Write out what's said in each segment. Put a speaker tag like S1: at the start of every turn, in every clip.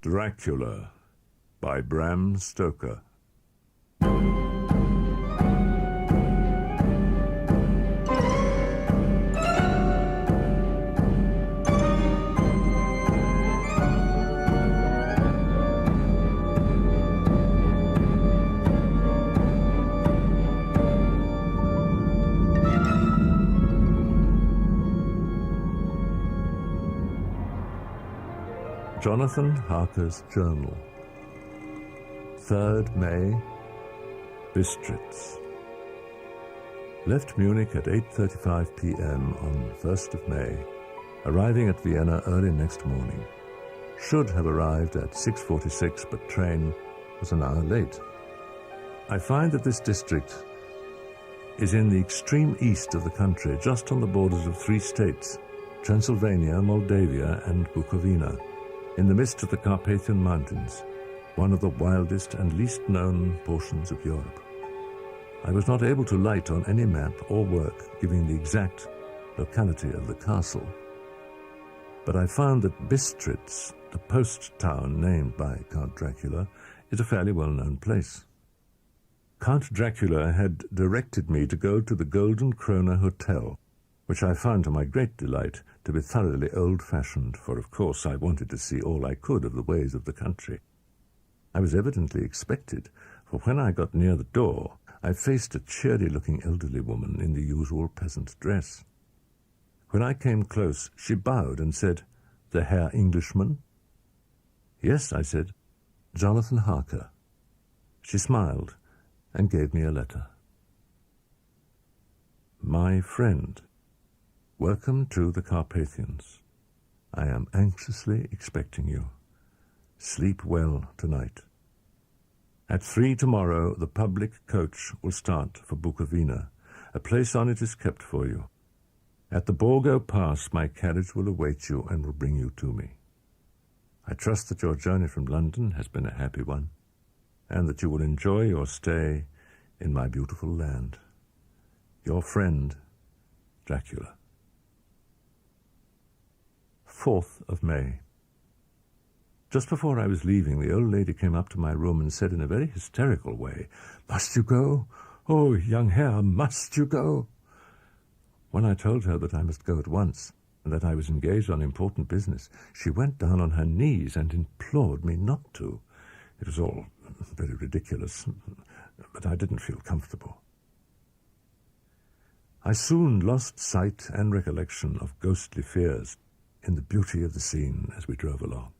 S1: Dracula by Bram Stoker. Jonathan Harker's Journal. 3rd May, Bistritz. Left Munich at 8:35 p.m. on 1st of May, arriving at Vienna early next morning. Should have arrived at 6:46, but train was an hour late. I find that this district is in the extreme east of the country, just on the borders of 3 states, Transylvania, Moldavia, and Bukovina, in the midst of the Carpathian Mountains, one of the wildest and least known portions of Europe. I was not able to light on any map or work giving the exact locality of the castle, but I found that Bistritz, the post town named by Count Dracula, is a fairly well-known place. Count Dracula had directed me to go to the Golden Krone Hotel, which I found to my great delight to be thoroughly old-fashioned, for of course I wanted to see all I could of the ways of the country. I was evidently expected, for when I got near the door, I faced a cheery-looking elderly woman in the usual peasant dress. When I came close, she bowed and said, "The Herr Englishman?" "Yes," I said, "Jonathan Harker." She smiled and gave me a letter. My friend, welcome to the Carpathians. I am anxiously expecting you. Sleep well tonight. At 3 tomorrow, the public coach will start for Bukovina. A place on it is kept for you. At the Borgo Pass, my carriage will await you and will bring you to me. I trust that your journey from London has been a happy one, and that you will enjoy your stay in my beautiful land. Your friend, Dracula. 4th of May. Just before I was leaving, the old lady came up to my room and said in a very hysterical way, "Must you go? Oh, young Herr, must you go?" When I told her that I must go at once, and that I was engaged on important business, she went down on her knees and implored me not to. It was all very ridiculous, but I didn't feel comfortable. I soon lost sight and recollection of ghostly fears in the beauty of the scene as we drove along.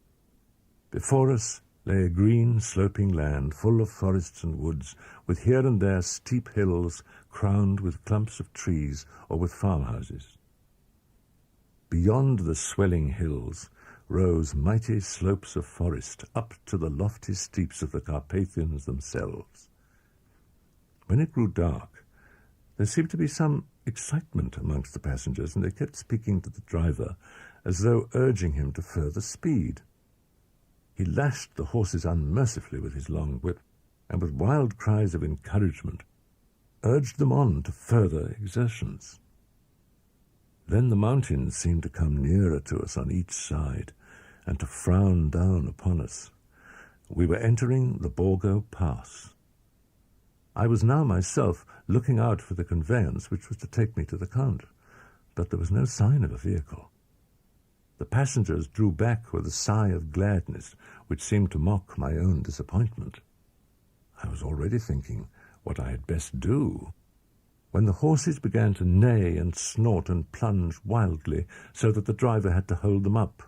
S1: Before us lay a green, sloping land full of forests and woods, with here and there steep hills crowned with clumps of trees or with farmhouses. Beyond the swelling hills rose mighty slopes of forest up to the lofty steeps of the Carpathians themselves. When it grew dark, there seemed to be some excitement amongst the passengers, and they kept speaking to the driver as though urging him to further speed. He lashed the horses unmercifully with his long whip, and with wild cries of encouragement urged them on to further exertions. Then the mountains seemed to come nearer to us on each side, and to frown down upon us. We were entering the Borgo Pass. I was now myself looking out for the conveyance which was to take me to the Count, but there was no sign of a vehicle. The passengers drew back with a sigh of gladness which seemed to mock my own disappointment. I was already thinking what I had best do, when the horses began to neigh and snort and plunge wildly, so that the driver had to hold them up.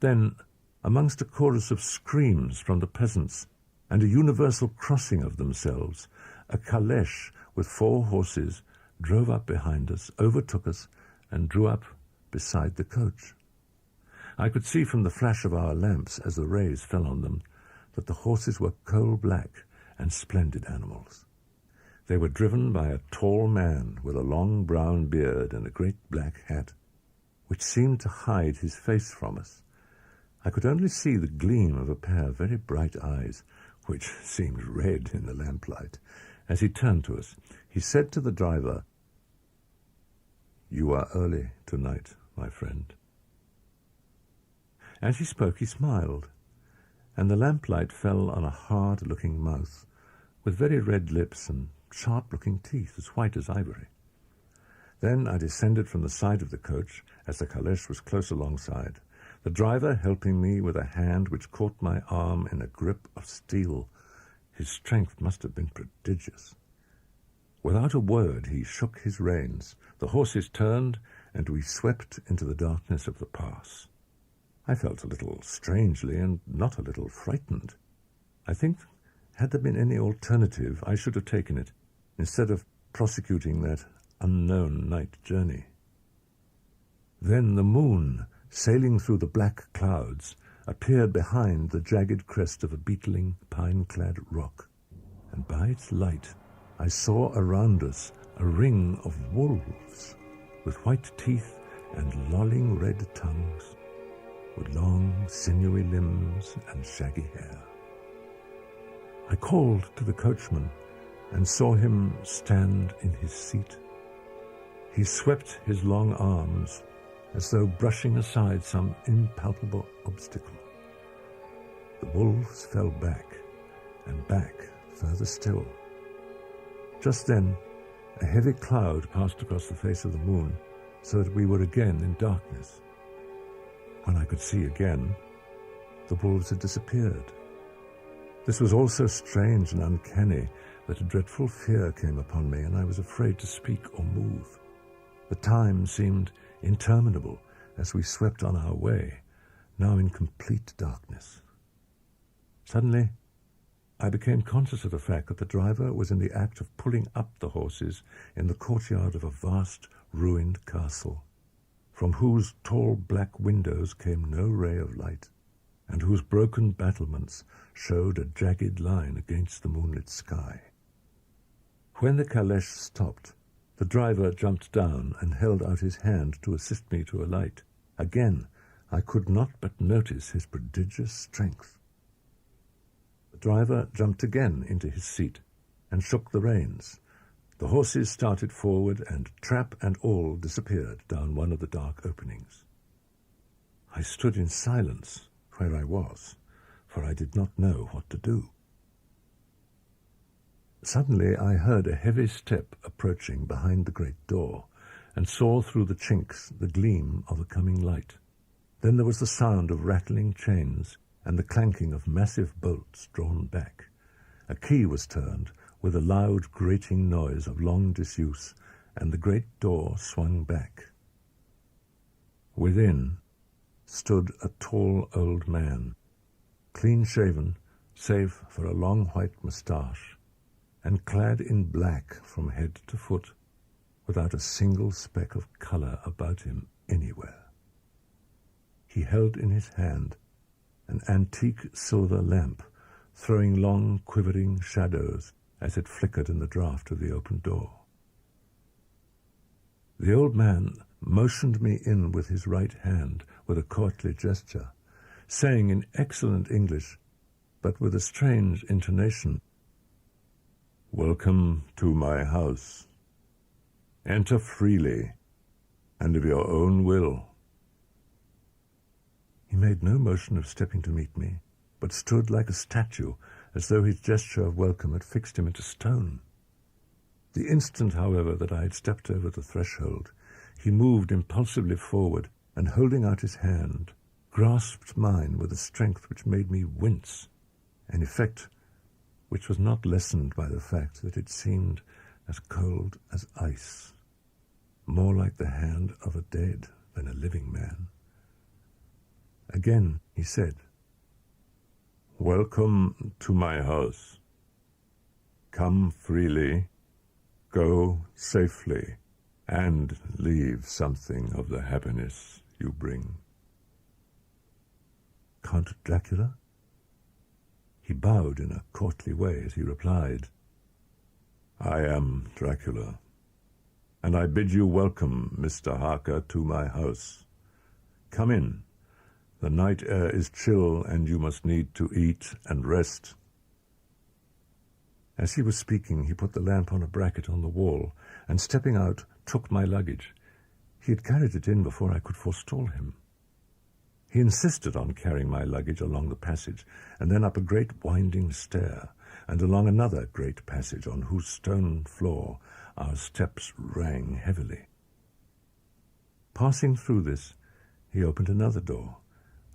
S1: Then, amongst a chorus of screams from the peasants and a universal crossing of themselves, a calèche with 4 horses drove up behind us, overtook us, and drew up beside the coach. I could see from the flash of our lamps as the rays fell on them that the horses were coal-black and splendid animals. They were driven by a tall man with a long brown beard and a great black hat, which seemed to hide his face from us. I could only see the gleam of a pair of very bright eyes, which seemed red in the lamplight. As he turned to us, he said to the driver, "You are early tonight, my friend." As he spoke, he smiled, and the lamplight fell on a hard-looking mouth with very red lips and sharp-looking teeth as white as ivory. Then I descended from the side of the coach as the caleche was close alongside, the driver helping me with a hand which caught my arm in a grip of steel. His strength must have been prodigious. Without a word he shook his reins, the horses turned, and we swept into the darkness of the pass. I felt a little strangely and not a little frightened. I think, had there been any alternative, I should have taken it, instead of prosecuting that unknown night journey. Then the moon, sailing through the black clouds, appeared behind the jagged crest of a beetling, pine-clad rock, and by its light I saw around us a ring of wolves, with white teeth and lolling red tongues, with long, sinewy limbs and shaggy hair. I called to the coachman and saw him stand in his seat. He swept his long arms as though brushing aside some impalpable obstacle. The wolves fell back, and back further still. Just then, a heavy cloud passed across the face of the moon, so that we were again in darkness. When I could see again, the wolves had disappeared. This was all so strange and uncanny that a dreadful fear came upon me, and I was afraid to speak or move. The time seemed interminable as we swept on our way, now in complete darkness. Suddenly, I became conscious of the fact that the driver was in the act of pulling up the horses in the courtyard of a vast, ruined castle, from whose tall black windows came no ray of light, and whose broken battlements showed a jagged line against the moonlit sky. When the caleche stopped, the driver jumped down and held out his hand to assist me to alight. Again, I could not but notice his prodigious strength. The driver jumped again into his seat and shook the reins. The horses started forward, and trap and all disappeared down one of the dark openings. I stood in silence where I was, for I did not know what to do. Suddenly I heard a heavy step approaching behind the great door, and saw through the chinks the gleam of a coming light. Then there was the sound of rattling chains and the clanking of massive bolts drawn back. A key was turned with a loud grating noise of long disuse, and the great door swung back. Within stood a tall old man, clean-shaven, save for a long white moustache, and clad in black from head to foot, without a single speck of colour about him anywhere. He held in his hand an antique silver lamp, throwing long, quivering shadows as it flickered in the draught of the open door. The old man motioned me in with his right hand with a courtly gesture, saying in excellent English, but with a strange intonation, "Welcome to my house. Enter freely, and of your own will." He made no motion of stepping to meet me, but stood like a statue, as though his gesture of welcome had fixed him into stone. The instant, however, that I had stepped over the threshold, he moved impulsively forward, and holding out his hand, grasped mine with a strength which made me wince, an effect which was not lessened by the fact that it seemed as cold as ice, more like the hand of a dead than a living man. Again he said, "Welcome to my house. Come freely, go safely, and leave something of the happiness you bring." Count Dracula? He bowed in a courtly way as he replied, "I am Dracula, and I bid you welcome, Mr. Harker, to my house. Come in. The night air is chill, and you must need to eat and rest." As he was speaking, he put the lamp on a bracket on the wall, and stepping out, took my luggage. He had carried it in before I could forestall him. He insisted on carrying my luggage along the passage, and then up a great winding stair, and along another great passage on whose stone floor our steps rang heavily. Passing through this, he opened another door,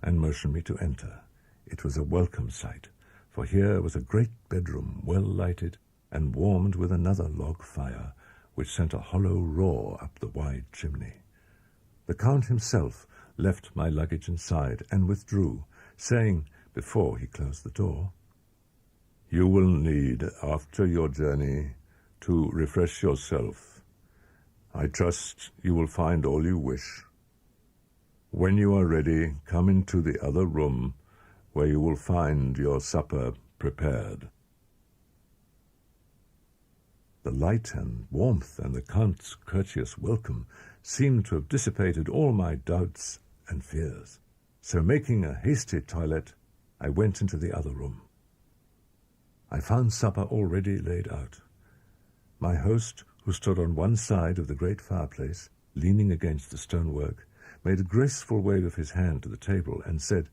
S1: and motioned me to enter. It was a welcome sight, for here was a great bedroom, well lighted, and warmed with another log fire, which sent a hollow roar up the wide chimney. The Count himself left my luggage inside and withdrew, saying, before he closed the door, "You will need, after your journey, to refresh yourself. I trust you will find all you wish. When you are ready, come into the other room, where you will find your supper prepared." The light and warmth and the Count's courteous welcome seemed to have dissipated all my doubts and fears. So making a hasty toilet, I went into the other room. I found supper already laid out. My host, who stood on one side of the great fireplace, leaning against the stonework, made a graceful wave of his hand to the table and said,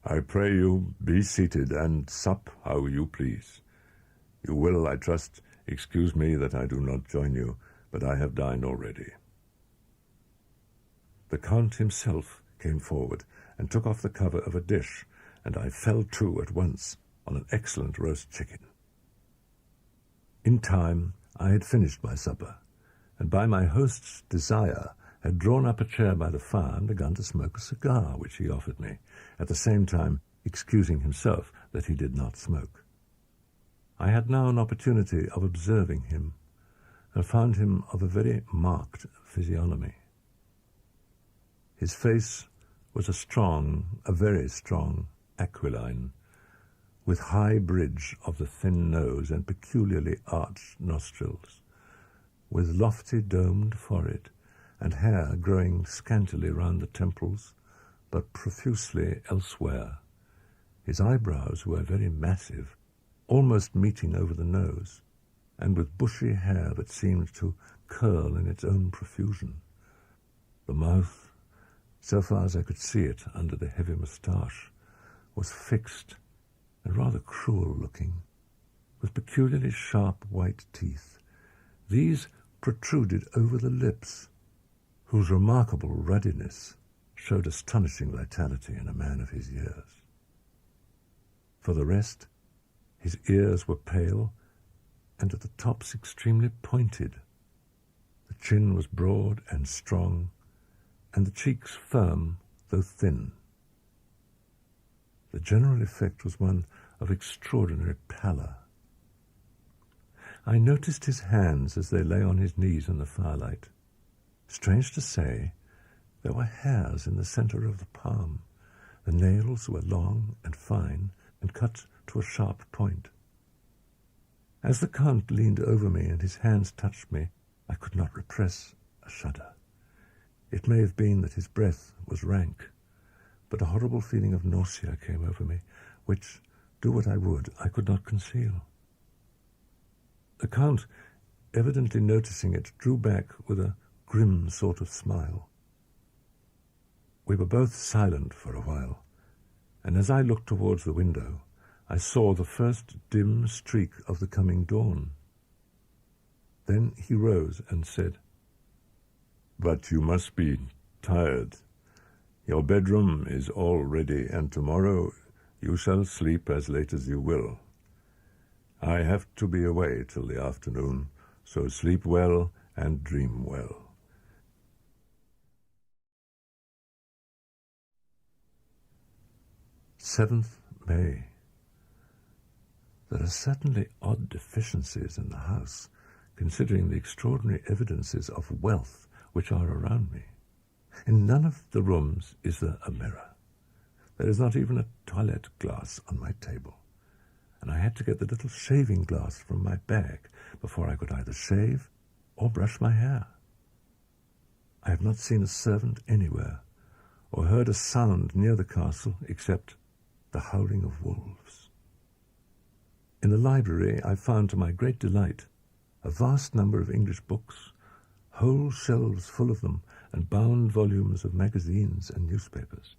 S1: "I pray you be seated and sup how you please. You will, I trust, excuse me that I do not join you, but I have dined already." The Count himself came forward and took off the cover of a dish, and I fell to at once on an excellent roast chicken. In time I had finished my supper, and by my host's desire had drawn up a chair by the fire and begun to smoke a cigar which he offered me, at the same time excusing himself that he did not smoke. I had now an opportunity of observing him, and found him of a very marked physiognomy. His face was a very strong aquiline, with high bridge of the thin nose and peculiarly arched nostrils, with lofty domed forehead, and hair growing scantily round the temples, but profusely elsewhere. His eyebrows were very massive, almost meeting over the nose, and with bushy hair that seemed to curl in its own profusion. The mouth, so far as I could see it under the heavy moustache, was fixed and rather cruel-looking, with peculiarly sharp white teeth. These protruded over the lips, whose remarkable ruddiness showed astonishing vitality in a man of his years. For the rest, his ears were pale, and at the tops extremely pointed. The chin was broad and strong, and the cheeks firm, though thin. The general effect was one of extraordinary pallor. I noticed his hands as they lay on his knees in the firelight. Strange to say, there were hairs in the centre of the palm. The nails were long and fine, and cut to a sharp point. As the Count leaned over me and his hands touched me, I could not repress a shudder. It may have been that his breath was rank, but a horrible feeling of nausea came over me, which, do what I would, I could not conceal. The Count, evidently noticing it, drew back with a grim sort of smile. We were both silent for a while, and as I looked towards the window, I saw the first dim streak of the coming dawn. Then he rose and said, "But you must be tired. Your bedroom is all ready, and tomorrow you shall sleep as late as you will. I have to be away till the afternoon, so sleep well and dream well." 7th May. There are certainly odd deficiencies in the house, considering the extraordinary evidences of wealth which are around me. In none of the rooms is there a mirror. There is not even a toilette glass on my table, and I had to get the little shaving glass from my bag before I could either shave or brush my hair. I have not seen a servant anywhere, or heard a sound near the castle except the howling of wolves. In the library I found, to my great delight, a vast number of English books, whole shelves full of them, and bound volumes of magazines and newspapers.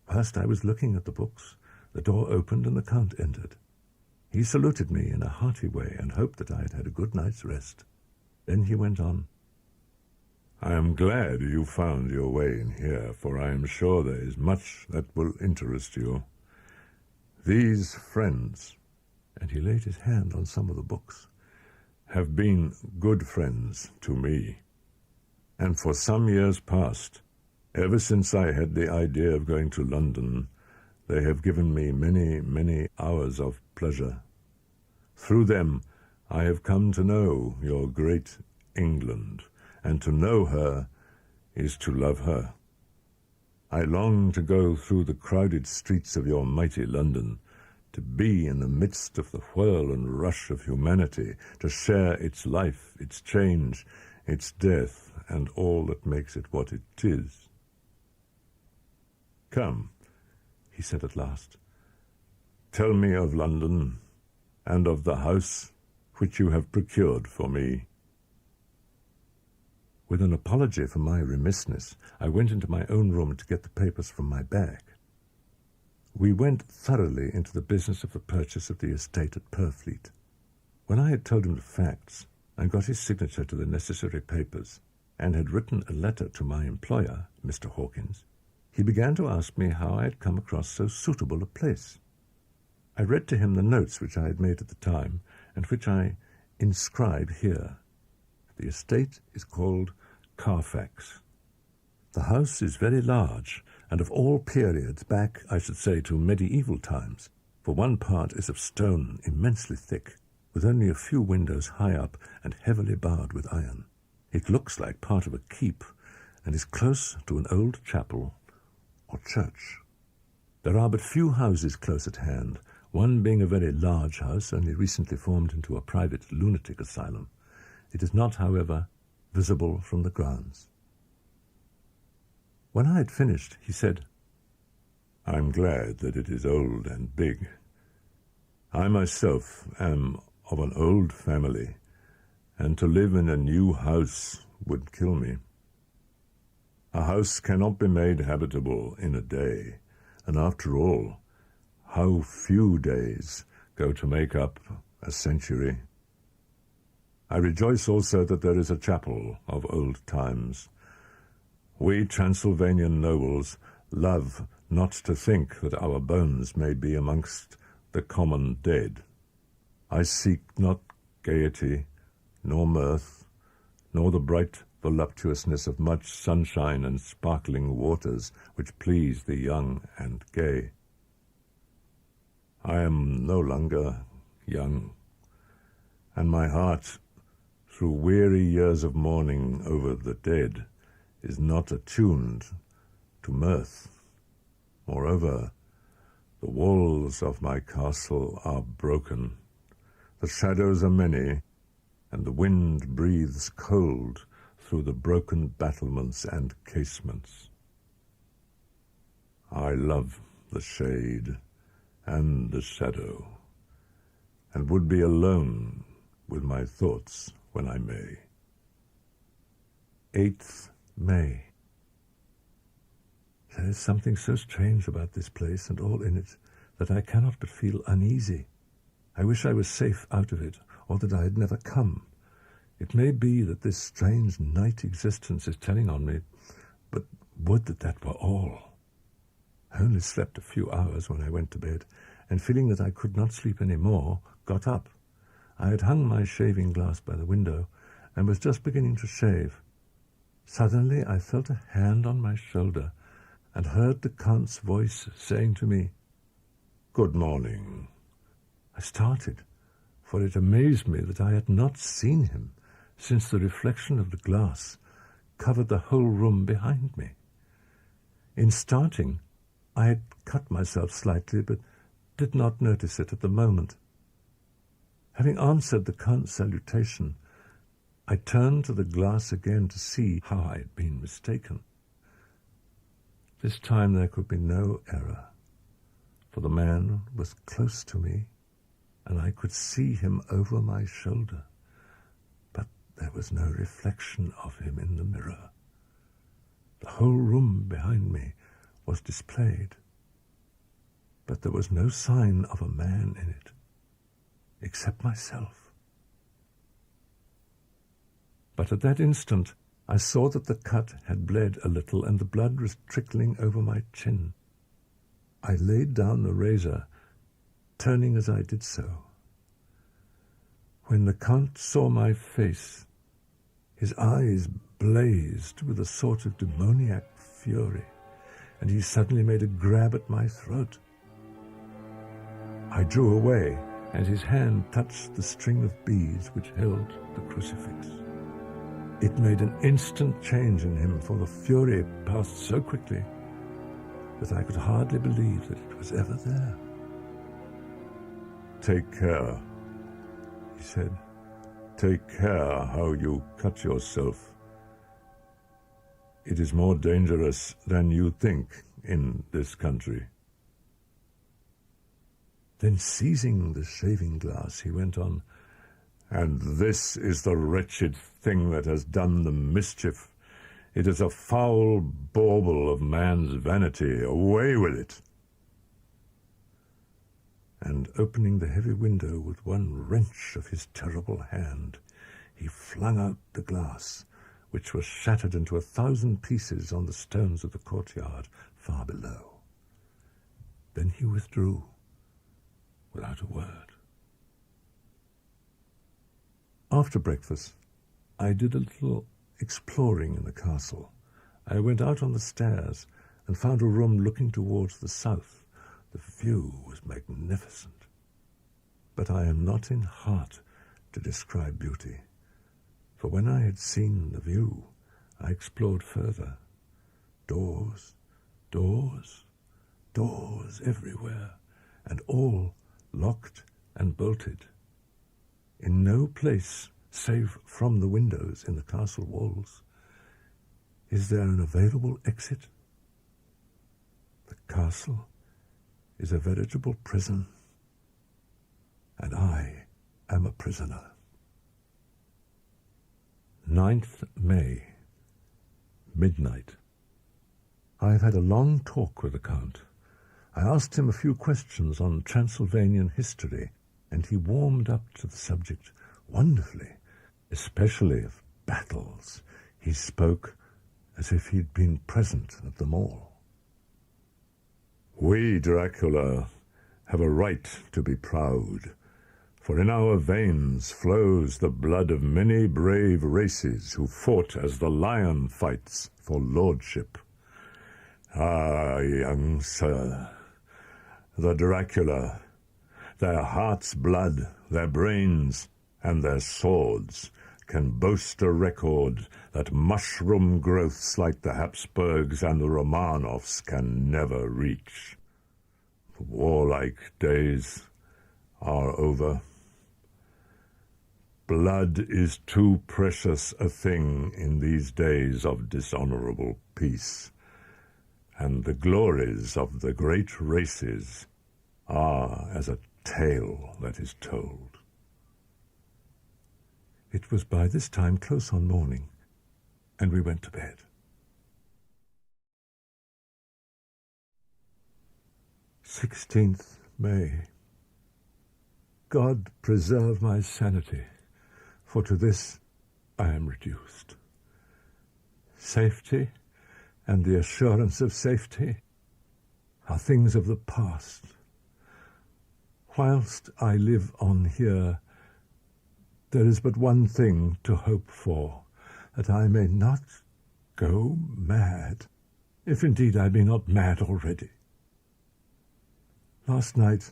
S1: Whilst I was looking at the books, the door opened and the Count entered. He saluted me in a hearty way and hoped that I had had a good night's rest. Then he went on. "I am glad you found your way in here, for I am sure there is much that will interest you. These friends," and he laid his hand on some of the books, "have been good friends to me. And for some years past, ever since I had the idea of going to London, they have given me many, many hours of pleasure. Through them I have come to know your great England, and to know her is to love her. I long to go through the crowded streets of your mighty London, to be in the midst of the whirl and rush of humanity, to share its life, its change, its death, and all that makes it what it is. Come," he said at last, "tell me of London, and of the house which you have procured for me." With an apology for my remissness, I went into my own room to get the papers from my bag. We went thoroughly into the business of the purchase of the estate at Purfleet. When I had told him the facts, and got his signature to the necessary papers, and had written a letter to my employer, Mr. Hawkins, he began to ask me how I had come across so suitable a place. I read to him the notes which I had made at the time, and which I inscribe here. The estate is called Carfax. The house is very large, and of all periods, back, I should say, to medieval times, for one part is of stone immensely thick, with only a few windows high up and heavily barred with iron. It looks like part of a keep, and is close to an old chapel or church. There are but few houses close at hand, one being a very large house, only recently formed into a private lunatic asylum. It is not, however, visible from the grounds. When I had finished, he said, "I'm glad that it is old and big. I myself am of an old family, and to live in a new house would kill me. A house cannot be made habitable in a day, and after all, how few days go to make up a century. I rejoice also that there is a chapel of old times. We Transylvanian nobles love not to think that our bones may be amongst the common dead. I seek not gaiety, nor mirth, nor the bright voluptuousness of much sunshine and sparkling waters which please the young and gay. I am no longer young, and my heart, through weary years of mourning over the dead, is not attuned to mirth. Moreover, the walls of my castle are broken, the shadows are many, and the wind breathes cold through the broken battlements and casements. I love the shade and the shadow, and would be alone with my thoughts when I may. 8th May. There is something so strange about this place and all in it that I cannot but feel uneasy. I wish I was safe out of it, or that I had never come. It may be that this strange night existence is telling on me, but would that that were all. I only slept a few hours when I went to bed, and feeling that I could not sleep any more, got up. I had hung my shaving glass by the window, and was just beginning to shave. Suddenly I felt a hand on my shoulder, and heard the Count's voice saying to me, "Good morning." I started, for it amazed me that I had not seen him, since the reflection of the glass covered the whole room behind me. In starting, I had cut myself slightly, but did not notice it at the moment. Having answered the Count's salutation, I turned to the glass again to see how I had been mistaken. This time there could be no error, for the man was close to me, and I could see him over my shoulder, but there was no reflection of him in the mirror. The whole room behind me was displayed, but there was no sign of a man in it, except myself. But at that instant I saw that the cut had bled a little, and the blood was trickling over my chin. I laid down the razor, turning as I did so. When the Count saw my face, his eyes blazed with a sort of demoniac fury, and he suddenly made a grab at my throat. I drew away, and his hand touched the string of beads which held the crucifix. It made an instant change in him, for the fury passed so quickly that I could hardly believe that it was ever there. "Take care," he said. "Take care how you cut yourself. It is more dangerous than you think in this country." Then, seizing the shaving glass, he went on, "And this is the wretched thing that has done the mischief. It is a foul bauble of man's vanity. Away with it!" And opening the heavy window with one wrench of his terrible hand, he flung out the glass, which was shattered into 1,000 pieces on the stones of the courtyard far below. Then he withdrew without a word. After breakfast, I did a little exploring in the castle. I went out on the stairs and found a room looking towards the south. The view was magnificent. But I am not in heart to describe beauty, for when I had seen the view, I explored further. Doors, doors, doors everywhere, and all locked and bolted. In no place, save from the windows in the castle walls, is there an available exit. The castle is a veritable prison, and I am a prisoner. 9th May, midnight. I have had a long talk with the Count. I asked him a few questions on Transylvanian history, and he warmed up to the subject wonderfully, especially of battles. He spoke as if he'd been present at them all. "We, Dracula, have a right to be proud, for in our veins flows the blood of many brave races who fought as the lion fights for lordship. Ah, young sir, the Dracula, their heart's blood, their brains, and their swords can boast a record that mushroom growths like the Habsburgs and the Romanovs can never reach. The warlike days are over. Blood is too precious a thing in these days of dishonorable peace, and the glories of the great races are as a tale that is told." It was by this time close on morning, and we went to bed. 16th May. God preserve my sanity, for to this I am reduced. Safety and the assurance of safety are things of the past. Whilst I live on here, there is but one thing to hope for, that I may not go mad, if indeed I be not mad already. Last night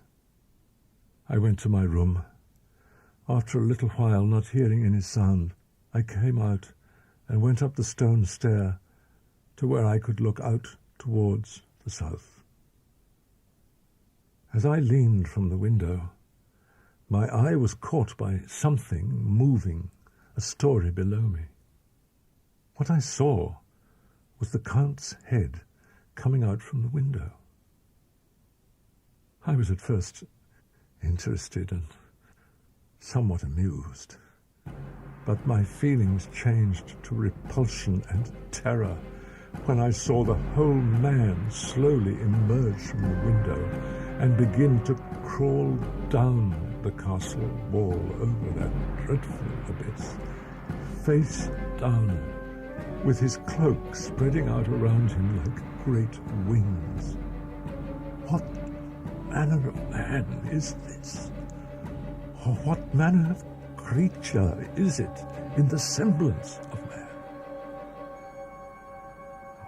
S1: I went to my room. After a little while, not hearing any sound, I came out and went up the stone stair to where I could look out towards the south. As I leaned from the window, my eye was caught by something moving a story below me. What I saw was the Count's head coming out from the window. I was at first interested and somewhat amused, but my feelings changed to repulsion and terror when I saw the whole man slowly emerge from the window and begin to crawl down the castle wall over that dreadful abyss, face down, with his cloak spreading out around him like great wings. What manner of man is this? Or what manner of creature is it in the semblance of man?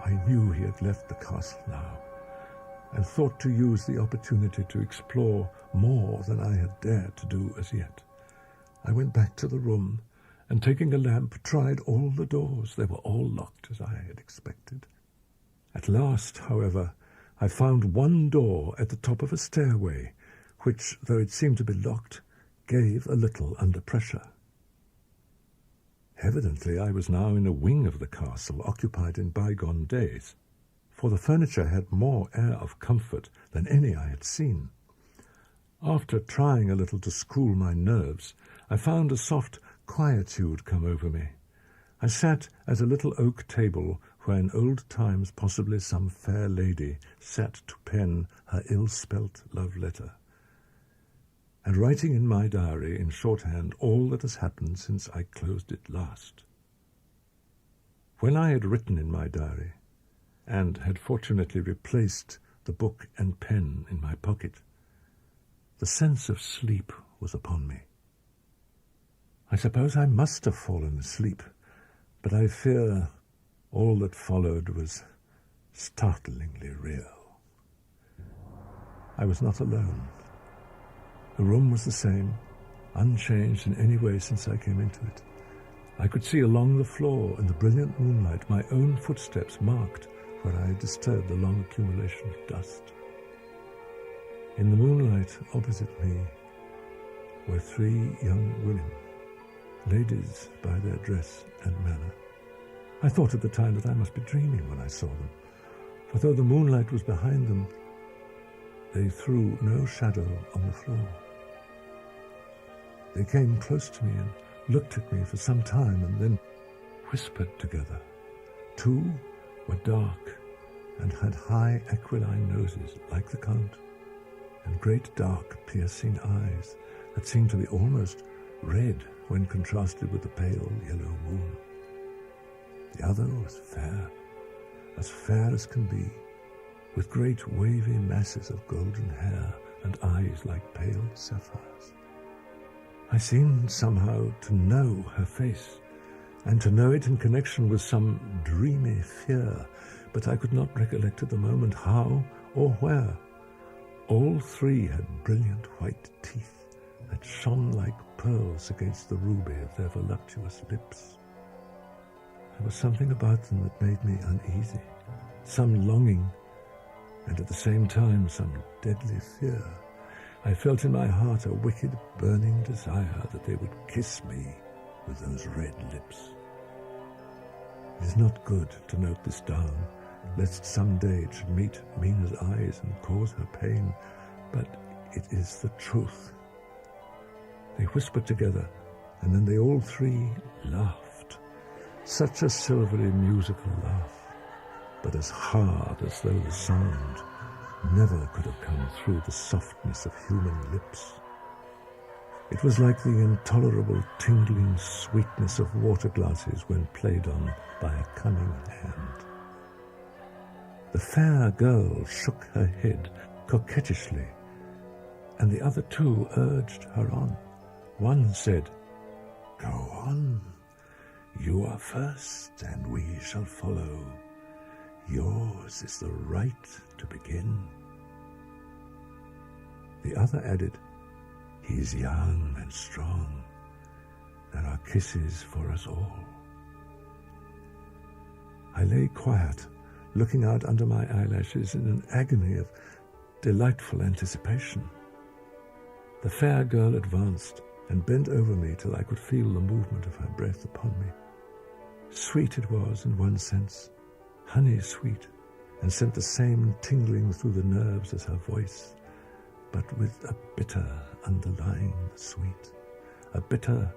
S1: I knew he had left the castle now, and thought to use the opportunity to explore more than I had dared to do as yet. I went back to the room, and taking a lamp, tried all the doors. They were all locked, as I had expected. At last, however, I found one door at the top of a stairway, which, though it seemed to be locked, gave a little under pressure. Evidently, I was now in a wing of the castle occupied in bygone days, for the furniture had more air of comfort than any I had seen. After trying a little to school my nerves, I found a soft quietude come over me. I sat at a little oak table where in old times possibly some fair lady sat to pen her ill-spelt love letter, and writing in my diary in shorthand all that has happened since I closed it last. When I had written in my diary, and had fortunately replaced the book and pen in my pocket, the sense of sleep was upon me. I suppose I must have fallen asleep, but I fear all that followed was startlingly real. I was not alone. The room was the same, unchanged in any way since I came into it. I could see along the floor in the brilliant moonlight my own footsteps marked where I had disturbed a long accumulation of dust. In the moonlight opposite me were 3 young women, ladies by their dress and manner. I thought at the time that I must be dreaming when I saw them, for though the moonlight was behind them, they threw no shadow on the floor. They came close to me and looked at me for some time and then whispered together. 2 were dark and had high aquiline noses like the Count, and great dark piercing eyes that seemed to be almost red when contrasted with the pale yellow moon. The other was fair as can be, with great wavy masses of golden hair and eyes like pale sapphires. I seemed somehow to know her face, and to know it in connection with some dreamy fear, but I could not recollect at the moment how or where. All 3 had brilliant white teeth that shone like pearls against the ruby of their voluptuous lips. There was something about them that made me uneasy, some longing, and at the same time some deadly fear. I felt in my heart a wicked, burning desire that they would kiss me with those red lips. It is not good to note this down, lest some day it should meet Mina's eyes and cause her pain, but it is the truth. They whispered together, and then they all 3 laughed. Such a silvery musical laugh, but as hard as though the sound never could have come through the softness of human lips. It was like the intolerable tingling sweetness of water glasses when played on by a cunning hand. The fair girl shook her head coquettishly, and the other 2 urged her on. One said, "Go on, you are first, and we shall follow. Yours is the right to begin." The other added, "He's young and strong. There are kisses for us all." I lay quiet, looking out under my eyelashes in an agony of delightful anticipation. The fair girl advanced and bent over me till I could feel the movement of her breath upon me. Sweet it was in one sense, honey sweet, and sent the same tingling through the nerves as her voice, but with a bitter underlying sweet, a bitter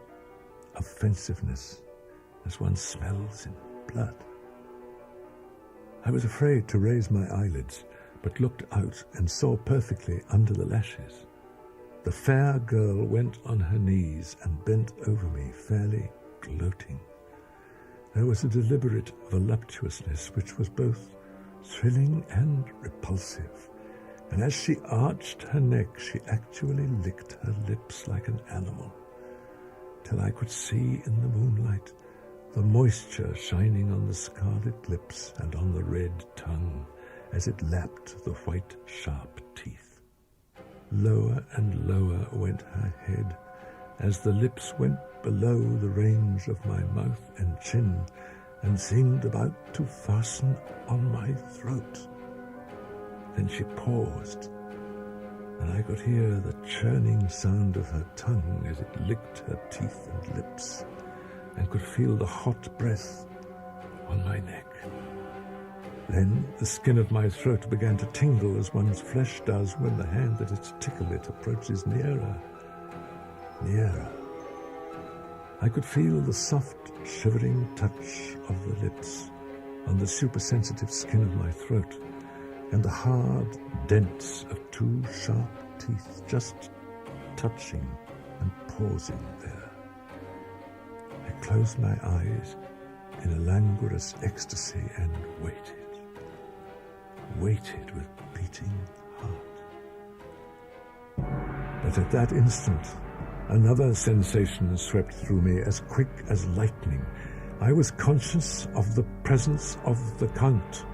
S1: offensiveness as one smells in blood. I was afraid to raise my eyelids, but looked out and saw perfectly under the lashes. The fair girl went on her knees and bent over me, fairly gloating. There was a deliberate voluptuousness which was both thrilling and repulsive, and as she arched her neck, she actually licked her lips like an animal, till I could see in the moonlight the moisture shining on the scarlet lips and on the red tongue as it lapped the white, sharp teeth. Lower and lower went her head as the lips went below the range of my mouth and chin and seemed about to fasten on my throat. Then she paused, and I could hear the churning sound of her tongue as it licked her teeth and lips, and could feel the hot breath on my neck. Then the skin of my throat began to tingle as one's flesh does when the hand that is to tickle it approaches nearer, nearer. I could feel the soft, shivering touch of the lips on the supersensitive skin of my throat, and the hard dents of two sharp teeth just touching and pausing there. I closed my eyes in a languorous ecstasy and waited with beating heart. But at that instant, another sensation swept through me as quick as lightning. I was conscious of the presence of the Count,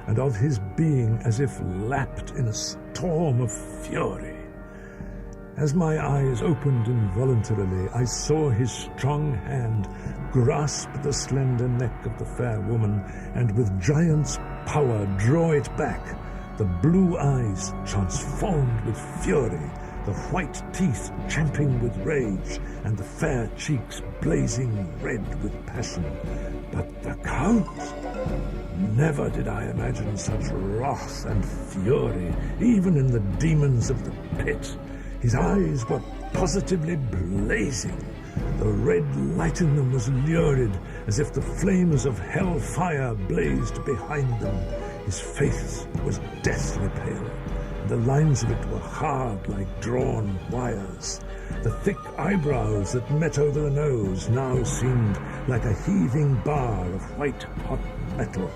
S1: and of his being as if lapped in a storm of fury. As my eyes opened involuntarily, I saw his strong hand grasp the slender neck of the fair woman, and with giant's power draw it back, the blue eyes transformed with fury, the white teeth champing with rage, and the fair cheeks blazing red with passion. But the Count! Never did I imagine such wrath and fury, even in the demons of the pit. His eyes were positively blazing. The red light in them was lurid, as if the flames of hell fire blazed behind them. His face was deathly pale. The lines of it were hard like drawn wires. The thick eyebrows that met over the nose now seemed like a heaving bar of white-hot metal.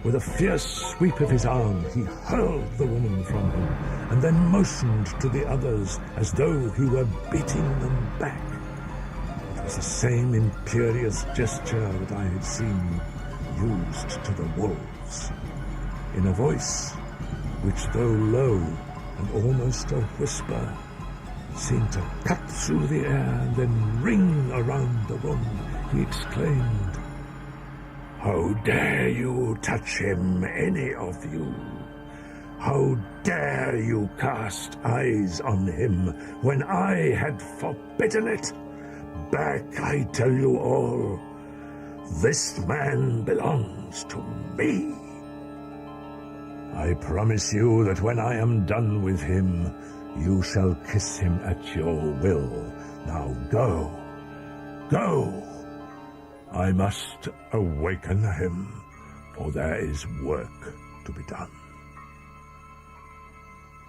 S1: With a fierce sweep of his arm, he hurled the woman from him, and then motioned to the others as though he were beating them back. It was the same imperious gesture that I had seen used to the wolves. In a voice which, though low and almost a whisper, seemed to cut through the air and then ring around the room, he exclaimed, "How dare you touch him, any of you? How dare you cast eyes on him when I had forbidden it? Back, I tell you all. This man belongs to me. I promise you that when I am done with him, you shall kiss him at your will. Now go, go. I must awaken him, for there is work to be done."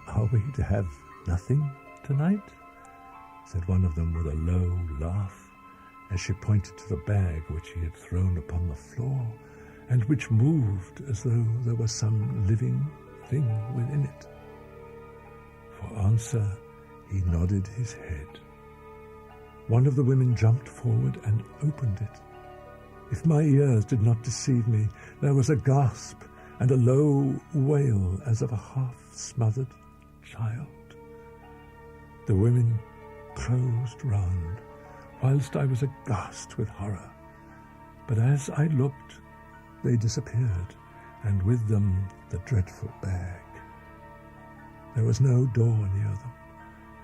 S1: "Are we to have nothing tonight?" said one of them with a low laugh, as she pointed to the bag which he had thrown upon the floor, and which moved as though there were some living thing within it. For answer, he nodded his head. One of the women jumped forward and opened it. If my ears did not deceive me, there was a gasp and a low wail as of a half-smothered child. The women closed round, whilst I was aghast with horror. But as I looked, they disappeared, and with them the dreadful bag. There was no door near them,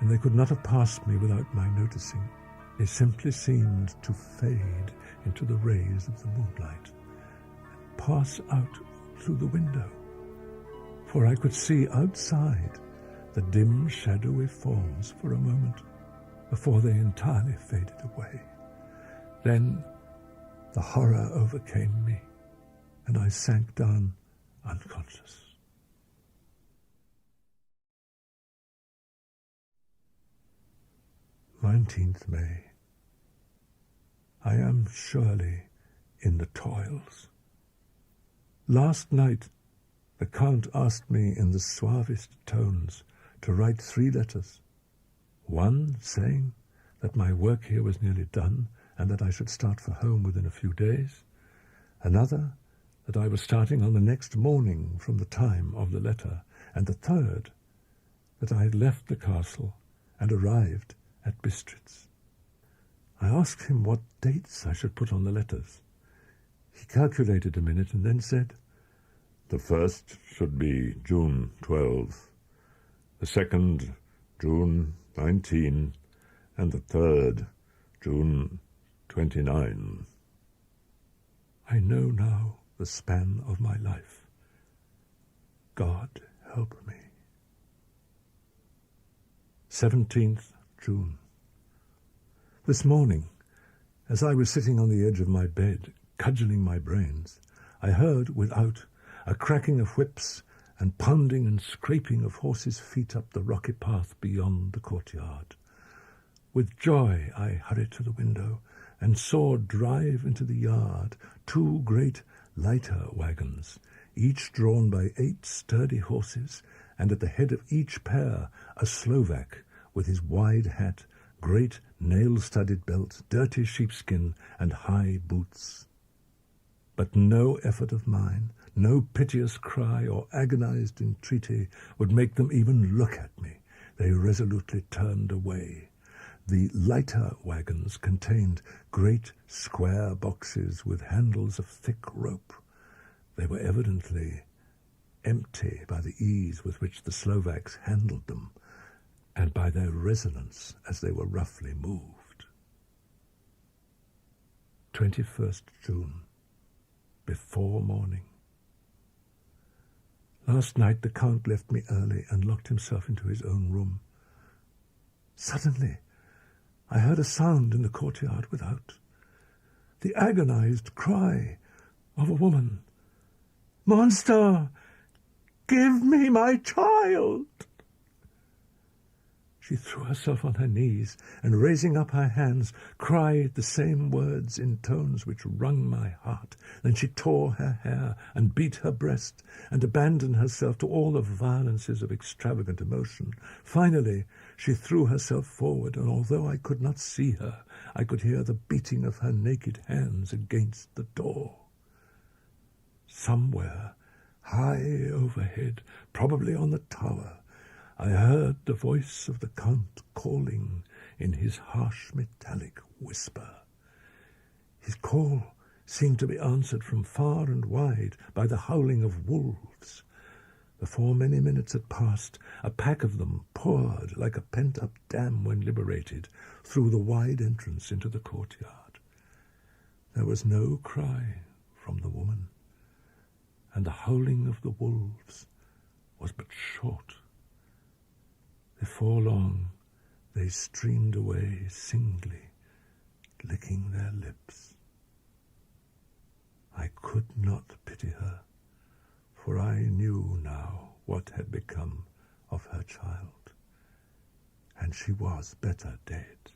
S1: and they could not have passed me without my noticing. They simply seemed to fade into the rays of the moonlight and pass out through the window, for I could see outside the dim, shadowy forms for a moment before they entirely faded away. Then the horror overcame me, and I sank down unconscious. 19th May. I am surely in the toils. Last night the Count asked me in the suavest tones to write 3 letters, one saying that my work here was nearly done and that I should start for home within a few days, another that I was starting on the next morning from the time of the letter, and the third that I had left the castle and arrived at Bistritz. I asked him what dates I should put on the letters. He calculated a minute and then said, "The first should be June 12, the second June 19, and the third June 29. I know now the span of my life. God help me. 17th June. This morning, as I was sitting on the edge of my bed, cudgelling my brains, I heard without a cracking of whips and pounding and scraping of horses' feet up the rocky path beyond the courtyard. With joy I hurried to the window and saw drive into the yard 2 great lighter wagons, each drawn by 8 sturdy horses, and at the head of each pair a Slovak with his wide hat, great nail-studded belt, dirty sheepskin, and high boots. But no effort of mine, no piteous cry or agonized entreaty would make them even look at me. They resolutely turned away. The lighter wagons contained great square boxes with handles of thick rope. They were evidently empty by the ease with which the Slovaks handled them, and by their resonance as they were roughly moved. 21st June, before morning. Last night the Count left me early and locked himself into his own room. Suddenly I heard a sound in the courtyard without, the agonized cry of a woman. "Monster, give me my child!" She threw herself on her knees and, raising up her hands, cried the same words in tones which wrung my heart. Then she tore her hair and beat her breast and abandoned herself to all the violences of extravagant emotion. Finally, she threw herself forward, and although I could not see her, I could hear the beating of her naked hands against the door. Somewhere, high overhead, probably on the tower, I heard the voice of the Count calling in his harsh metallic whisper. His call seemed to be answered from far and wide by the howling of wolves. Before many minutes had passed, a pack of them poured like a pent-up dam when liberated through the wide entrance into the courtyard. There was no cry from the woman, and the howling of the wolves was but short. Before long, they streamed away singly, licking their lips. I could not pity her, for I knew now what had become of her child, and she was better dead.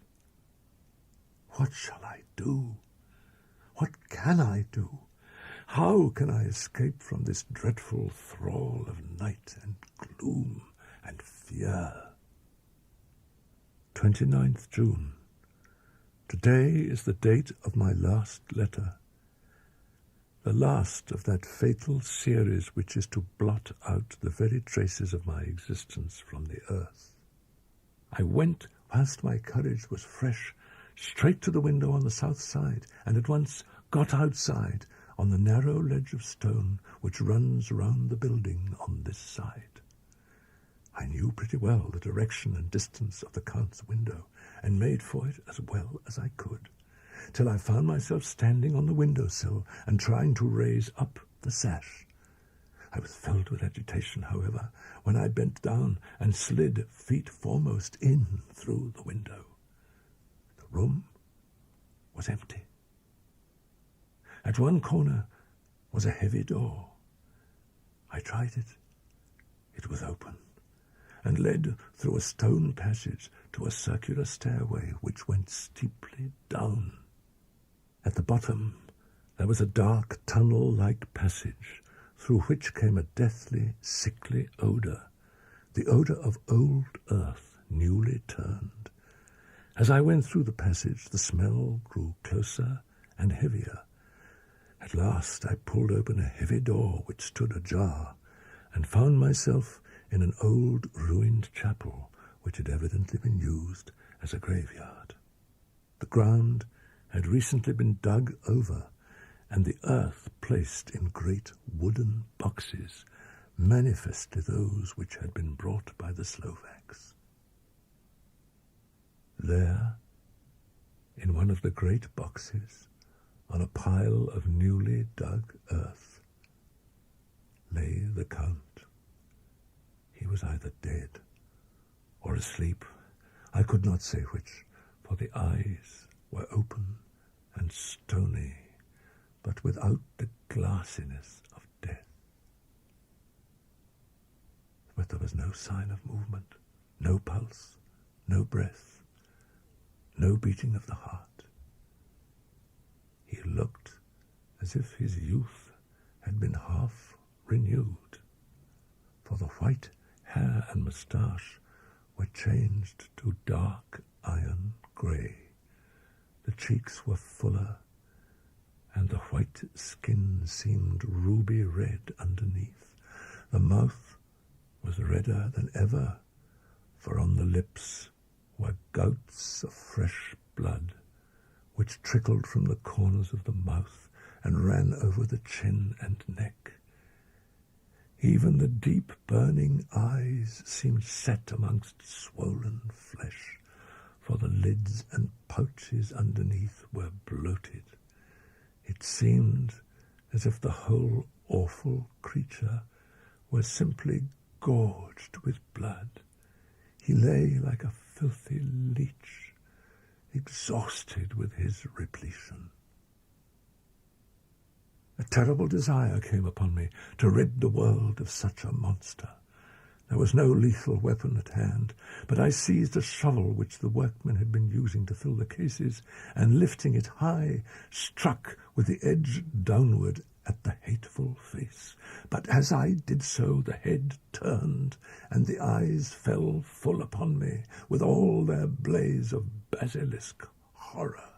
S1: What shall I do? What can I do? How can I escape from this dreadful thrall of night and gloom and fear? 29th June. Today is the date of my last letter, the last of that fatal series which is to blot out the very traces of my existence from the earth. I went, whilst my courage was fresh, straight to the window on the south side, and at once got outside on the narrow ledge of stone which runs round the building on this side. I knew pretty well the direction and distance of the Count's window, and made for it as well as I could, till I found myself standing on the window-sill and trying to raise up the sash. I was filled with agitation, however, when I bent down and slid feet foremost in through the window. The room was empty. At one corner was a heavy door. I tried it. It was open. and led through a stone passage to a circular stairway which went steeply down. At the bottom there was a dark tunnel-like passage through which came a deathly, sickly odour, the odour of old earth newly turned. As I went through the passage, the smell grew closer and heavier. At last I pulled open a heavy door which stood ajar, and found myself in an old ruined chapel which had evidently been used as a graveyard. The ground had recently been dug over, and the earth placed in great wooden boxes, manifestly those which had been brought by the Slovaks. There, in one of the great boxes, on a pile of newly dug earth, lay the Count. He was either dead or asleep. I could not say which, for the eyes were open and stony, but without the glassiness of death. But there was no sign of movement, no pulse, no breath, no beating of the heart. He looked as if his youth had been half renewed, for the white hair and moustache were changed to dark iron grey. The cheeks were fuller, and the white skin seemed ruby red underneath. The mouth was redder than ever, for on the lips were gouts of fresh blood, which trickled from the corners of the mouth and ran over the chin and neck. Even the deep burning eyes seemed set amongst swollen flesh, for the lids and pouches underneath were bloated. It seemed as if the whole awful creature were simply gorged with blood. He lay like a filthy leech, exhausted with his repletion. A terrible desire came upon me to rid the world of such a monster. There was no lethal weapon at hand, but I seized a shovel which the workmen had been using to fill the cases, and lifting it high, struck with the edge downward at the hateful face. But as I did so, the head turned, and the eyes fell full upon me, with all their blaze of basilisk horror.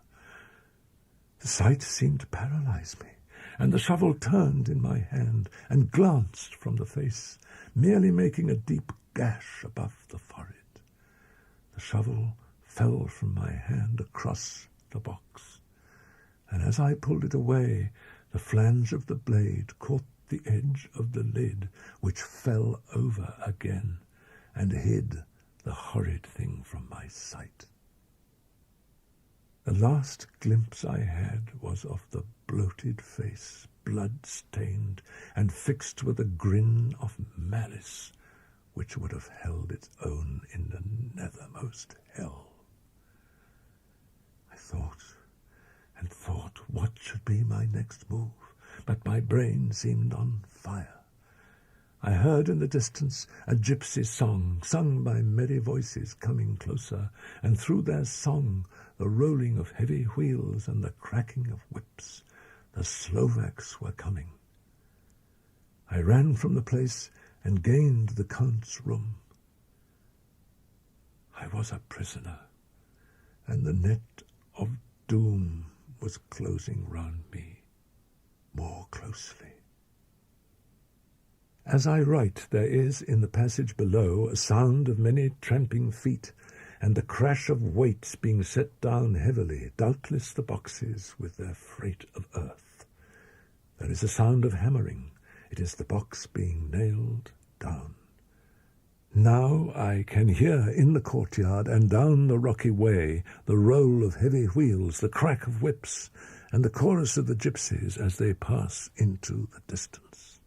S1: The sight seemed to paralyze me, and the shovel turned in my hand and glanced from the face, merely making a deep gash above the forehead. The shovel fell from my hand across the box, and as I pulled it away, the flange of the blade caught the edge of the lid, which fell over again and hid the horrid thing from my sight. The last glimpse I had was of the bloated face, blood-stained and fixed with a grin of malice which would have held its own in the nethermost hell. I thought and thought what should be my next move, but my brain seemed on fire. I heard in the distance a gypsy song, sung by merry voices coming closer, and through their song the rolling of heavy wheels and the cracking of whips. The Slovaks were coming. I ran from the place and gained the Count's room. I was a prisoner, and the net of doom was closing round me more closely. As I write, there is in the passage below a sound of many tramping feet, and the crash of weights being set down heavily, doubtless the boxes with their freight of earth. There is a sound of hammering. It is the box being nailed down. Now I can hear in the courtyard and down the rocky way the roll of heavy wheels, the crack of whips, and the chorus of the gypsies as they pass into the distance.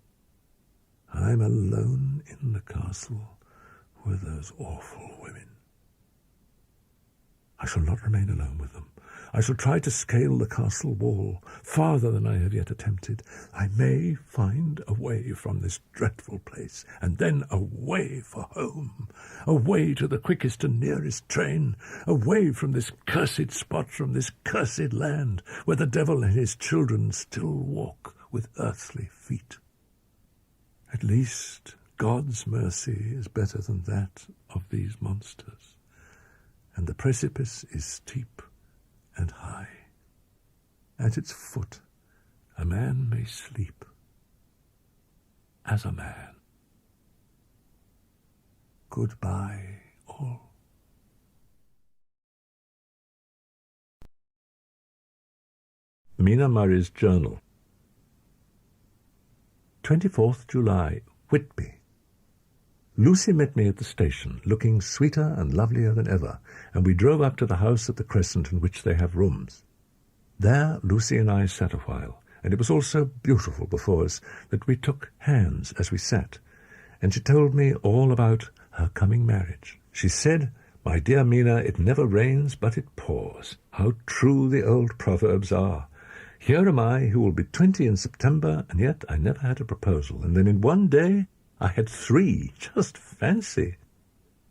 S1: I'm alone in the castle with those awful women. I shall not remain alone with them. I shall try to scale the castle wall farther than I have yet attempted. I may find a way from this dreadful place, and then away for home, away to the quickest and nearest train, away from this cursed spot, from this cursed land, where the devil and his children still walk with earthly feet. At least God's mercy is better than that of these monsters, and the precipice is steep and high. At its foot a man may sleep as a man. Goodbye, all. Mina Murray's Journal. 24th July, Whitby. Lucy met me at the station, looking sweeter and lovelier than ever, and we drove up to the house at the Crescent in which they have rooms. There Lucy and I sat a while, and it was all so beautiful before us that we took hands as we sat, and she told me all about her coming marriage. She said, "My dear Mina, it never rains but it pours. How true the old proverbs are. Here am I, who will be 20 in September, and yet I never had a proposal, and then in one day I had 3. Just fancy.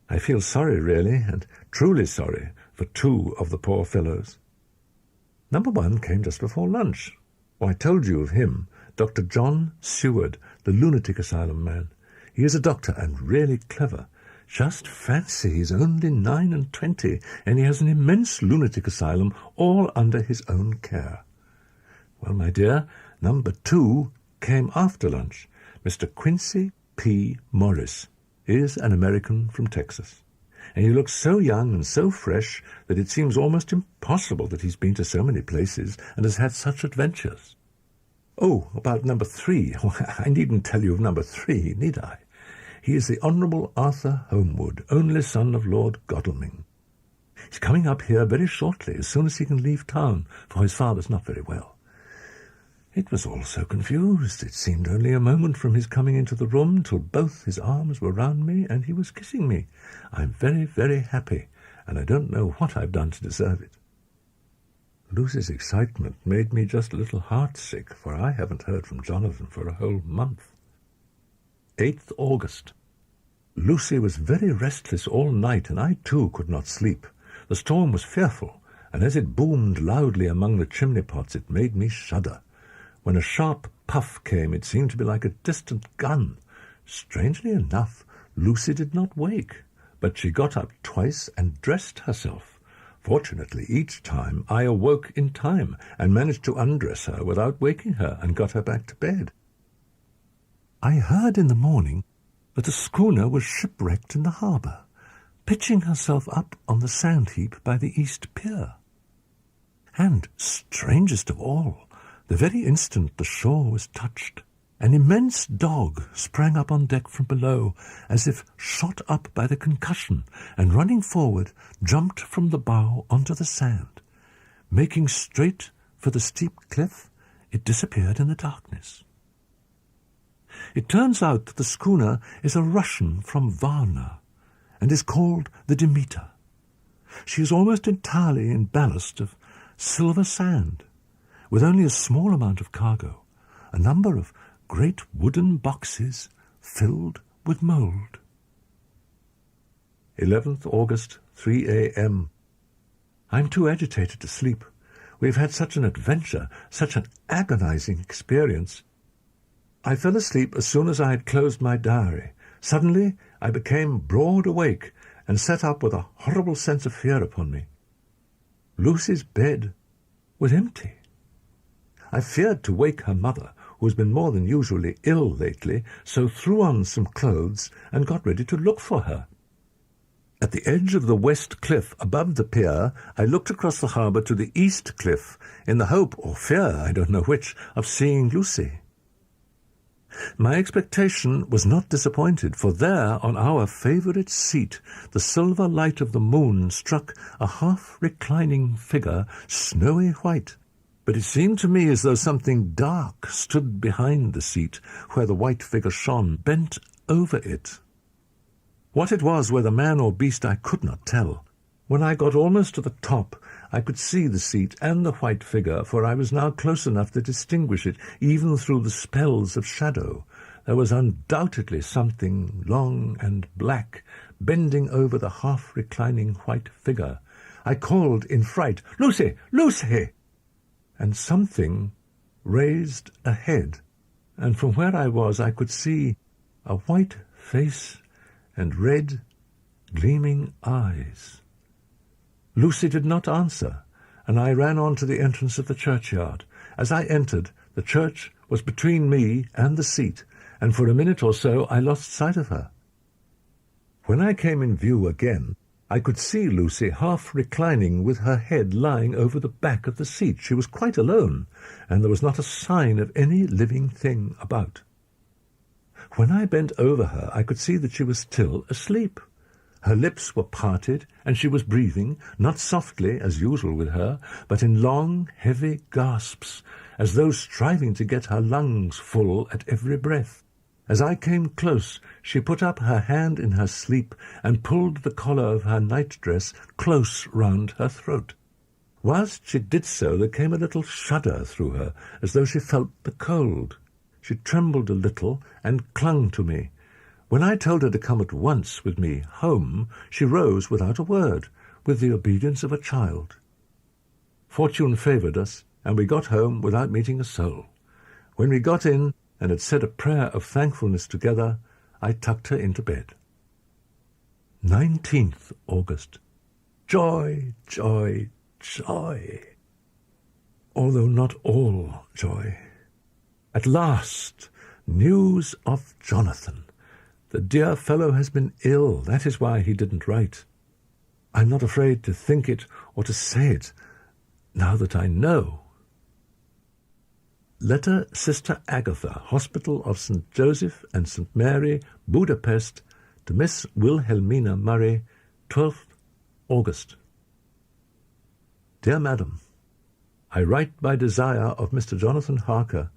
S1: I feel sorry, really, and truly sorry, for 2 of the poor fellows. Number 1 came just before lunch. Oh, I told you of him, Dr. John Seward, the lunatic asylum man. He is a doctor and really clever. Just fancy, he's only 9 and 20, and he has an immense lunatic asylum all under his own care. Well, my dear, number 2 came after lunch. Mr. Quincy P. Morris is an American from Texas, and he looks so young and so fresh that it seems almost impossible that he's been to so many places and has had such adventures. Oh, about number 3. I needn't tell you of number 3, need I? He is the Honourable Arthur Homewood, only son of Lord Godalming. He's coming up here very shortly, as soon as he can leave town, for his father's not very well. It was all so confused. It seemed only a moment from his coming into the room till both his arms were round me and he was kissing me. I'm very, very happy, and I don't know what I've done to deserve it. Lucy's excitement made me just a little heartsick, for I haven't heard from Jonathan for a whole month. 8th August. Lucy was very restless all night, and I too could not sleep. The storm was fearful, and as it boomed loudly among the chimney-pots it made me shudder. When a sharp puff came, it seemed to be like a distant gun. Strangely enough, Lucy did not wake, but she got up twice and dressed herself. Fortunately, each time I awoke in time and managed to undress her without waking her and got her back to bed. I heard in the morning that a schooner was shipwrecked in the harbour, pitching herself up on the sand heap by the East Pier. And, strangest of all, the very instant the shore was touched, an immense dog sprang up on deck from below, as if shot up by the concussion, and running forward, jumped from the bow onto the sand. Making straight for the steep cliff, it disappeared in the darkness. It turns out that the schooner is a Russian from Varna, and is called the Demeter. She is almost entirely in ballast of silver sand, with only a small amount of cargo, a number of great wooden boxes filled with mould. 11th August, 3 a.m. I'm too agitated to sleep. We've had such an adventure, such an agonizing experience. I fell asleep as soon as I had closed my diary. Suddenly I became broad awake and sat up with a horrible sense of fear upon me. Lucy's bed was empty. I feared to wake her mother, who has been more than usually ill lately, so threw on some clothes and got ready to look for her. At the edge of the west cliff above the pier, I looked across the harbour to the east cliff, in the hope, or fear, I don't know which, of seeing Lucy. My expectation was not disappointed, for there, on our favourite seat, the silver light of the moon struck a half-reclining figure, snowy white. But it seemed to me as though something dark stood behind the seat, where the white figure shone, bent over it. What it was, whether man or beast, I could not tell. When I got almost to the top, I could see the seat and the white figure, for I was now close enough to distinguish it, even through the spells of shadow. There was undoubtedly something long and black, bending over the half-reclining white figure. I called in fright, "Lucy! Lucy!" And something raised a head, and from where I was I could see a white face and red, gleaming eyes. Lucy did not answer, and I ran on to the entrance of the churchyard. As I entered, the church was between me and the seat, and for a minute or so I lost sight of her. When I came in view again, I could see Lucy half reclining with her head lying over the back of the seat. She was quite alone, and there was not a sign of any living thing about. When I bent over her, I could see that she was still asleep. Her lips were parted, and she was breathing, not softly, as usual with her, but in long, heavy gasps, as though striving to get her lungs full at every breath. As I came close, she put up her hand in her sleep and pulled the collar of her nightdress close round her throat. Whilst she did so, there came a little shudder through her, as though she felt the cold. She trembled a little and clung to me. When I told her to come at once with me home, she rose without a word, with the obedience of a child. Fortune favoured us, and we got home without meeting a soul. When we got in and had said a prayer of thankfulness together, I tucked her into bed. 19th August. Joy, joy, joy. Although not all joy. At last, news of Jonathan. The dear fellow has been ill. That is why he didn't write. I'm not afraid to think it or to say it, now that I know. Letter Sister Agatha, Hospital of St. Joseph and St. Mary, Budapest, to Miss Wilhelmina Murray, 12th August. Dear Madam, I write by desire of Mr. Jonathan Harker,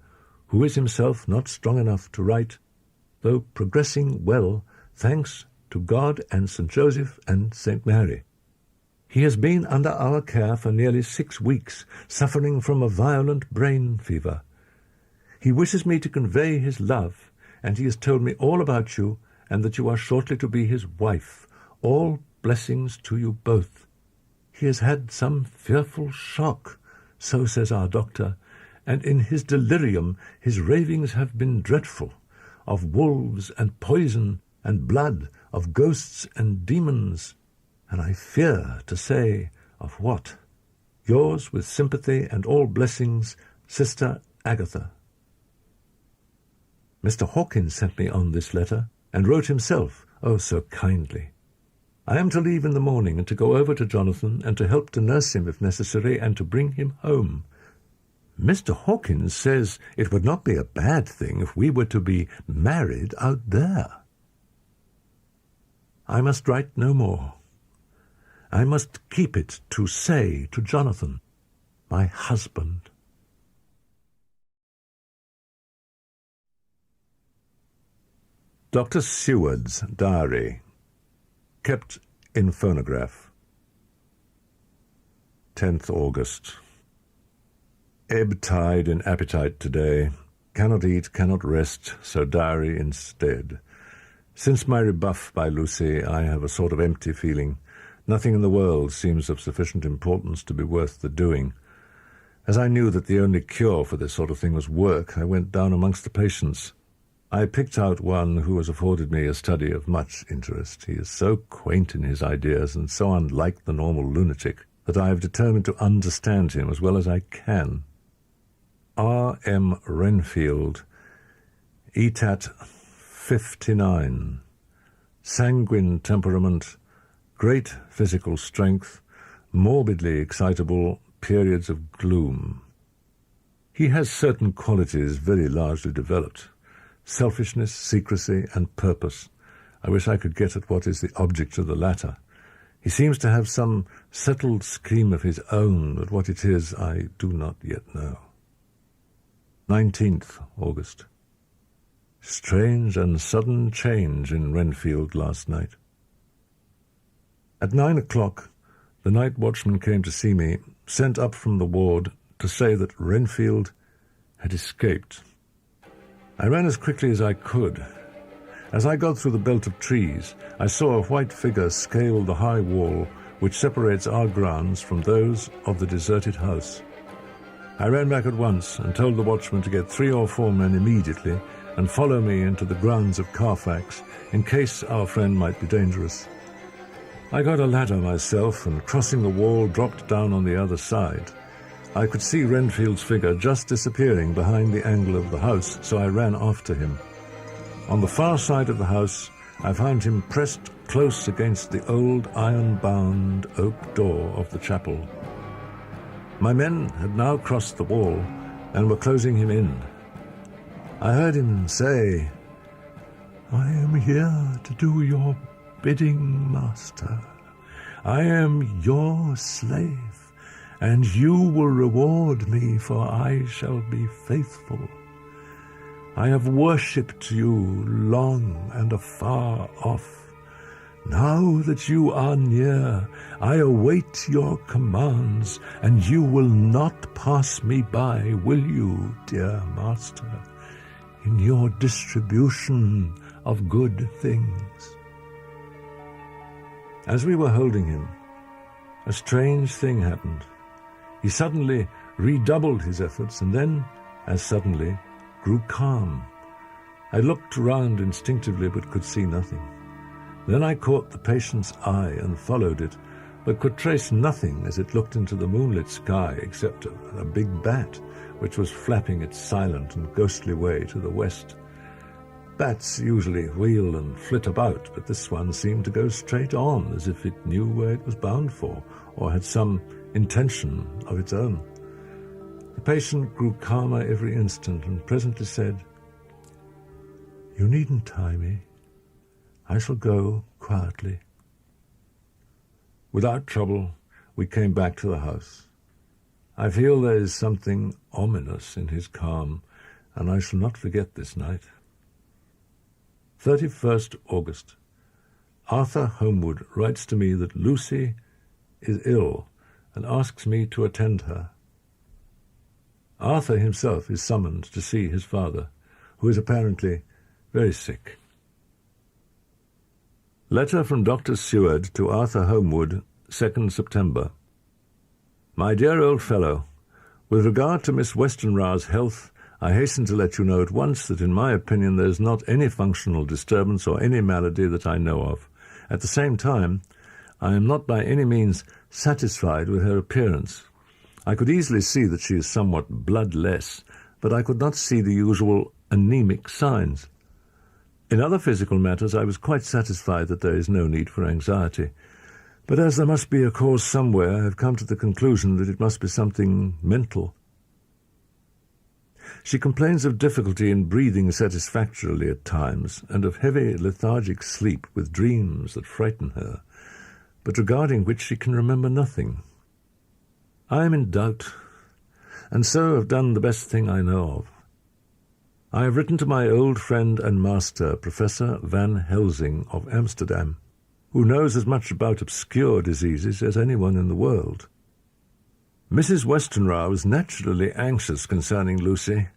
S1: who is himself not strong enough to write, though progressing well, thanks to God and St. Joseph and St. Mary. He has been under our care for nearly 6 weeks, suffering from a violent brain fever. He wishes me to convey his love, and he has told me all about you, and that you are shortly to be his wife. All blessings to you both. He has had some fearful shock, so says our doctor, and in his delirium his ravings have been dreadful, of wolves and poison and blood, of ghosts and demons, and I fear to say of what. Yours with sympathy and all blessings, Sister Agatha. Mr. Hawkins sent me on this letter, and wrote himself, oh, so kindly. I am to leave in the morning and to go over to Jonathan and to help to nurse him if necessary and to bring him home. Mr. Hawkins says it would not be a bad thing if we were to be married out there. I must write no more. I must keep it to say to Jonathan, my husband. Dr. Seward's diary, kept in phonograph. 10th August. Ebb tide in appetite today. Cannot eat, cannot rest, so diary instead. Since my rebuff by Lucy, I have a sort of empty feeling. Nothing in the world seems of sufficient importance to be worth the doing. As I knew that the only cure for this sort of thing was work, I went down amongst the patients. I picked out one who has afforded me a study of much interest. He is so quaint in his ideas and so unlike the normal lunatic that I have determined to understand him as well as I can. R. M. Renfield, ETAT 59, sanguine temperament, great physical strength, morbidly excitable, periods of gloom. He has certain qualities very largely developed: selfishness, secrecy, and purpose. I wish I could get at what is the object of the latter. He seems to have some settled scheme of his own, but what it is I do not yet know. 19th August. Strange and sudden change in Renfield last night. At 9 o'clock, the night watchman came to see me, sent up from the ward to say that Renfield had escaped. I ran as quickly as I could. As I got through the belt of trees, I saw a white figure scale the high wall which separates our grounds from those of the deserted house. I ran back at once and told the watchman to get 3 or 4 men immediately and follow me into the grounds of Carfax in case our friend might be dangerous. I got a ladder myself and, crossing the wall, dropped down on the other side. I could see Renfield's figure just disappearing behind the angle of the house, so I ran after him. On the far side of the house, I found him pressed close against the old iron-bound oak door of the chapel. My men had now crossed the wall and were closing him in. I heard him say, "I am here to do your bidding, master. I am your slave, and you will reward me, for I shall be faithful. I have worshipped you long and afar off. Now that you are near, I await your commands, and you will not pass me by, will you, dear master, in your distribution of good things?" As we were holding him, a strange thing happened. He suddenly redoubled his efforts, and then, as suddenly, grew calm. I looked around instinctively, but could see nothing. Then I caught the patient's eye and followed it, but could trace nothing as it looked into the moonlit sky except a big bat, which was flapping its silent and ghostly way to the west. Bats usually wheel and flit about, but this one seemed to go straight on, as if it knew where it was bound for, or had some intention of its own. The patient grew calmer every instant, and presently said, "You needn't tie me. I shall go quietly." Without trouble, we came back to the house. I feel there is something ominous in his calm, and I shall not forget this night. 31st August. Arthur Homewood writes to me that Lucy is ill and asks me to attend her. Arthur himself is summoned to see his father, who is apparently very sick. Letter from Dr. Seward to Arthur Homewood, 2nd September. My dear old fellow, with regard to Miss Westenra's health, I hasten to let you know at once that in my opinion there is not any functional disturbance or any malady that I know of. At the same time, I am not by any means satisfied with her appearance. I could easily see that she is somewhat bloodless, but I could not see the usual anemic signs. In other physical matters I was quite satisfied that there is no need for anxiety. But as there must be a cause somewhere, I have come to the conclusion that it must be something mental. She complains of difficulty in breathing satisfactorily at times, and of heavy lethargic sleep with dreams that frighten her, but regarding which she can remember nothing. I am in doubt, and so have done the best thing I know of. I have written to my old friend and master, Professor Van Helsing of Amsterdam, who knows as much about obscure diseases as anyone in the world. Mrs. Westenra was naturally anxious concerning Lucy,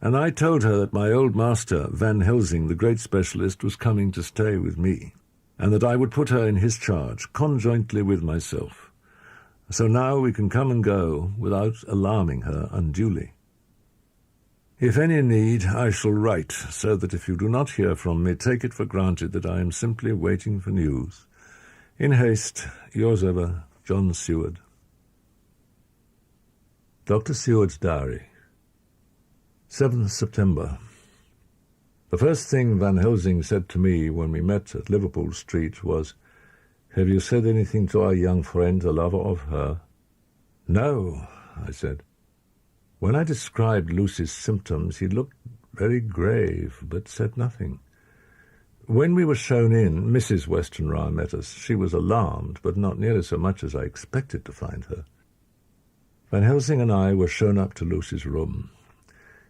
S1: and I told her that my old master, Van Helsing, the great specialist, was coming to stay with me, and that I would put her in his charge, conjointly with myself. So now we can come and go without alarming her unduly. If any need, I shall write, so that if you do not hear from me, take it for granted that I am simply waiting for news. In haste, yours ever, John Seward. Dr. Seward's Diary. 7th September. The first thing Van Helsing said to me when we met at Liverpool Street was, "Have you said anything to our young friend, the lover of her?" "No," I said. When I described Lucy's symptoms, he looked very grave, but said nothing. When we were shown in, Mrs. Westenra met us. She was alarmed, but not nearly so much as I expected to find her. Van Helsing and I were shown up to Lucy's room.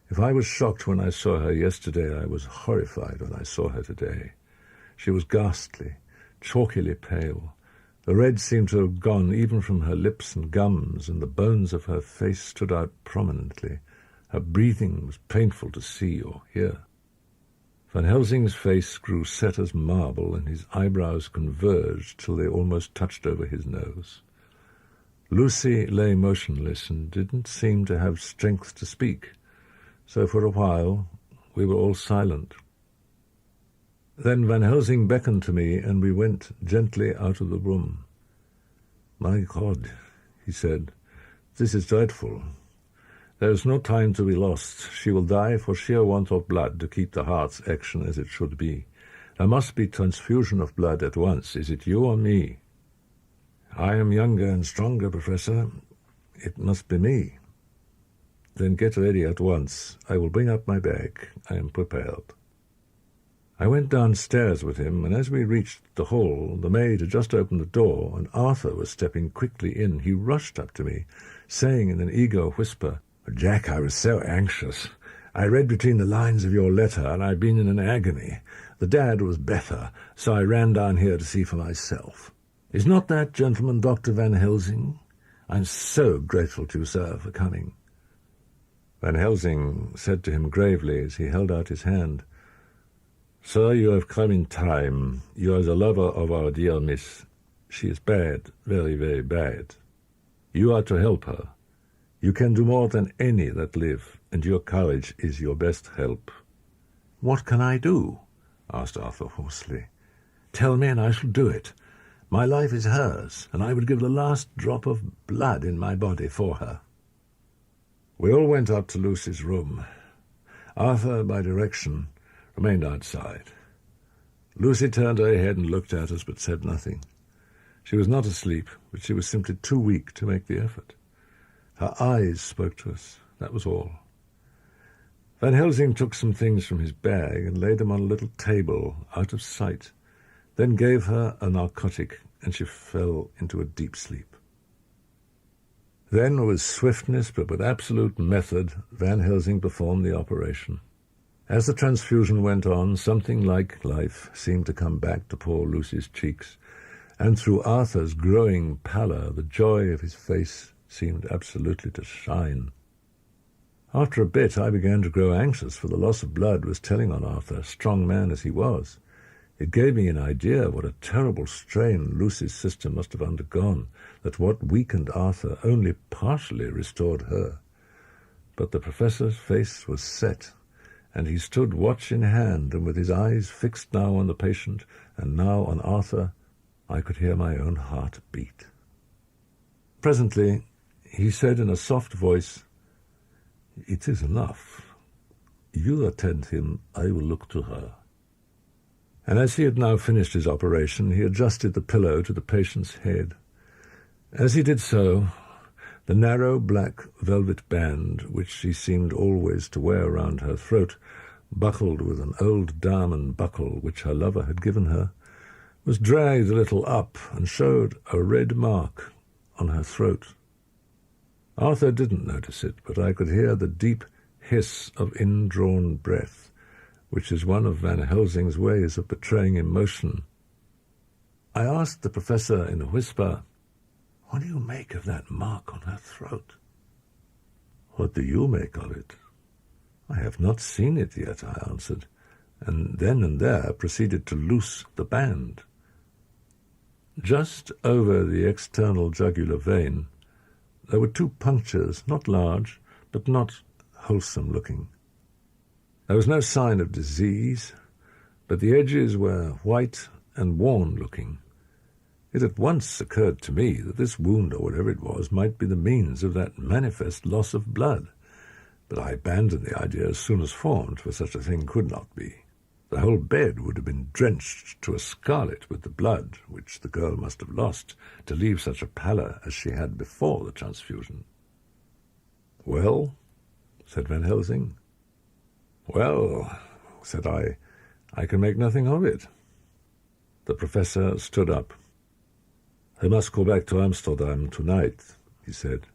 S1: If I was shocked when I saw her yesterday, I was horrified when I saw her today. She was ghastly, chalkily pale, The red seemed to have gone even from her lips and gums, and the bones of her face stood out prominently. Her breathing was painful to see or hear. Van Helsing's face grew set as marble, and his eyebrows converged till they almost touched over his nose. Lucy lay motionless and didn't seem to have strength to speak, so for a while we were all silent. Then Van Helsing beckoned to me, and we went gently out of the room. "My God," he said, "this is dreadful. There is no time to be lost. She will die for sheer want of blood to keep the heart's action as it should be. There must be transfusion of blood at once. Is it you or me?" "I am younger and stronger, Professor. It must be me." "Then get ready at once. I will bring up my bag. I am prepared." I went downstairs with him, and as we reached the hall, the maid had just opened the door, and Arthur was stepping quickly in. He rushed up to me, saying in an eager whisper, "Jack, I was so anxious. I read between the lines of your letter, and I've been in an agony. The dad was better, so I ran down here to see for myself. Is not that gentleman Dr. Van Helsing? I'm so grateful to you, sir, for coming." Van Helsing said to him gravely as he held out his hand, "Sir, you have come in time. You are the lover of our dear miss. She is bad, very, very bad. You are to help her. You can do more than any that live, and your courage is your best help." "What can I do?" asked Arthur hoarsely. "Tell me, and I shall do it. My life is hers, and I would give the last drop of blood in my body for her." We all went up to Lucy's room. Arthur, by direction, remained outside. Lucy turned her head and looked at us, but said nothing. She was not asleep, but she was simply too weak to make the effort. Her eyes spoke to us, that was all. Van Helsing took some things from his bag and laid them on a little table out of sight, then gave her a narcotic, and she fell into a deep sleep. Then, with swiftness but with absolute method, Van Helsing performed the operation. As the transfusion went on, something like life seemed to come back to poor Lucy's cheeks, and through Arthur's growing pallor the joy of his face seemed absolutely to shine. After a bit I began to grow anxious, for the loss of blood was telling on Arthur, strong man as he was. It gave me an idea what a terrible strain Lucy's system must have undergone, that what weakened Arthur only partially restored her. But the professor's face was set, and he stood watch in hand, and with his eyes fixed now on the patient and now on Arthur, I could hear my own heart beat. Presently he said in a soft voice, "It is enough. You attend him, I will look to her." And as he had now finished his operation, he adjusted the pillow to the patient's head. As he did so, the narrow black velvet band, which she seemed always to wear round her throat, buckled with an old diamond buckle which her lover had given her, was dragged a little up and showed a red mark on her throat. Arthur didn't notice it, but I could hear the deep hiss of indrawn breath, which is one of Van Helsing's ways of betraying emotion. I asked the professor in a whisper, "What do you make of that mark on her throat?" "What do you make of it?" "I have not seen it yet," I answered, and then and there proceeded to loose the band. Just over the external jugular vein there were 2 punctures, not large, but not wholesome-looking. There was no sign of disease, but the edges were white and worn-looking. It at once occurred to me that this wound, or whatever it was, might be the means of that manifest loss of blood, but I abandoned the idea as soon as formed, for such a thing could not be. The whole bed would have been drenched to a scarlet with the blood which the girl must have lost to leave such a pallor as she had before the transfusion. "Well?" said Van Helsing. "Well," said I can make nothing of it." The professor stood up. "I must go back to Amsterdam tonight," he said.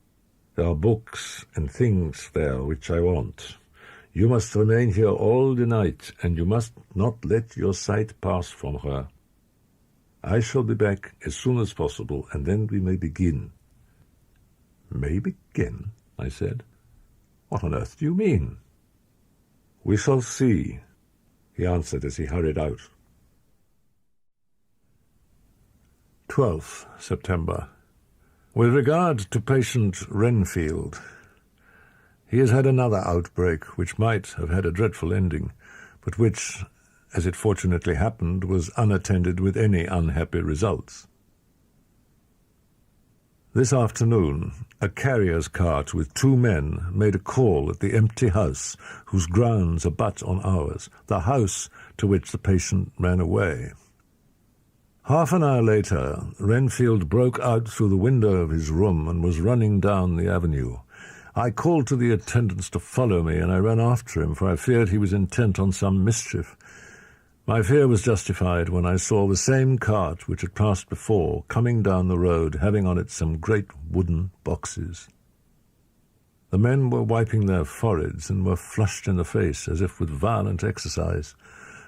S1: "There are books and things there which I want. You must remain here all the night, and you must not let your sight pass from her." I shall be back as soon as possible, and then we may begin." "May begin?" I said. "What on earth do you mean?" "We shall see," he answered as he hurried out. 12th September. With regard to patient Renfield, he has had another outbreak which might have had a dreadful ending, but which, as it fortunately happened, was unattended with any unhappy results. This afternoon, a carrier's cart with 2 men made a call at the empty house whose grounds abut on ours, the house to which the patient ran away. Half an hour later, Renfield broke out through the window of his room and was running down the avenue. I called to the attendants to follow me, and I ran after him, for I feared he was intent on some mischief. My fear was justified when I saw the same cart which had passed before coming down the road, having on it some great wooden boxes. The men were wiping their foreheads and were flushed in the face, as if with violent exercise.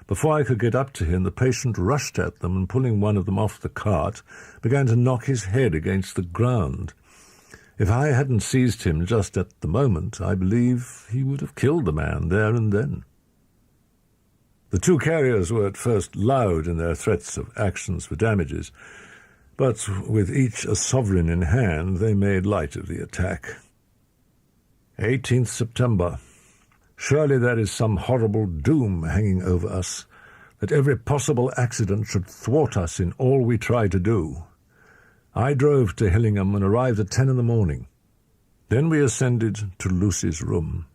S1: Before I could get up to him, the patient rushed at them and, pulling one of them off the cart, began to knock his head against the ground. If I hadn't seized him just at the moment, I believe he would have killed the man there and then. The 2 carriers were at first loud in their threats of actions for damages, but with each a sovereign in hand, they made light of the attack. 18th September. Surely there is some horrible doom hanging over us, that every possible accident should thwart us in all we try to do. I drove to Hillingham and arrived at 10 in the morning. Then we ascended to Lucy's room.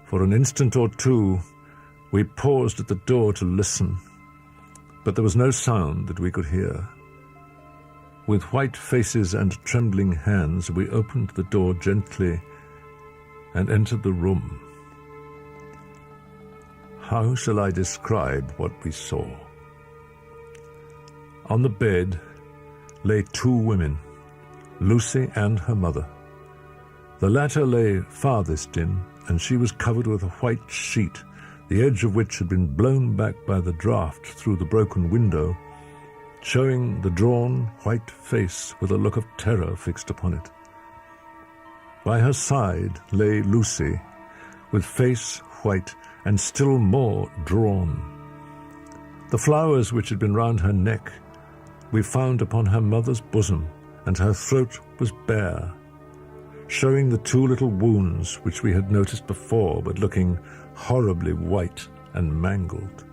S1: For an instant or two, we paused at the door to listen, but there was no sound that we could hear. With white faces and trembling hands, we opened the door gently and entered the room. How shall I describe what we saw? On the bed lay 2 women, Lucy and her mother. The latter lay farthest in, and she was covered with a white sheet, the edge of which had been blown back by the draught through the broken window, showing the drawn white face with a look of terror fixed upon it. By her side lay Lucy, with face white and still more drawn. The flowers which had been round her neck we found upon her mother's bosom, and her throat was bare, showing the 2 little wounds which we had noticed before, but looking horribly white and mangled.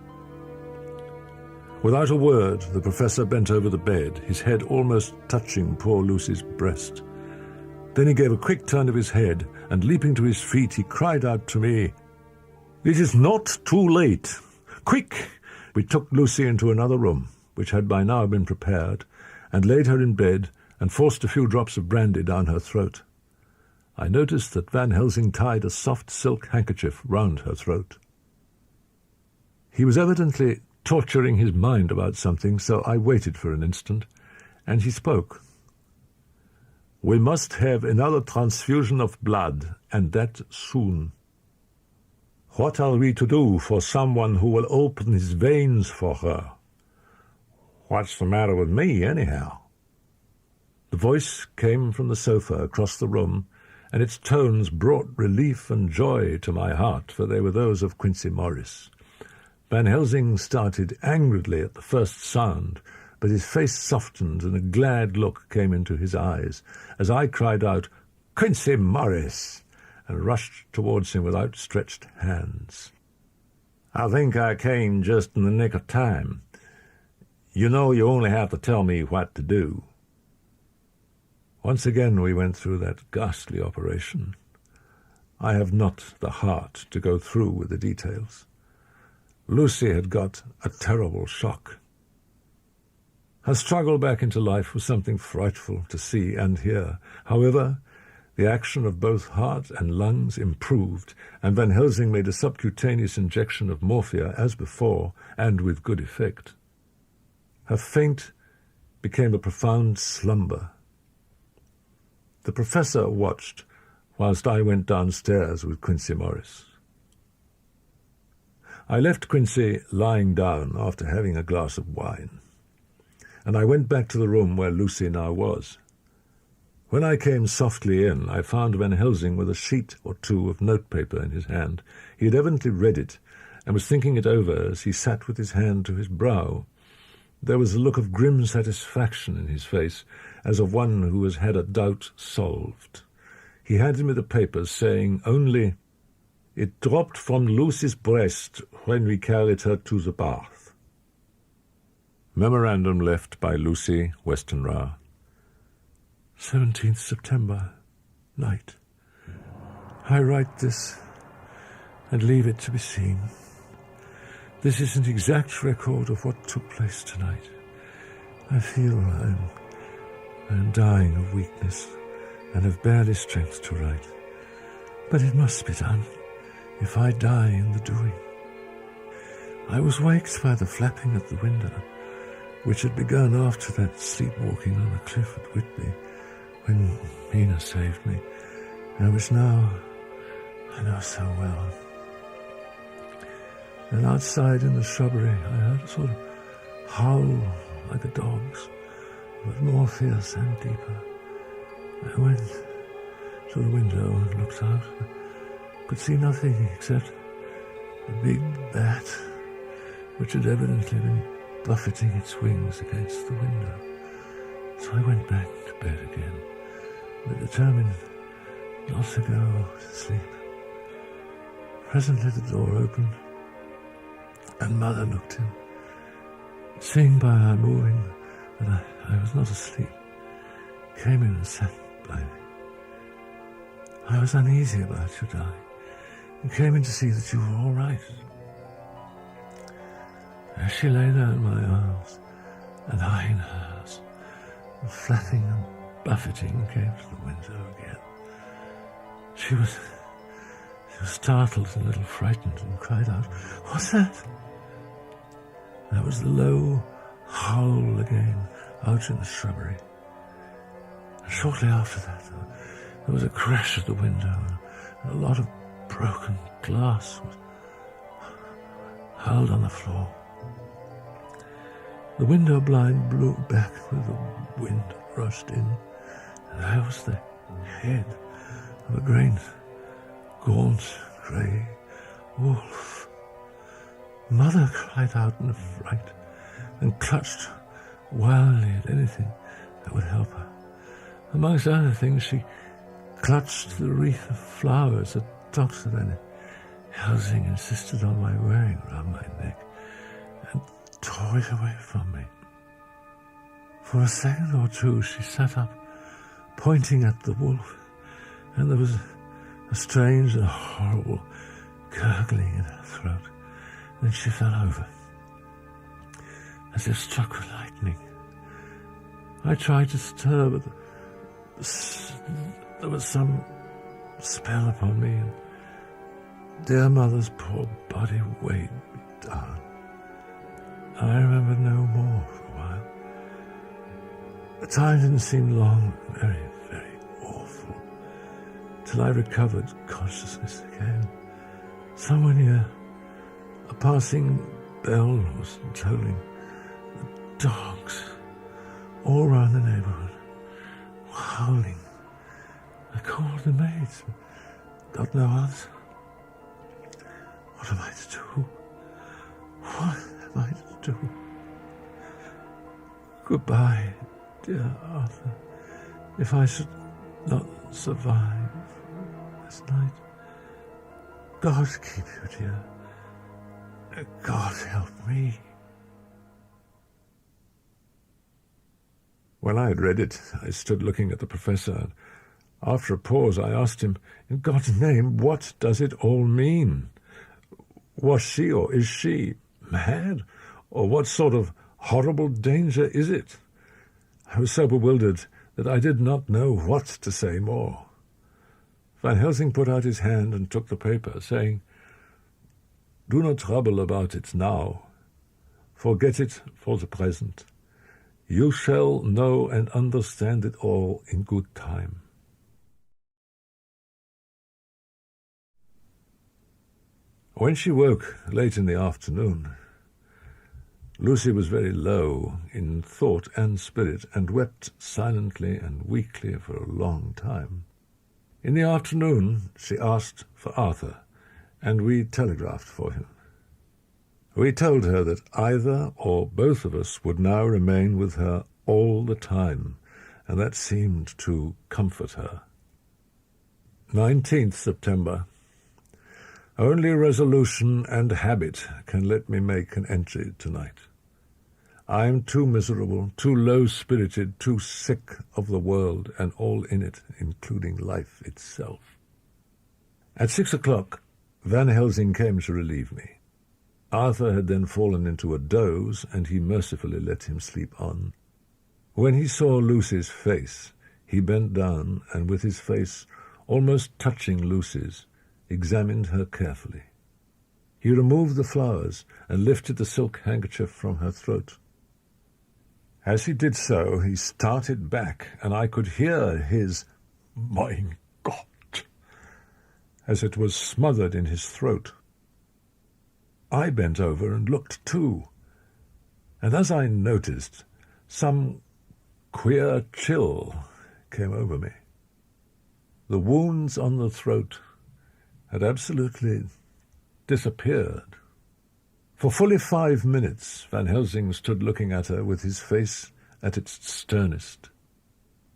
S1: Without a word, the professor bent over the bed, his head almost touching poor Lucy's breast. Then he gave a quick turn of his head, and leaping to his feet, he cried out to me, "It is not too late. Quick!" We took Lucy into another room, which had by now been prepared, and laid her in bed and forced a few drops of brandy down her throat. I noticed that Van Helsing tied a soft silk handkerchief round her throat. He was evidently torturing his mind about something, so I waited for an instant, and he spoke. "We must have another transfusion of blood, and that soon. What are we to do for someone who will open his veins for her?" "What's the matter with me, anyhow?" The voice came from the sofa across the room, and its tones brought relief and joy to my heart, for they were those of Quincey Morris. Van Helsing started angrily at the first sound, but his face softened and a glad look came into his eyes as I cried out, "Quincey Morris!" and rushed towards him with outstretched hands. "I think I came just in the nick of time. You know you only have to tell me what to do." Once again we went through that ghastly operation. I have not the heart to go through with the details. Lucy had got a terrible shock. Her struggle back into life was something frightful to see and hear. However, the action of both heart and lungs improved, and Van Helsing made a subcutaneous injection of morphia as before, and with good effect. Her faint became a profound slumber. The professor watched whilst I went downstairs with Quincey Morris. I left Quincey lying down after having a glass of wine. and I went back to the room where Lucy now was. When I came softly in, I found Van Helsing with a sheet or two of notepaper in his hand. He had evidently read it, and was thinking it over as he sat with his hand to his brow. There was a look of grim satisfaction in his face, as of one who has had a doubt solved. He handed me the papers, saying only, "It dropped from Lucy's breast when we carried her to the bath." Memorandum left by Lucy Westenra. 17th September, night. I write this and leave it to be seen. This is an exact record of what took place tonight. I feel I'm dying of weakness and have barely strength to write. But it must be done, if I die in the doing. I was waked by the flapping at the window, which had begun after that sleepwalking on the cliff at Whitby, when Mina saved me, and which now I know so well. And outside in the shrubbery I heard a sort of howl like a dog's, but more fierce and deeper. I went to the window and looked out. Could see nothing except a big bat, which had evidently been buffeting its wings against the window. So I went back to bed again, but determined not to go to sleep. Presently the door opened, and Mother looked in. Seeing by my moving that I was not asleep, came in and sat by me. I was uneasy about you dying, and came in to see that you were all right. As she lay there in my arms, and I in hers, the flapping and buffeting came to the window again. She was startled and a little frightened, and cried out, "What's that?" There was the low howl again out in the shrubbery. And shortly after that, there was a crash at the window, and a lot of broken glass was hurled on the floor. The window blind blew back with the wind that rushed in, and there was the head of a great, gaunt, grey wolf. Mother cried out in affright, and clutched wildly at anything that would help her. Amongst other things, she clutched the wreath of flowers that Dr. Van Helsing insisted on my wearing round my neck, and tore it away from me. For a second or two she sat up, pointing at the wolf, and there was a strange and horrible gurgling in her throat. Then she fell over, as if struck with lightning. I tried to stir, but there was some spell upon me, and dear Mother's poor body weighed me down. I remember no more for a while. The time didn't seem long, very, very awful, till I recovered consciousness again. Somewhere near, a passing bell was tolling. The dogs, all round the neighbourhood, were howling. I called the maids, but got no answer. What am I to do? What am I to do? Goodbye, dear Arthur. If I should not survive this night, God keep you, dear. God help me. When I had read it, I stood looking at the professor, and after a pause I asked him, "In God's name, what does it all mean? Was she, or is she, mad? Or what sort of horrible danger is it?" I was so bewildered that I did not know what to say more. Van Helsing put out his hand and took the paper, saying, "Do not trouble about it now. Forget it for the present. You shall know and understand it all in good time." When she woke late in the afternoon, Lucy was very low in thought and spirit, and wept silently and weakly for a long time. In the afternoon she asked for Arthur, and we telegraphed for him. We told her that either or both of us would now remain with her all the time, and that seemed to comfort her. 19th September. Only resolution and habit can let me make an entry tonight. I am too miserable, too low-spirited, too sick of the world and all in it, including life itself. At 6 o'clock, Van Helsing came to relieve me. Arthur had then fallen into a doze, and he mercifully let him sleep on. When he saw Lucy's face, he bent down, and with his face almost touching Lucy's, examined her carefully. He removed the flowers and lifted the silk handkerchief from her throat. As he did so, he started back, and I could hear his "Mein Gott," as it was smothered in his throat. I bent over and looked too, and as I noticed, some queer chill came over me. The wounds on the throat had absolutely disappeared. For fully 5 minutes, Van Helsing stood looking at her with his face at its sternest.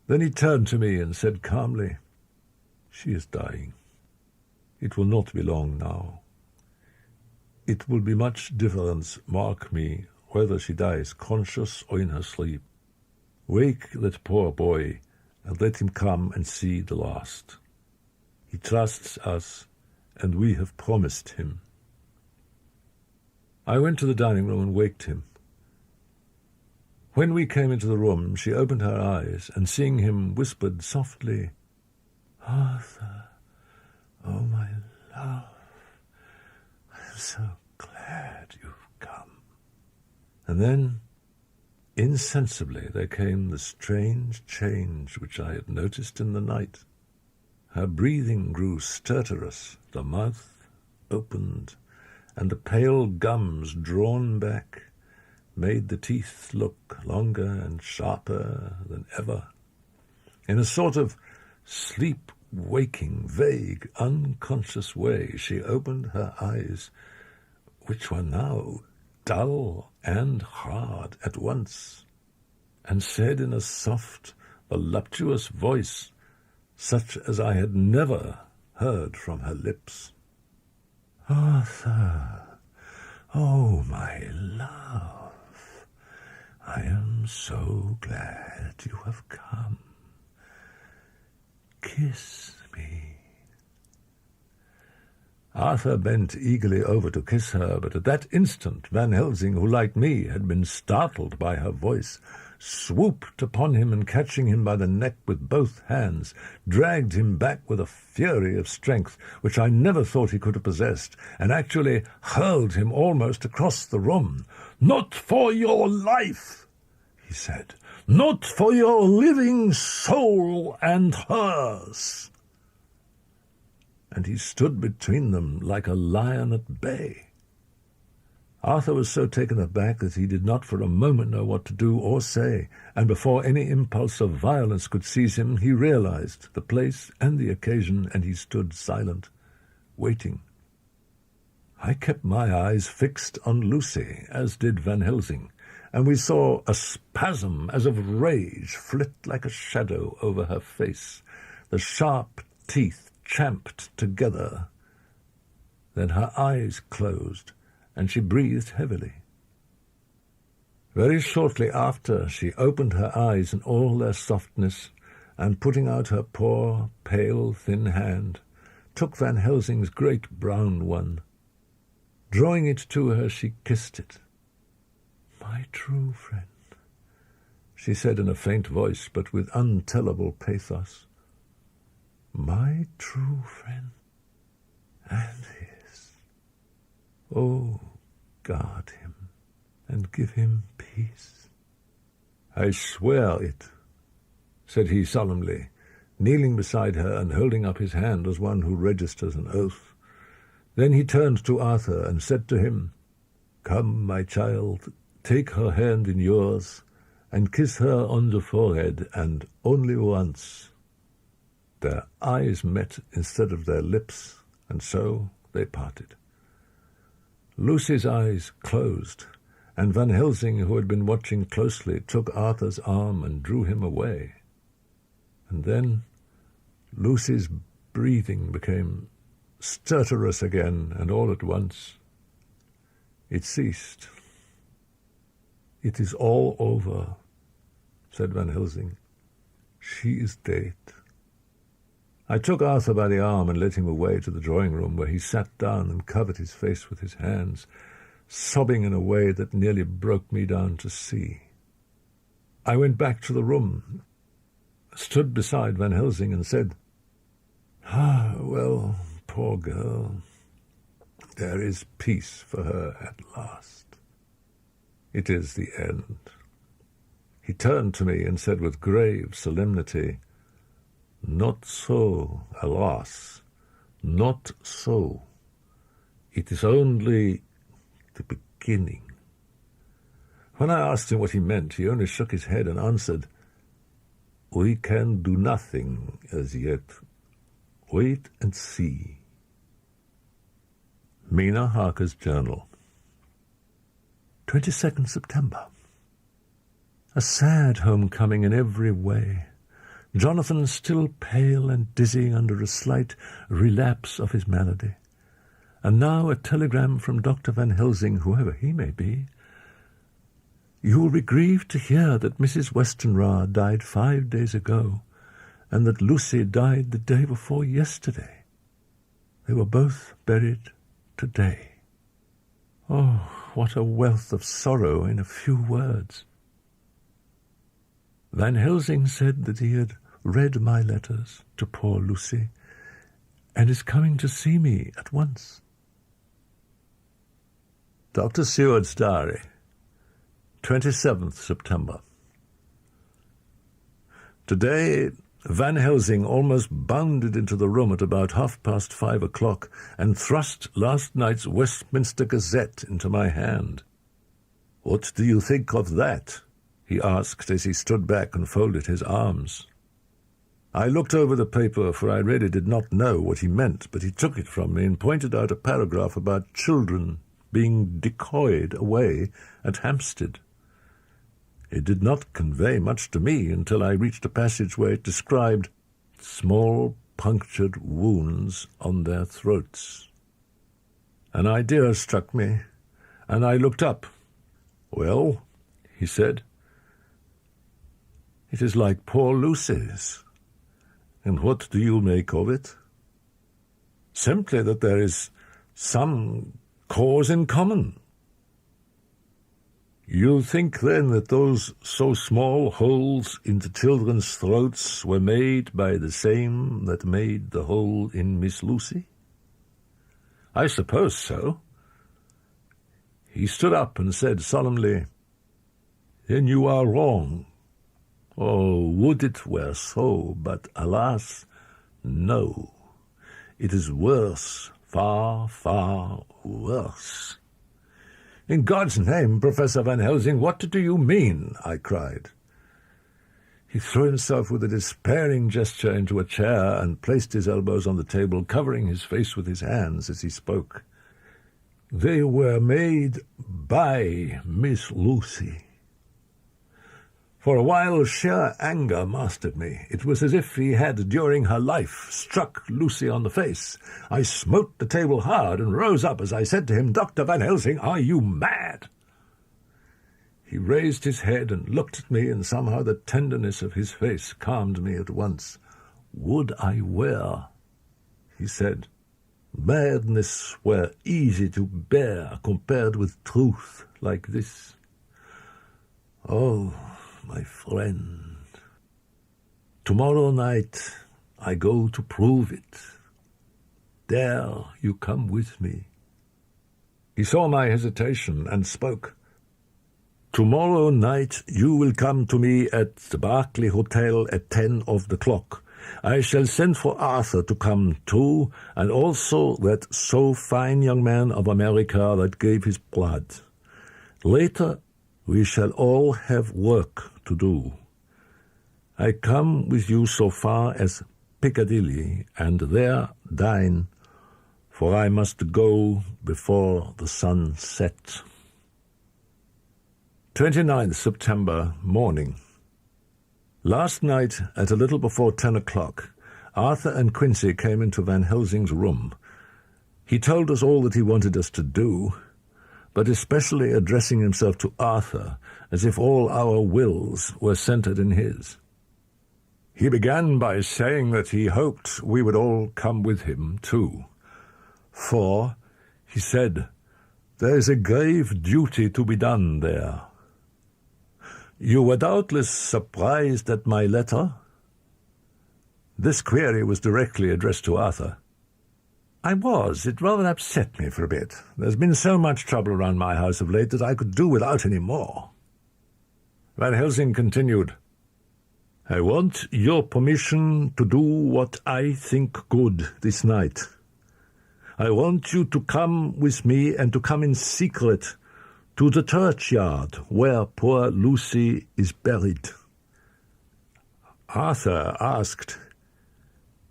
S1: Then he turned to me and said calmly, "She is dying. It will not be long now. It will be much difference, mark me, whether she dies conscious or in her sleep. Wake that poor boy, and let him come and see the last. He trusts us, and we have promised him." I went to the dining room and waked him. When we came into the room, she opened her eyes, and seeing him, whispered softly, "Arthur, oh my love, I am so glad you've come." And then, insensibly, there came the strange change which I had noticed in the night. Her breathing grew stertorous, the mouth opened, and the pale gums, drawn back, made the teeth look longer and sharper than ever. In a sort of sleep-waking, vague, unconscious way, she opened her eyes, which were now dull and hard at once, and said in a soft, voluptuous voice, such as I had never heard from her lips, "Arthur, oh my love, I am so glad you have come. Kiss me." Arthur bent eagerly over to kiss her, but at that instant Van Helsing, who, like me, had been startled by her voice, swooped upon him and, catching him by the neck with both hands, dragged him back with a fury of strength which I never thought he could have possessed, and actually hurled him almost across the room. "Not for your life," he said. "Not for your living soul and hers." And he stood between them like a lion at bay. Arthur was so taken aback that he did not for a moment know what to do or say, and before any impulse of violence could seize him, he realized the place and the occasion, and he stood silent, waiting. I kept my eyes fixed on Lucy, as did Van Helsing, and we saw a spasm as of rage flit like a shadow over her face. The sharp teeth champed together. Then her eyes closed, and she breathed heavily. Very shortly after, she opened her eyes in all their softness, and putting out her poor, pale, thin hand, took Van Helsing's great brown one. Drawing it to her, she kissed it. "My true friend," she said in a faint voice, but with untellable pathos. "My true friend, and his. Oh, guard him, and give him peace." "I swear it," said he solemnly, kneeling beside her and holding up his hand as one who registers an oath. Then he turned to Arthur and said to him, "Come, my child, take her hand in yours and kiss her on the forehead, and only once. Their eyes met instead of their lips, and so they parted. Lucy's eyes closed, and Van Helsing, who had been watching closely, took Arthur's arm and drew him away. And then Lucy's breathing became stertorous again, and all at once it ceased. "It is all over," said Van Helsing. "She is dead." I took Arthur by the arm and led him away to the drawing-room, where he sat down and covered his face with his hands, sobbing in a way that nearly broke me down to see. I went back to the room, stood beside Van Helsing, and said, "Well, poor girl, there is peace for her at last. It is the end." He turned to me and said with grave solemnity, "Not so, alas, not so. It is only the beginning." When I asked him what he meant, he only shook his head and answered, "We can do nothing as yet. Wait and see." Mina Harker's Journal. 22nd September. A sad homecoming in every way. Jonathan still pale and dizzy under a slight relapse of his malady. And now a telegram from Dr. Van Helsing, whoever he may be. "You will be grieved to hear that Mrs. Westenra died 5 days ago, and that Lucy died the day before yesterday. They were both buried today." Oh, what a wealth of sorrow in a few words. Van Helsing said that he had read my letters to poor Lucy, and is coming to see me at once. Dr. Seward's Diary, 27th September. Today, Van Helsing almost bounded into the room at about 5:30 and thrust last night's Westminster Gazette into my hand. "What do you think of that?" he asked as he stood back and folded his arms. I looked over the paper, for I really did not know what he meant, but he took it from me and pointed out a paragraph about children being decoyed away at Hampstead. It did not convey much to me until I reached a passage where it described small punctured wounds on their throats. An idea struck me, and I looked up. "Well," he said, "it is like poor Lucy's. And what do you make of it?" "Simply that there is some cause in common." "You think, then, that those so small holes in the children's throats were made by the same that made the hole in Miss Lucy?" "I suppose so." He stood up and said solemnly, "Then you are wrong. Oh, would it were so, but alas, no. It is worse, far, far worse." "In God's name, Professor Van Helsing, what do you mean?" I cried. He threw himself with a despairing gesture into a chair and placed his elbows on the table, covering his face with his hands as he spoke. "They were made by Miss Lucy." For a while sheer anger mastered me. It was as if he had, during her life, struck Lucy on the face. I smote the table hard and rose up as I said to him, "Dr. Van Helsing, are you mad?" He raised his head and looked at me, and somehow the tenderness of his face calmed me at once. "Would I were," he said. "Madness were easy to bear compared with truth like this. Oh, my friend, tomorrow night I go to prove it. Dare you come with me?" He saw my hesitation and spoke. "Tomorrow night you will come to me at the Berkeley Hotel at 10 of the clock. I shall send for Arthur to come too, and also that so fine young man of America that gave his blood. Later We shall all have work to do. I come with you so far as Piccadilly, and there dine, for I must go before the sun set. 29th September, morning. Last night, at a little before 10 o'clock, Arthur and Quincy came into Van Helsing's room. He told us all that he wanted us to do, but especially addressing himself to Arthur, as if all our wills were centered in his. He began by saying that he hoped we would all come with him, too. For, he said, there is a grave duty to be done there. You were doubtless surprised at my letter? This query was directly addressed to Arthur. I was. It rather upset me for a bit. There's been so much trouble around my house of late that I could do without any more. Van Helsing continued, I want your permission to do what I think good this night. I want you to come with me and to come in secret to the churchyard where poor Lucy is buried. Arthur asked,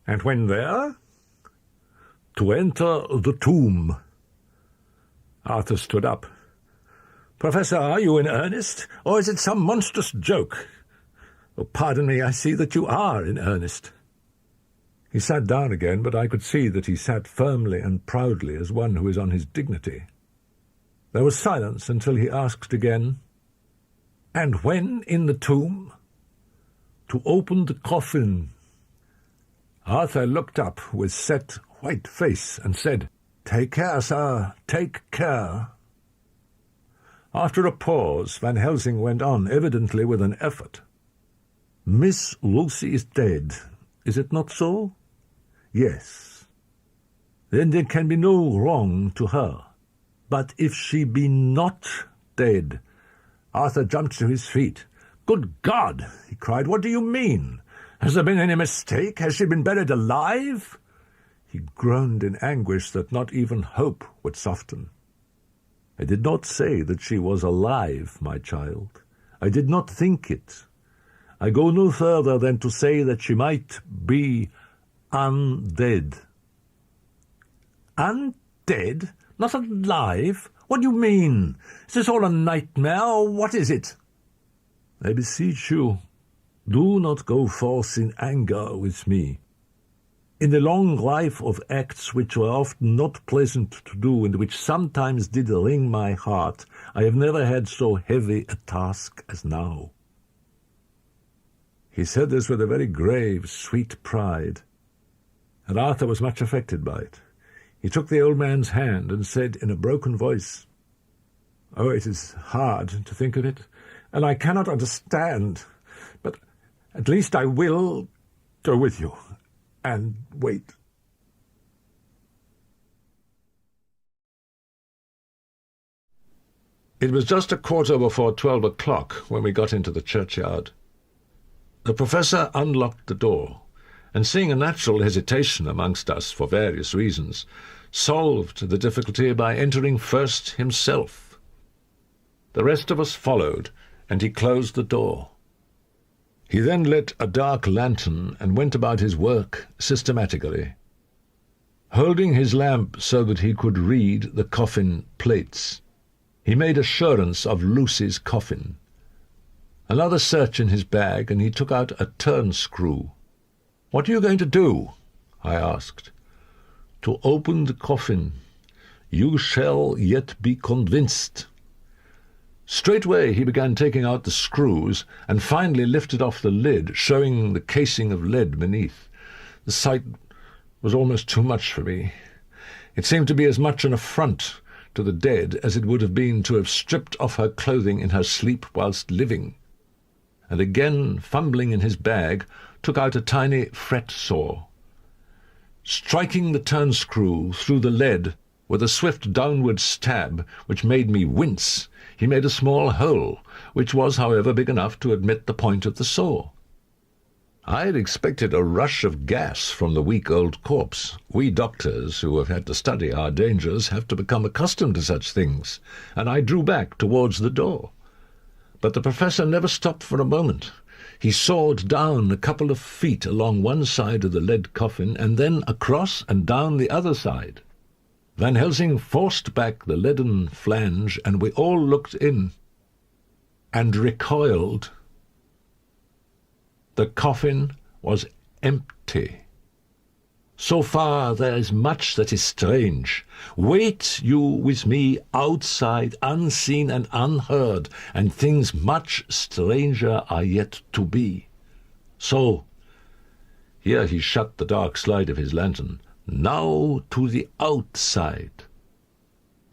S1: And when there? To enter the tomb. Arthur stood up. Professor, are you in earnest, or is it some monstrous joke? Oh, pardon me, I see that you are in earnest. He sat down again, but I could see that he sat firmly and proudly as one who is on his dignity. There was silence until he asked again, And when in the tomb? To open the coffin. Arthur looked up with set white face and said, Take care, sir, take care. After a pause, Van Helsing went on, evidently with an effort. Miss Lucy is dead, is it not so? Yes. Then there can be no wrong to her. But if she be not dead... Arthur jumped to his feet. Good God, he cried, what do you mean? Has there been any mistake? Has she been buried alive? He groaned in anguish that not even hope would soften. I did not say that she was alive, my child. I did not think it. I go no further than to say that she might be undead. Undead? Not alive? What do you mean? Is this all a nightmare, or what is it? I beseech you, do not go forth in anger with me. In the long life of acts which were often not pleasant to do, and which sometimes did wring my heart, I have never had so heavy a task as now. He said this with a very grave, sweet pride, and Arthur was much affected by it. He took the old man's hand and said in a broken voice, Oh, it is hard to think of it, and I cannot understand, but at least I will go with you and wait. It was just a quarter before 12 o'clock when we got into the churchyard. The professor unlocked the door, and seeing a natural hesitation amongst us for various reasons, solved the difficulty by entering first himself. The rest of us followed, and he closed the door. He then lit a dark lantern and went about his work systematically, holding his lamp so that he could read the coffin plates. He made assurance of Lucy's coffin. Another search in his bag, and he took out a turn-screw. "What are you going to do?" I asked. "To open the coffin. You shall yet be convinced." Straightway he began taking out the screws, and finally lifted off the lid, showing the casing of lead beneath. The sight was almost too much for me. It seemed to be as much an affront to the dead as it would have been to have stripped off her clothing in her sleep whilst living. And again, fumbling in his bag, took out a tiny fret saw. Striking the turn-screw through the lead with a swift downward stab which made me wince, he made a small hole, which was, however, big enough to admit the point of the saw. I had expected a rush of gas from the weak old corpse. We doctors, who have had to study our dangers, have to become accustomed to such things, and I drew back towards the door. But the professor never stopped for a moment. He soared down a couple of feet along one side of the lead coffin, and then across and down the other side. Van Helsing forced back the leaden flange, and we all looked in and recoiled. The coffin was empty. So far there is much that is strange. Wait you with me outside, unseen and unheard, and things much stranger are yet to be. So, here he shut the dark slide of his lantern, now to the outside.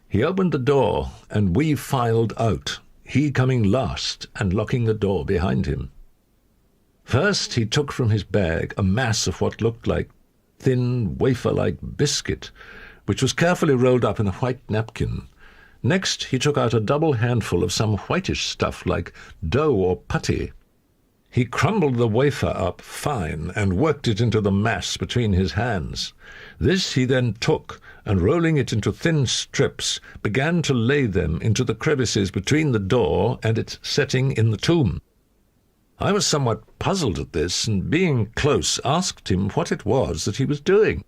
S1: He opened the door, and we filed out, he coming last and locking the door behind him. First he took from his bag a mass of what looked like thin, wafer-like biscuit, which was carefully rolled up in a white napkin. Next he took out a double handful of some whitish stuff like dough or putty. He crumbled the wafer up fine and worked it into the mass between his hands. This he then took, and rolling it into thin strips, began to lay them into the crevices between the door and its setting in the tomb. I was somewhat puzzled at this, and being close, asked him what it was that he was doing.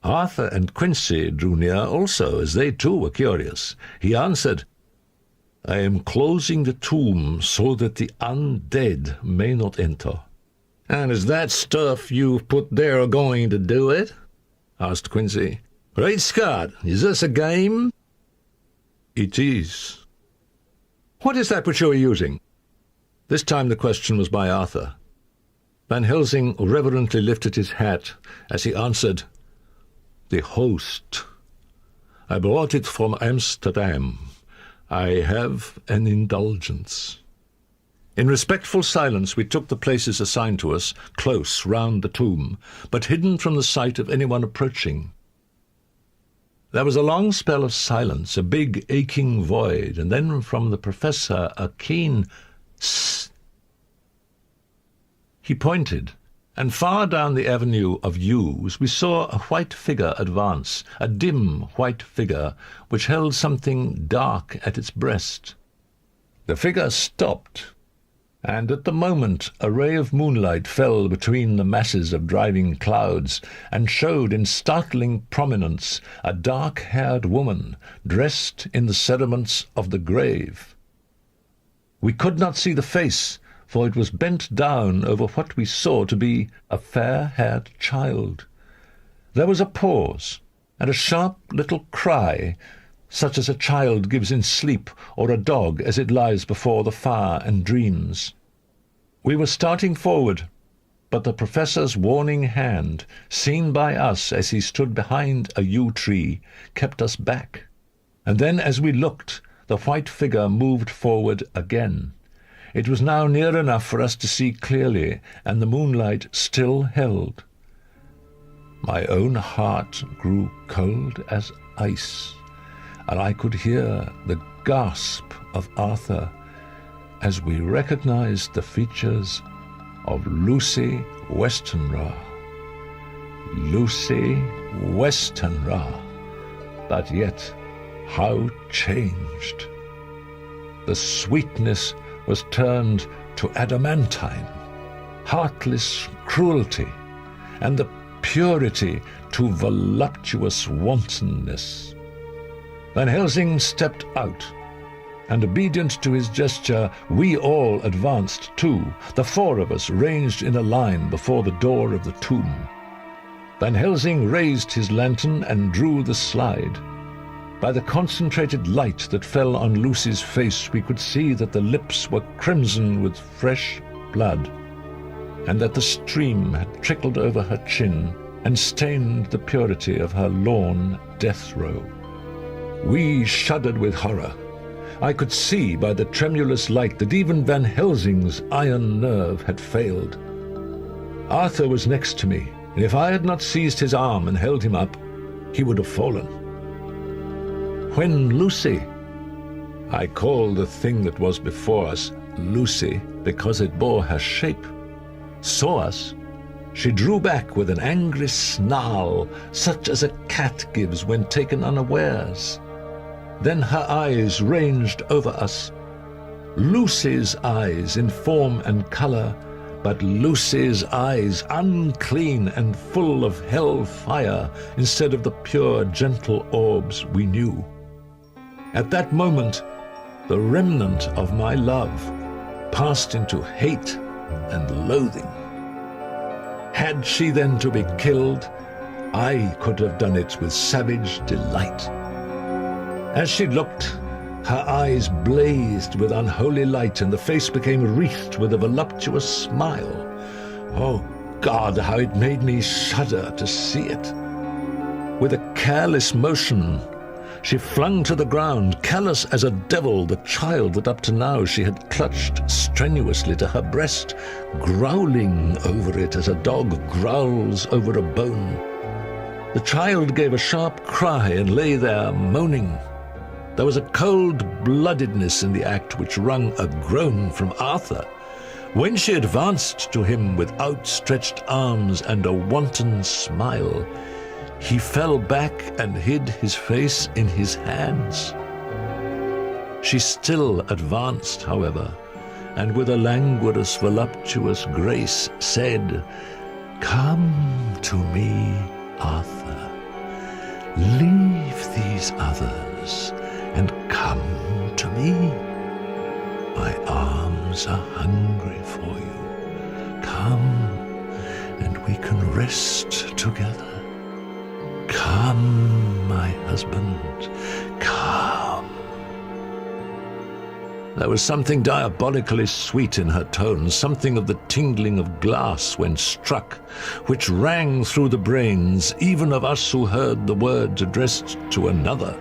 S1: Arthur and Quincy drew near also, as they too were curious. He answered, "I am closing the tomb so that the undead may not enter." "And is that stuff you've put there going to do it?" asked Quincy. "Great Scott, is this a game?" "It is." "What is that which you are using?" This time the question was by Arthur. Van Helsing reverently lifted his hat as he answered, "The host. I brought it from Amsterdam. I have an indulgence." In respectful silence we took the places assigned to us, close round the tomb, but hidden from the sight of anyone approaching. There was a long spell of silence, a big aching void, and then from the professor a keen "Sst." He pointed, and far down the avenue of yews we saw a white figure advance, a dim white figure which held something dark at its breast. The figure stopped, and at the moment a ray of moonlight fell between the masses of driving clouds and showed in startling prominence a dark-haired woman dressed in the cerements of the grave. We could not see the face, for it was bent down over what we saw to be a fair-haired child. There was a pause, and a sharp little cry, such as a child gives in sleep, or a dog as it lies before the fire and dreams. We were starting forward, but the professor's warning hand, seen by us as he stood behind a yew tree, kept us back. And then, as we looked, the white figure moved forward again. It was now near enough for us to see clearly, and the moonlight still held. My own heart grew cold as ice, and I could hear the gasp of Arthur as we recognized the features of Lucy Westenra. Lucy Westenra. But yet, how changed! The sweetness was turned to adamantine, heartless cruelty, and the purity to voluptuous wantonness. Van Helsing stepped out, and obedient to his gesture, we all advanced too, the four of us ranged in a line before the door of the tomb. Van Helsing raised his lantern and drew the slide. By the concentrated light that fell on Lucy's face, we could see that the lips were crimson with fresh blood, and that the stream had trickled over her chin and stained the purity of her lawn death robe. We shuddered with horror. I could see by the tremulous light that even Van Helsing's iron nerve had failed. Arthur was next to me, and if I had not seized his arm and held him up, he would have fallen. When Lucy, I call the thing that was before us Lucy because it bore her shape, saw us, she drew back with an angry snarl, such as a cat gives when taken unawares. Then her eyes ranged over us, Lucy's eyes in form and colour, but Lucy's eyes unclean and full of hell fire instead of the pure, gentle orbs we knew. At that moment, the remnant of my love passed into hate and loathing. Had she then to be killed, I could have done it with savage delight. As she looked, her eyes blazed with unholy light, and the face became wreathed with a voluptuous smile. Oh God, how it made me shudder to see it. With a careless motion, she flung to the ground, callous as a devil, the child that up to now she had clutched strenuously to her breast, growling over it as a dog growls over a bone. The child gave a sharp cry and lay there moaning. There was a cold-bloodedness in the act which wrung a groan from Arthur. When she advanced to him with outstretched arms and a wanton smile, he fell back and hid his face in his hands. She still advanced, however, and with a languorous, voluptuous grace said, "Come to me, Arthur. Leave these others and come to me. My arms are hungry for you. Come, and we can rest together. Come, my husband, come." There was something diabolically sweet in her tone, something of the tingling of glass when struck, which rang through the brains even of us who heard the words addressed to another.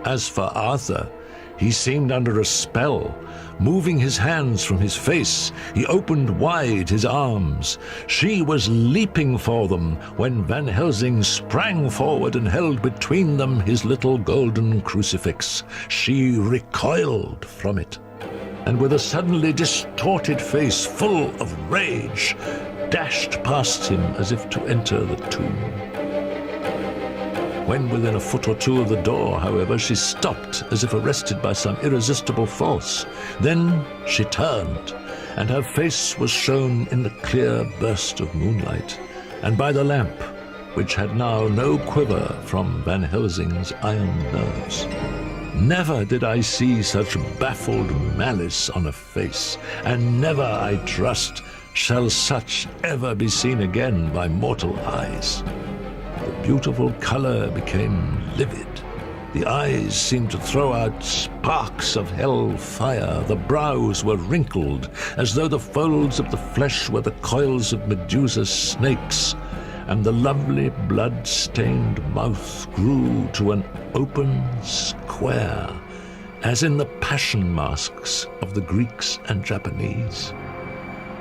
S1: As for Arthur, he seemed under a spell. Moving his hands from his face, he opened wide his arms. She was leaping for them when Van Helsing sprang forward and held between them his little golden crucifix. She recoiled from it, and with a suddenly distorted face full of rage, dashed past him as if to enter the tomb. When within a foot or two of the door, however, she stopped as if arrested by some irresistible force. Then she turned, and her face was shown in the clear burst of moonlight, and by the lamp, which had now no quiver from Van Helsing's iron nose. Never did I see such baffled malice on a face, and never, I trust, shall such ever be seen again by mortal eyes. The beautiful colour became livid. The eyes seemed to throw out sparks of hell fire. The brows were wrinkled, as though the folds of the flesh were the coils of Medusa's snakes, and the lovely blood-stained mouth grew to an open square, as in the passion masks of the Greeks and Japanese.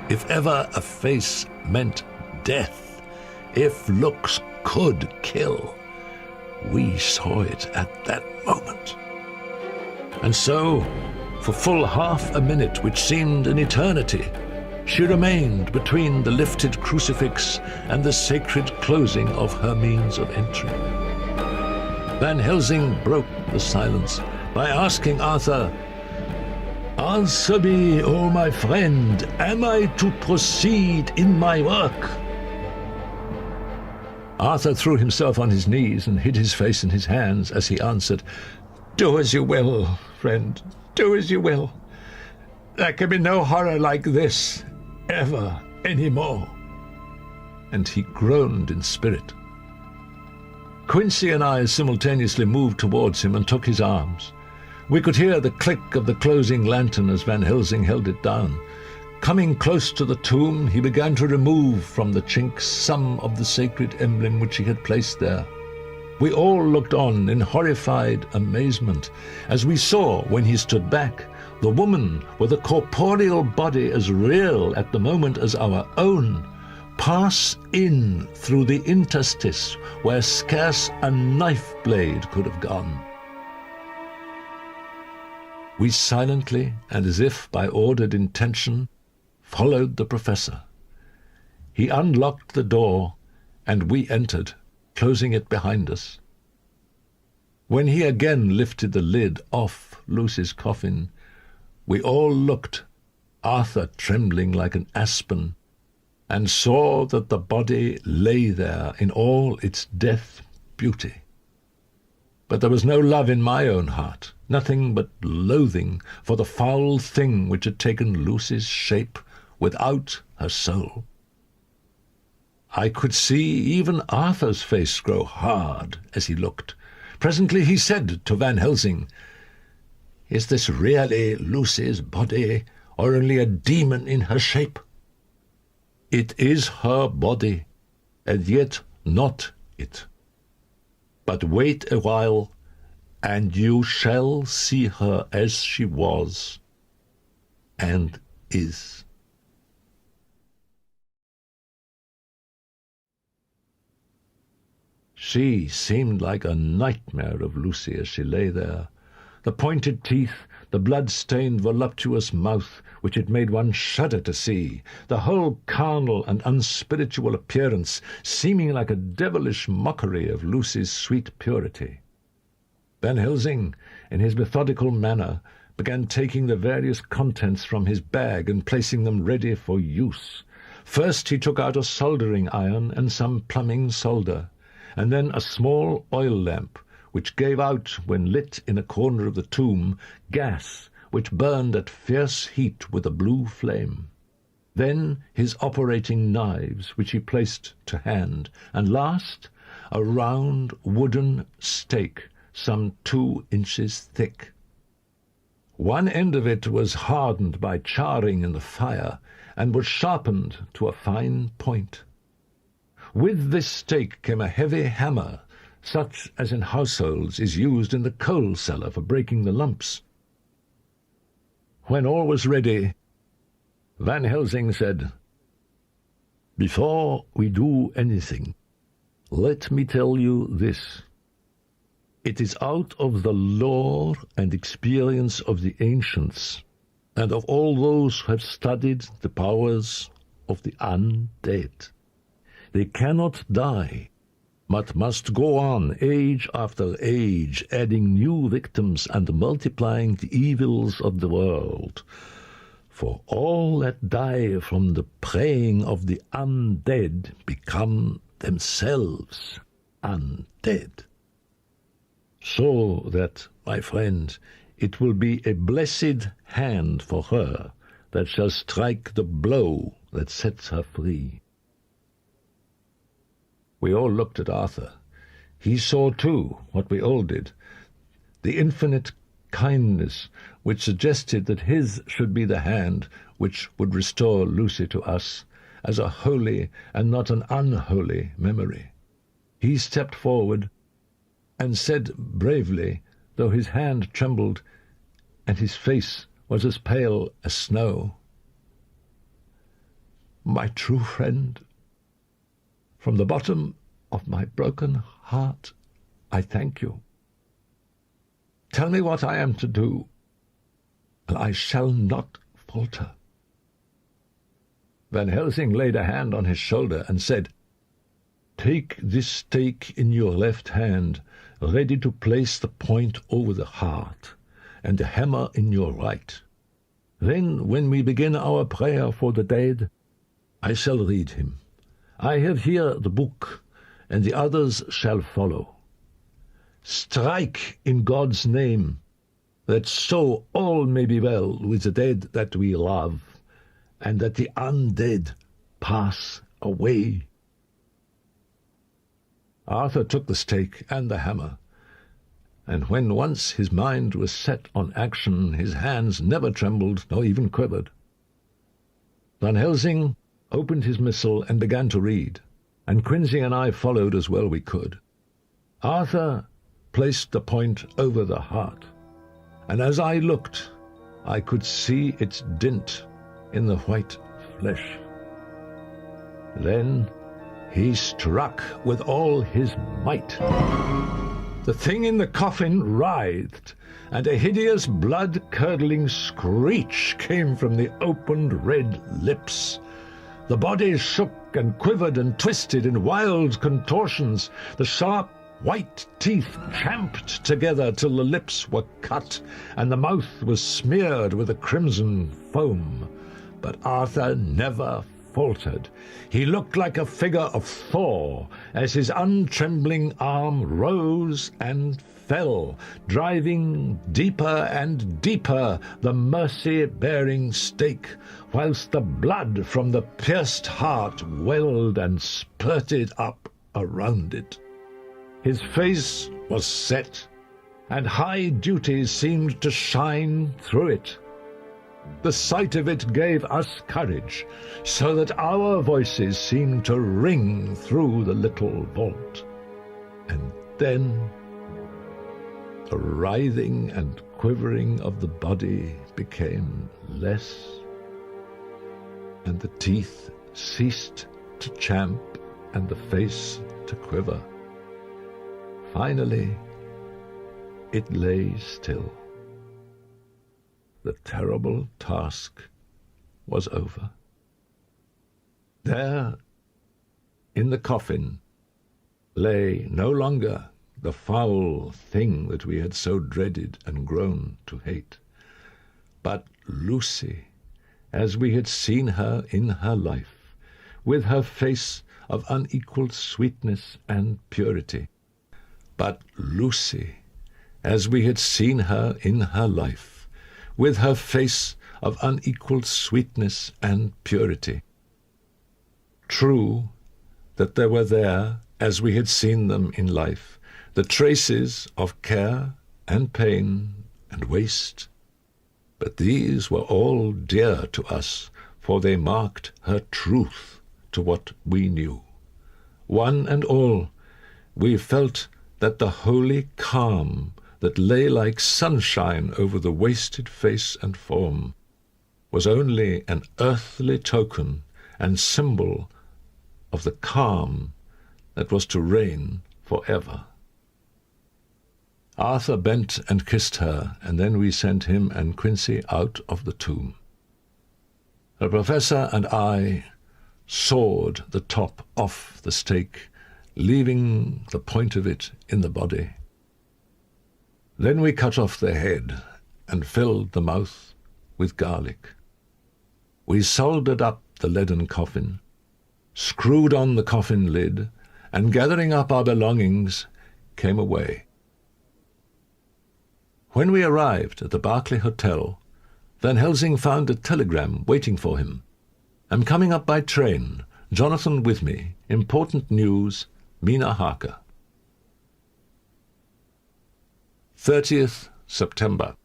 S1: If ever a face meant death, if looks could kill, we saw it at that moment. And so, for full half a minute, which seemed an eternity, she remained between the lifted crucifix and the sacred closing of her means of entry. Van Helsing broke the silence by asking Arthur, "Answer me, O my friend, am I to proceed in my work?" Arthur threw himself on his knees and hid his face in his hands as he answered, "Do as you will, friend, do as you will. There can be no horror like this, ever any more." And he groaned in spirit. Quincy and I simultaneously moved towards him and took his arms. We could hear the click of the closing lantern as Van Helsing held it down. Coming close to the tomb, he began to remove from the chinks some of the sacred emblem which he had placed there. We all looked on in horrified amazement as we saw, when he stood back, the woman with a corporeal body as real at the moment as our own, pass in through the interstice where scarce a knife blade could have gone. We silently, and as if by ordered intention, followed the professor. He unlocked the door, and we entered, closing it behind us. When he again lifted the lid off Lucy's coffin, We all looked, Arthur trembling like an aspen, and saw that the body lay there in all its death beauty. But there was no love in my own heart, nothing but loathing for the foul thing which had taken Lucy's shape without her soul. I could see even Arthur's face grow hard as he looked. Presently he said to Van Helsing, "Is this really Lucy's body, or only a demon in her shape?" "It is her body, and yet not it. But wait a while, and you shall see her as she was, and is." She seemed like a nightmare of Lucy as she lay there. The pointed teeth, the blood-stained voluptuous mouth, which it made one shudder to see, the whole carnal and unspiritual appearance seeming like a devilish mockery of Lucy's sweet purity. Van Helsing, in his methodical manner, began taking the various contents from his bag and placing them ready for use. First he took out a soldering iron and some plumbing solder, and then a small oil lamp, which gave out, when lit in a corner of the tomb, gas which burned at fierce heat with a blue flame. Then his operating knives, which he placed to hand, and last, a round wooden stake some 2 inches thick. One end of it was hardened by charring in the fire, and was sharpened to a fine point. With this stake came a heavy hammer, such as in households is used in the coal cellar for breaking the lumps. When all was ready, Van Helsing said, "Before we do anything, let me tell you this. It is out of the lore and experience of the ancients, and of all those who have studied the powers of the undead. They cannot die, but must go on age after age, adding new victims and multiplying the evils of the world. For all that die from the preying of the undead become themselves undead. So that, my friend, it will be a blessed hand for her that shall strike the blow that sets her free." We all looked at Arthur. He saw, too, what we all did, the infinite kindness which suggested that his should be the hand which would restore Lucy to us as a holy and not an unholy memory. He stepped forward and said bravely, though his hand trembled and his face was as pale as snow, "My true friend, from the bottom of my broken heart, I thank you. Tell me what I am to do, and I shall not falter." Van Helsing laid a hand on his shoulder and said, "Take this stake in your left hand, ready to place the point over the heart, and the hammer in your right. Then, when we begin our prayer for the dead, I shall read him. I have here the book, and the others shall follow. Strike in God's name, that so all may be well with the dead that we love, and that the undead pass away." Arthur took the stake and the hammer, and when once his mind was set on action, his hands never trembled nor even quivered. Van Helsing opened his missal and began to read, and Quinsy and I followed as well we could. Arthur placed the point over the heart, and as I looked, I could see its dint in the white flesh. Then he struck with all his might. The thing in the coffin writhed, and a hideous blood-curdling screech came from the opened red lips. The body shook and quivered and twisted in wild contortions. The sharp White teeth champed together till the lips were cut, and the mouth was smeared with a crimson foam. But Arthur never faltered. He looked like a figure of Thor as his untrembling arm rose and fell, driving deeper and deeper the mercy-bearing stake, whilst the blood from the pierced heart welled and spurted up around it. His face was set, and high duty seemed to shine through it. The sight of it gave us courage, so that our voices seemed to ring through the little vault. And then the writhing and quivering of the body became less, and the teeth ceased to champ and the face to quiver. Finally, it lay still. The terrible task was over. There, in the coffin, lay no longer the foul thing that we had so dreaded and grown to hate, but Lucy, as we had seen her in her life, with her face of unequalled sweetness and purity. But Lucy, as we had seen her in her life, with her face of unequalled sweetness and purity. True that there were there, as we had seen them in life, the traces of care and pain and waste, but these were all dear to us, for they marked her truth to what we knew. One and all, we felt that the holy calm that lay like sunshine over the wasted face and form was only an earthly token and symbol of the calm that was to reign forever. Arthur bent and kissed her, and then we sent him and Quincy out of the tomb. The professor and I sawed the top off the stake, leaving the point of it in the body. Then we cut off the head and filled the mouth with garlic. We soldered up the leaden coffin, screwed on the coffin lid, and gathering up our belongings, came away. When we arrived at the Berkeley Hotel, Van Helsing found a telegram waiting for him. "I'm coming up by train. Jonathan with me. Important news. Mina Harker." 30th September.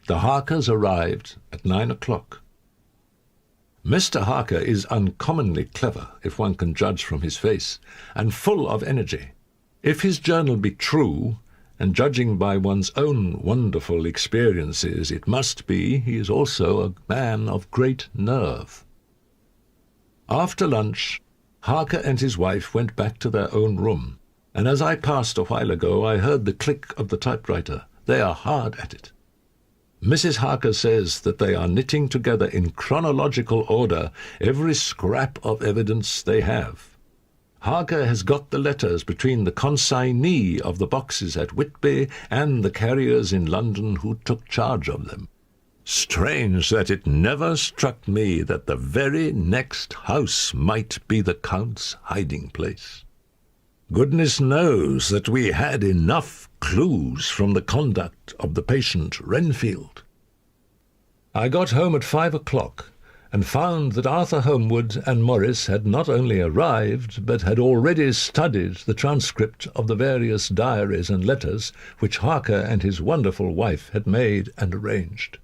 S1: The Harkers arrived at 9 o'clock. Mr. Harker is uncommonly clever, if one can judge from his face, and full of energy. If his journal be true, and judging by one's own wonderful experiences, it must be, he is also a man of great nerve. After lunch, Harker and his wife went back to their own room, and as I passed a while ago, I heard the click of the typewriter. They are hard at it. Mrs. Harker says that they are knitting together in chronological order every scrap of evidence they have. Harker has got the letters between the consignee of the boxes at Whitby and the carriers in London who took charge of them. Strange that it never struck me that the very next house might be the Count's hiding-place. Goodness knows that we had enough clues from the conduct of the patient Renfield. I got home at 5 o'clock and found that Arthur Holmwood and Morris had not only arrived, but had already studied the transcript of the various diaries and letters which Harker and his wonderful wife had made and arranged.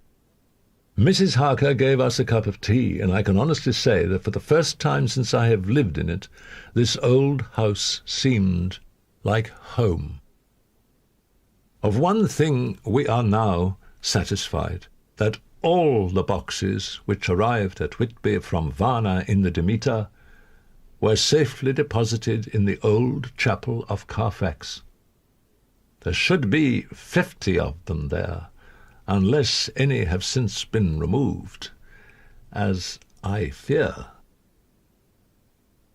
S1: Mrs. Harker gave us a cup of tea, and I can honestly say that for the first time since I have lived in it, this old house seemed like home. Of one thing we are now satisfied, that all the boxes which arrived at Whitby from Varna in the Demeter were safely deposited in the old chapel of Carfax. There should be 50 of them there, unless any have since been removed, as I fear.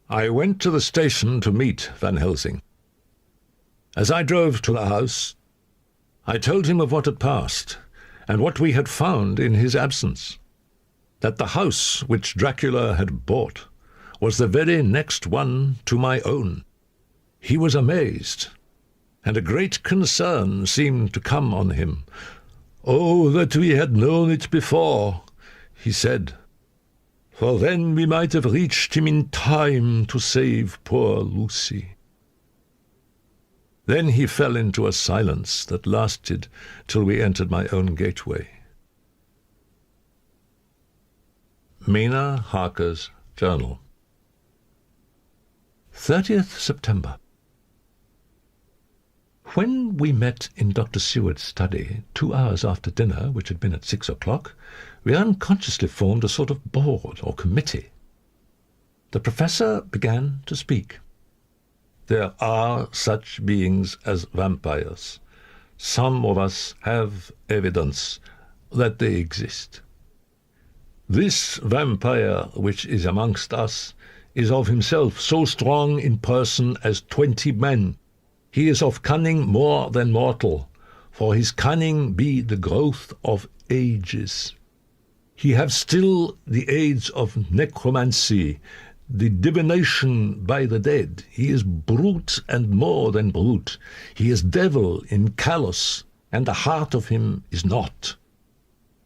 S1: I went to the station to meet Van Helsing. As I drove to the house, I told him of what had passed, and what we had found in his absence. That the house which Dracula had bought was the very next one to my own. He was amazed, and a great concern seemed to come on him. "Oh, that we had known it before," he said, "for then we might have reached him in time to save poor Lucy." Then he fell into a silence that lasted till we entered my own gateway. Mina Harker's Journal. 30th September. When we met in Dr. Seward's study 2 hours after dinner, which had been at 6 o'clock, we unconsciously formed a sort of board or committee. The professor began to speak. "There are such beings as vampires. Some of us have evidence that they exist. This vampire which is amongst us is of himself so strong in person as 20 men. He is of cunning more than mortal, for his cunning be the growth of ages. He have still the aids of necromancy, the divination by the dead. He is brute and more than brute. He is devil in callous, and the heart of him is not.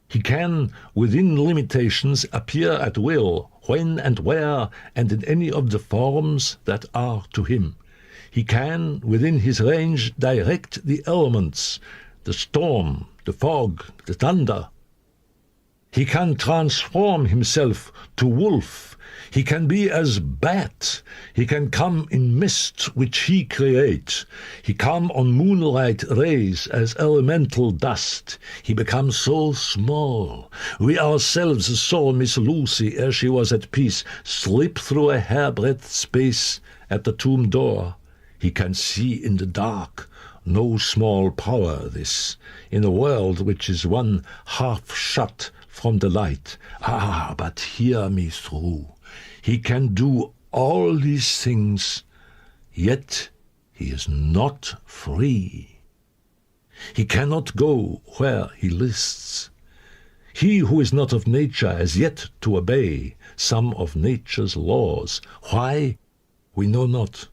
S1: He can, within limitations, appear at will, when and where, and in any of the forms that are to him. He can, within his range, direct the elements, the storm, the fog, the thunder. He can transform himself to wolf. He can be as bat. He can come in mist which he creates. He come on moonlight rays as elemental dust. He becomes so small. We ourselves saw Miss Lucy, ere she was at peace, slip through a hairbreadth space at the tomb door. He can see in the dark. No small power, this, in a world which is one half shut from the light. Ah, but hear me through. He can do all these things, yet he is not free. He cannot go where he lists. He who is not of nature has yet to obey some of nature's laws. Why? We know not.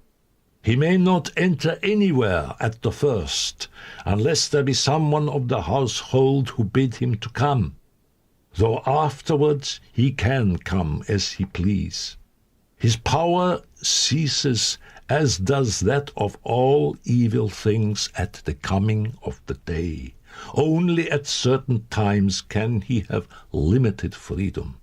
S1: He may not enter anywhere at the first, unless there be someone of the household who bid him to come, though afterwards he can come as he please. His power ceases, as does that of all evil things at the coming of the day. Only at certain times can he have limited freedom.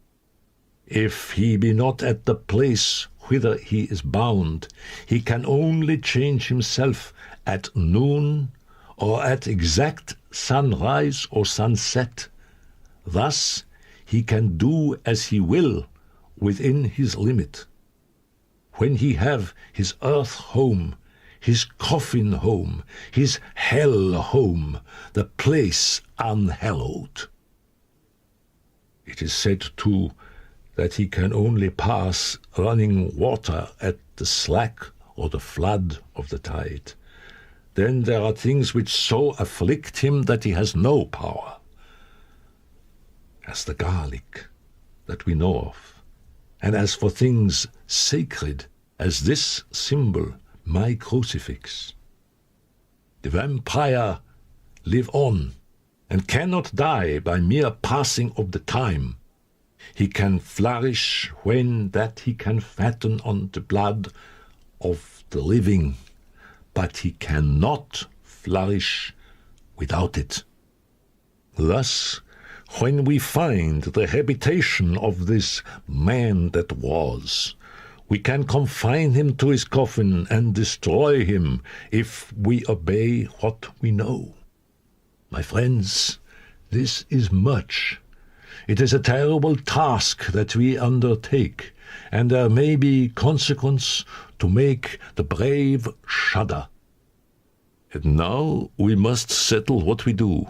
S1: If he be not at the place whither he is bound, he can only change himself at noon or at exact sunrise or sunset. Thus he can do as he will within his limit. When he have his earth home, his coffin home, his hell home, the place unhallowed. It is said, too, that he can only pass running water at the slack or the flood of the tide. Then there are things which so afflict him that he has no power, as the garlic that we know of, and as for things sacred, as this symbol, my crucifix. The vampire live on, and cannot die by mere passing of the time. He can flourish when that he can fatten on the blood of the living, but he cannot flourish without it. Thus, when we find the habitation of this man that was, we can confine him to his coffin and destroy him if we obey what we know. My friends, this is much. It is a terrible task that we undertake, and there may be consequence to make the brave shudder. And now we must settle what we do,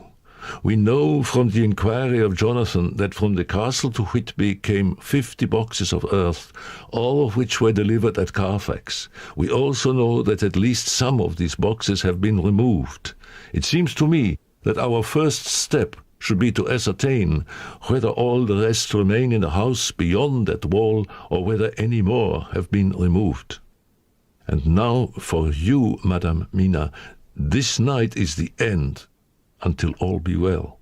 S1: We know from the inquiry of Jonathan that from the castle to Whitby came 50 boxes of earth, all of which were delivered at Carfax. We also know that at least some of these boxes have been removed. It seems to me that our first step should be to ascertain whether all the rest remain in the house beyond that wall or whether any more have been removed. And now for you, Madame Mina, this night is the end, until all be well.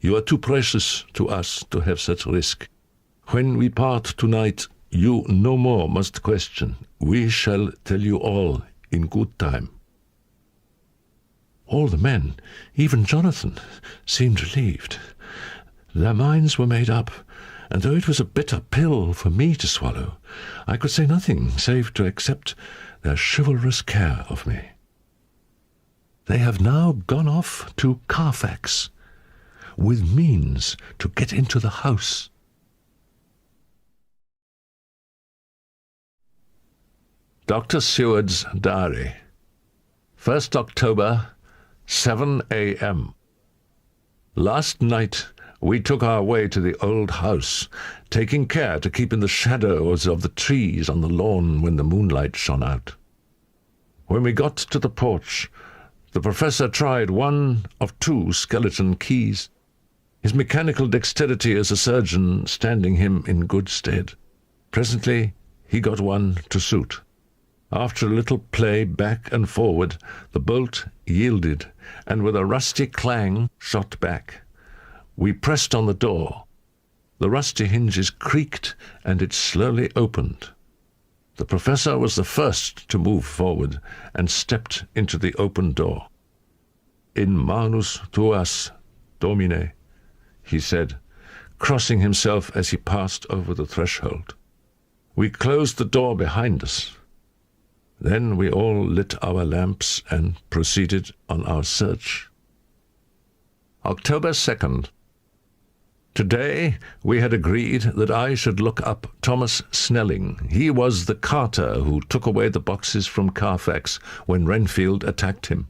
S1: You are too precious to us to have such risk. When we part tonight, you no more must question. We shall tell you all in good time. All the men, even Jonathan, seemed relieved. Their minds were made up, and though it was a bitter pill for me to swallow, I could say nothing save to accept their chivalrous care of me. They have now gone off to Carfax, with means to get into the house. Dr. Seward's Diary, 1st October, 7 a.m. Last night we took our way to the old house, taking care to keep in the shadows of the trees on the lawn when the moonlight shone out. When we got to the porch, the professor tried one of 2 skeleton keys, his mechanical dexterity as a surgeon standing him in good stead. Presently he got one to suit. After a little play back and forward, the bolt yielded, and with a rusty clang shot back. We pressed on the door. The rusty hinges creaked, and it slowly opened. The professor was the first to move forward, and stepped into the open door. "In manus tuas, Domine," he said, crossing himself as he passed over the threshold. We closed the door behind us. Then we all lit our lamps and proceeded on our search. October 2nd. Today we had agreed that I should look up Thomas Snelling. He was the carter who took away the boxes from Carfax when Renfield attacked him.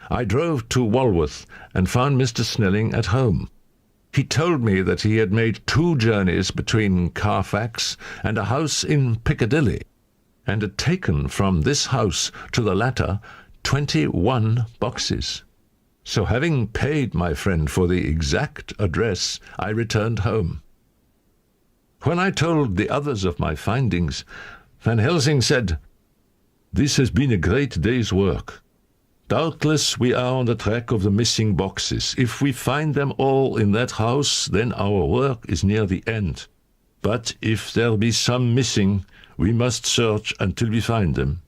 S1: I drove to Walworth and found Mr. Snelling at home. He told me that he had made 2 journeys between Carfax and a house in Piccadilly, and had taken from this house to the latter 21 boxes. So having paid my friend for the exact address, I returned home. When I told the others of my findings, Van Helsing said, "This has been a great day's work. Doubtless we are on the track of the missing boxes. If we find them all in that house, then our work is near the end. But if there be some missing, we must search until we find them.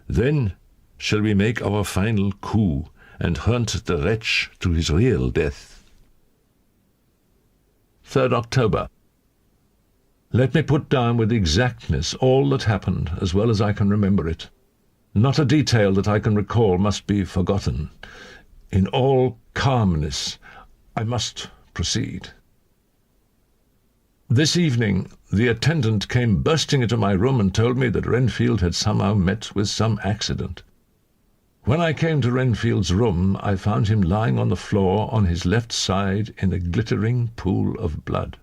S1: Then shall we make our final coup and hunt the wretch to his real death." 3rd October. Let me put down with exactness all that happened, as well as I can remember it. Not a detail that I can recall must be forgotten. In all calmness, I must proceed. This evening, the attendant came bursting into my room and told me that Renfield had somehow met with some accident. When I came to Renfield's room, I found him lying on the floor on his left side in a glittering pool of blood.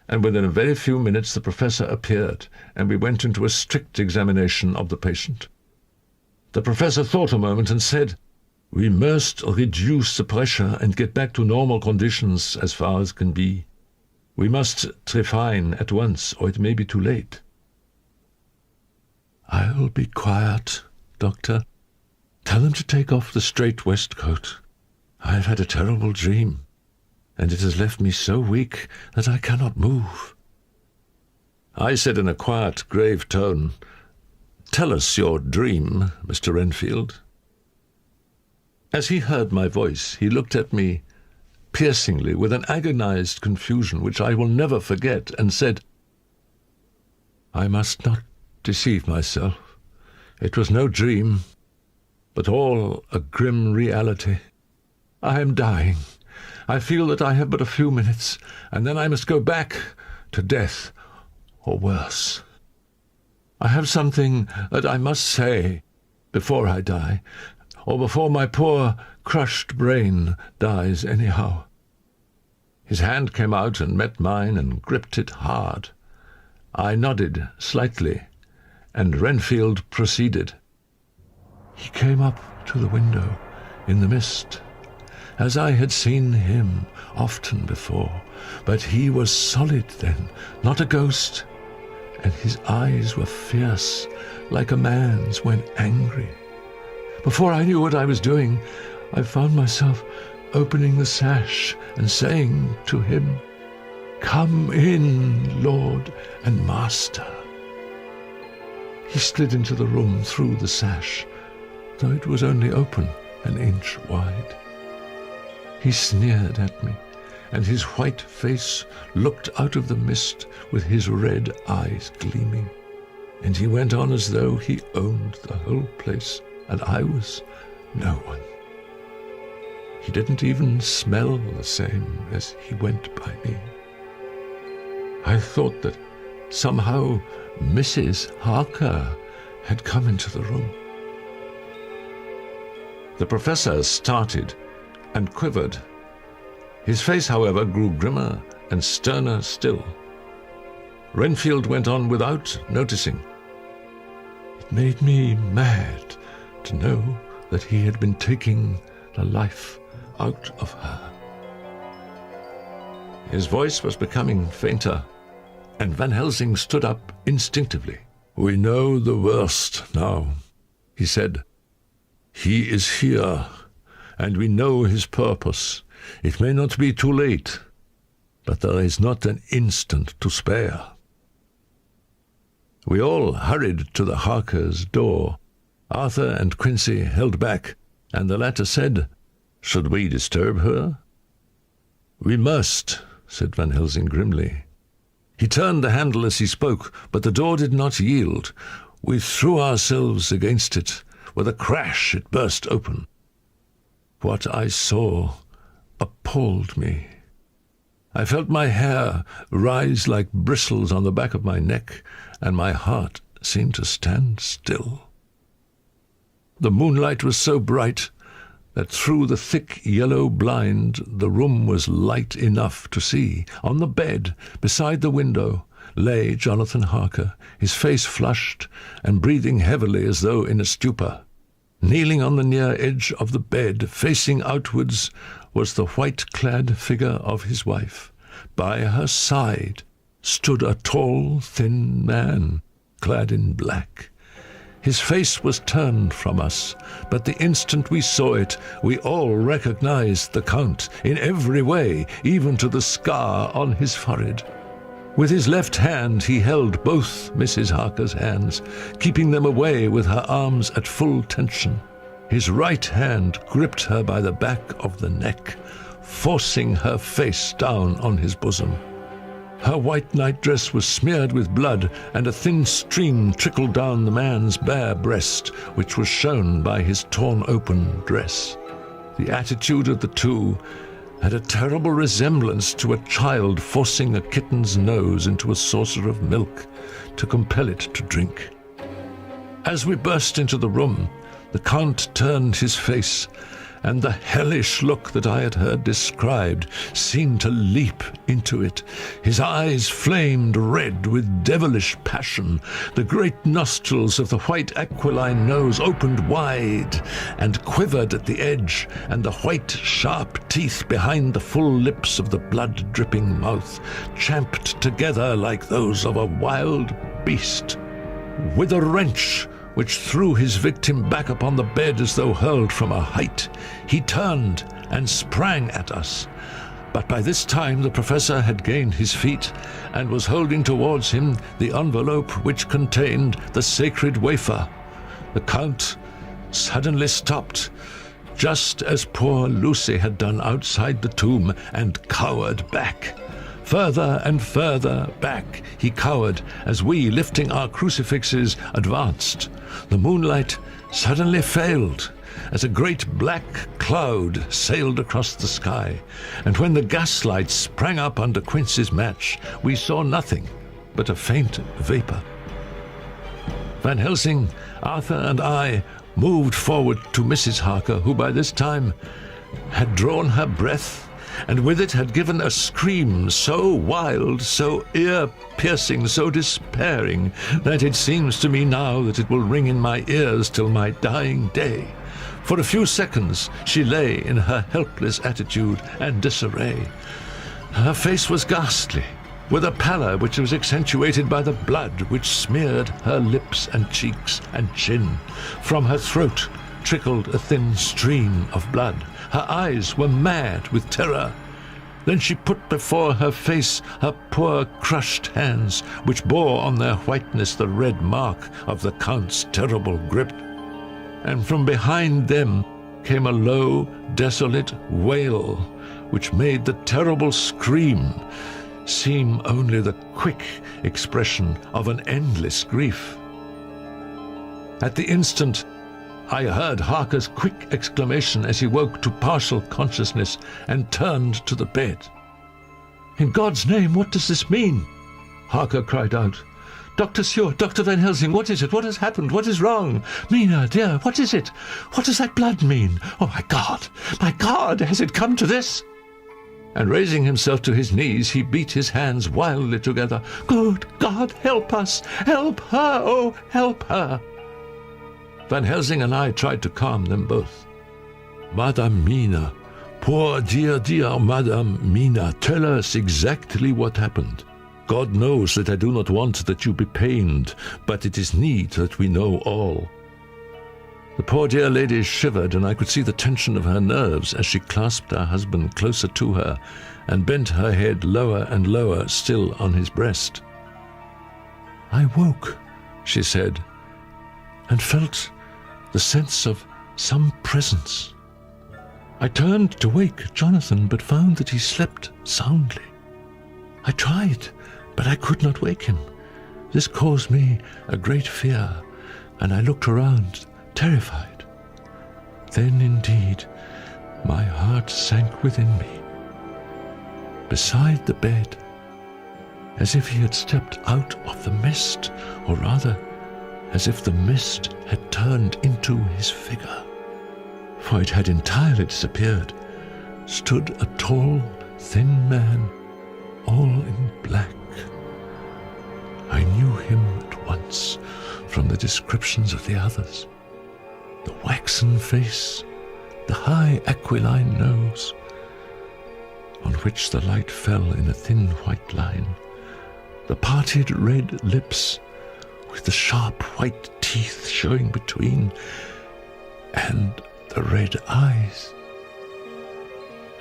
S1: And within a very few minutes the professor appeared, and we went into a strict examination of the patient. The professor thought a moment and said, "We must reduce the pressure and get back to normal conditions as far as can be. We must trephine at once, or it may be too late." "I will be quiet, Doctor. Tell them to take off the straight waistcoat. I have had a terrible dream, and it has left me so weak that I cannot move." I said in a quiet, grave tone, "Tell us your dream, Mr. Renfield." As he heard my voice, he looked at me piercingly with an agonized confusion which I will never forget, and said, "I must not deceive myself. It was no dream, but all a grim reality. I am dying. I feel that I have but a few minutes, and then I must go back to death, or worse. I have something that I must say before I die. or before my poor, crushed brain dies anyhow." His hand came out and met mine and gripped it hard. I nodded slightly, and Renfield proceeded. "He came up to the window in the mist, as I had seen him often before, but he was solid then, not a ghost, and his eyes were fierce, like a man's when angry. Before I knew what I was doing, I found myself opening the sash and saying to him, 'Come in, Lord and Master.' He slid into the room through the sash, though it was only open an inch wide. He sneered at me, and his white face looked out of the mist with his red eyes gleaming, and he went on as though he owned the whole place, and I was no one. He didn't even smell the same as he went by me. I thought that somehow Mrs. Harker had come into the room." The professor started and quivered. His face, however, grew grimmer and sterner still. Renfield went on without noticing. "It made me mad to know that he had been taking the life out of her." His voice was becoming fainter, and Van Helsing stood up instinctively. "We know the worst now," he said. "He is here, and we know his purpose. It may not be too late, but there is not an instant to spare." We all hurried to the Harkers' door. Arthur and Quincy held back, and the latter said, "Should we disturb her?" "We must," said Van Helsing grimly. He turned the handle as he spoke, but the door did not yield. We threw ourselves against it. With a crash it burst open. What I saw appalled me. I felt my hair rise like bristles on the back of my neck, and my heart seemed to stand still. The moonlight was so bright that through the thick yellow blind the room was light enough to see. On the bed, beside the window, lay Jonathan Harker, his face flushed and breathing heavily as though in a stupor. Kneeling on the near edge of the bed, facing outwards, was the white-clad figure of his wife. By her side stood a tall, thin man, clad in black. His face was turned from us, but the instant we saw it, we all recognized the Count in every way, even to the scar on his forehead. With his left hand he held both Mrs. Harker's hands, keeping them away with her arms at full tension. His right hand gripped her by the back of the neck, forcing her face down on his bosom. Her white nightdress was smeared with blood, and a thin stream trickled down the man's bare breast, which was shown by his torn-open dress. The attitude of the two had a terrible resemblance to a child forcing a kitten's nose into a saucer of milk to compel it to drink. As we burst into the room, the Count turned his face, and the hellish look that I had heard described seemed to leap into it. His eyes flamed red with devilish passion. The great nostrils of the white aquiline nose opened wide and quivered at the edge, and the white, sharp teeth behind the full lips of the blood-dripping mouth champed together like those of a wild beast. With a wrench which threw his victim back upon the bed as though hurled from a height, he turned and sprang at us. But by this time the professor had gained his feet and was holding towards him the envelope which contained the sacred wafer. The Count suddenly stopped, just as poor Lucy had done outside the tomb, and cowered back. Further and further back he cowered as we, lifting our crucifixes, advanced. The moonlight suddenly failed as a great black cloud sailed across the sky, and when the gaslight sprang up under Quincy's match, we saw nothing but a faint vapor. Van Helsing, Arthur, and I moved forward to Mrs. Harker, who by this time had drawn her breath, and with it had given a scream so wild, so ear-piercing, so despairing, that it seems to me now that it will ring in my ears till my dying day. For a few seconds she lay in her helpless attitude and disarray. Her face was ghastly, with a pallor which was accentuated by the blood which smeared her lips and cheeks and chin. From her throat trickled a thin stream of blood. Her eyes were mad with terror. Then she put before her face her poor crushed hands, which bore on their whiteness the red mark of the Count's terrible grip. And from behind them came a low, desolate wail, which made the terrible scream seem only the quick expression of an endless grief. At the instant, I heard Harker's quick exclamation as he woke to partial consciousness and turned to the bed. "In God's name, what does this mean?" Harker cried out. "Dr. Seward, Dr. Van Helsing, what is it? What has happened? What is wrong? Mina, dear, what is it? What does that blood mean? Oh, my God, has it come to this?" And raising himself to his knees, he beat his hands wildly together. "Good God, help us! Help her! Oh, help her!" Van Helsing and I tried to calm them both. "Madame Mina, poor dear Madame Mina, tell us exactly what happened. God knows that I do not want that you be pained, but it is need that we know all." The poor dear lady shivered, and I could see the tension of her nerves as she clasped her husband closer to her and bent her head lower and lower still on his breast. "I woke," she said, "and felt the sense of some presence. I turned to wake Jonathan, but found that he slept soundly. I tried, but I could not wake him. This caused me a great fear, and I looked around, terrified. Then, indeed, my heart sank within me. Beside the bed, as if he had stepped out of the mist, or rather, as if the mist had turned into his figure, for it had entirely disappeared, stood a tall, thin man, all in black. I knew him at once from the descriptions of the others. The waxen face, the high aquiline nose, on which the light fell in a thin white line, the parted red lips, with the sharp white teeth showing between, and the red eyes.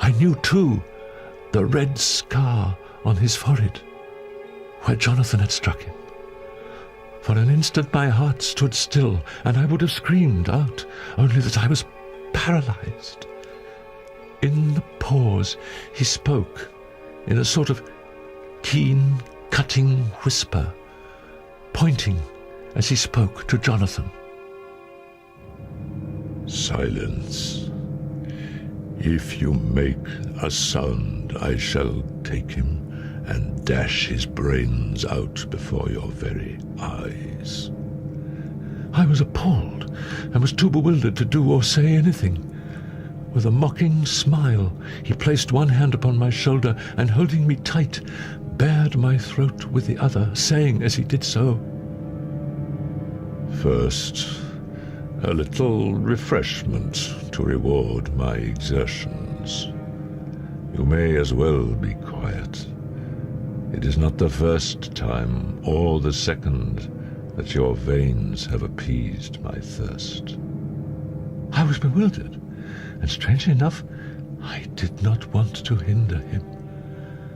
S1: I knew, too, the red scar on his forehead, where Jonathan had struck him. For an instant my heart stood still, and I would have screamed out, only that I was paralyzed. In the pause he spoke, in a sort of keen, cutting whisper, pointing as he spoke to Jonathan. "Silence. If you make a sound, I shall take him and dash his brains out before your very eyes." I was appalled, and was too bewildered to do or say anything. With a mocking smile, he placed one hand upon my shoulder, and holding me tight, bared my throat with the other, saying as he did so, "First, a little refreshment to reward my exertions. You may as well be quiet. It is not the first time or the second that your veins have appeased my thirst." I was bewildered, and strangely enough, I did not want to hinder him.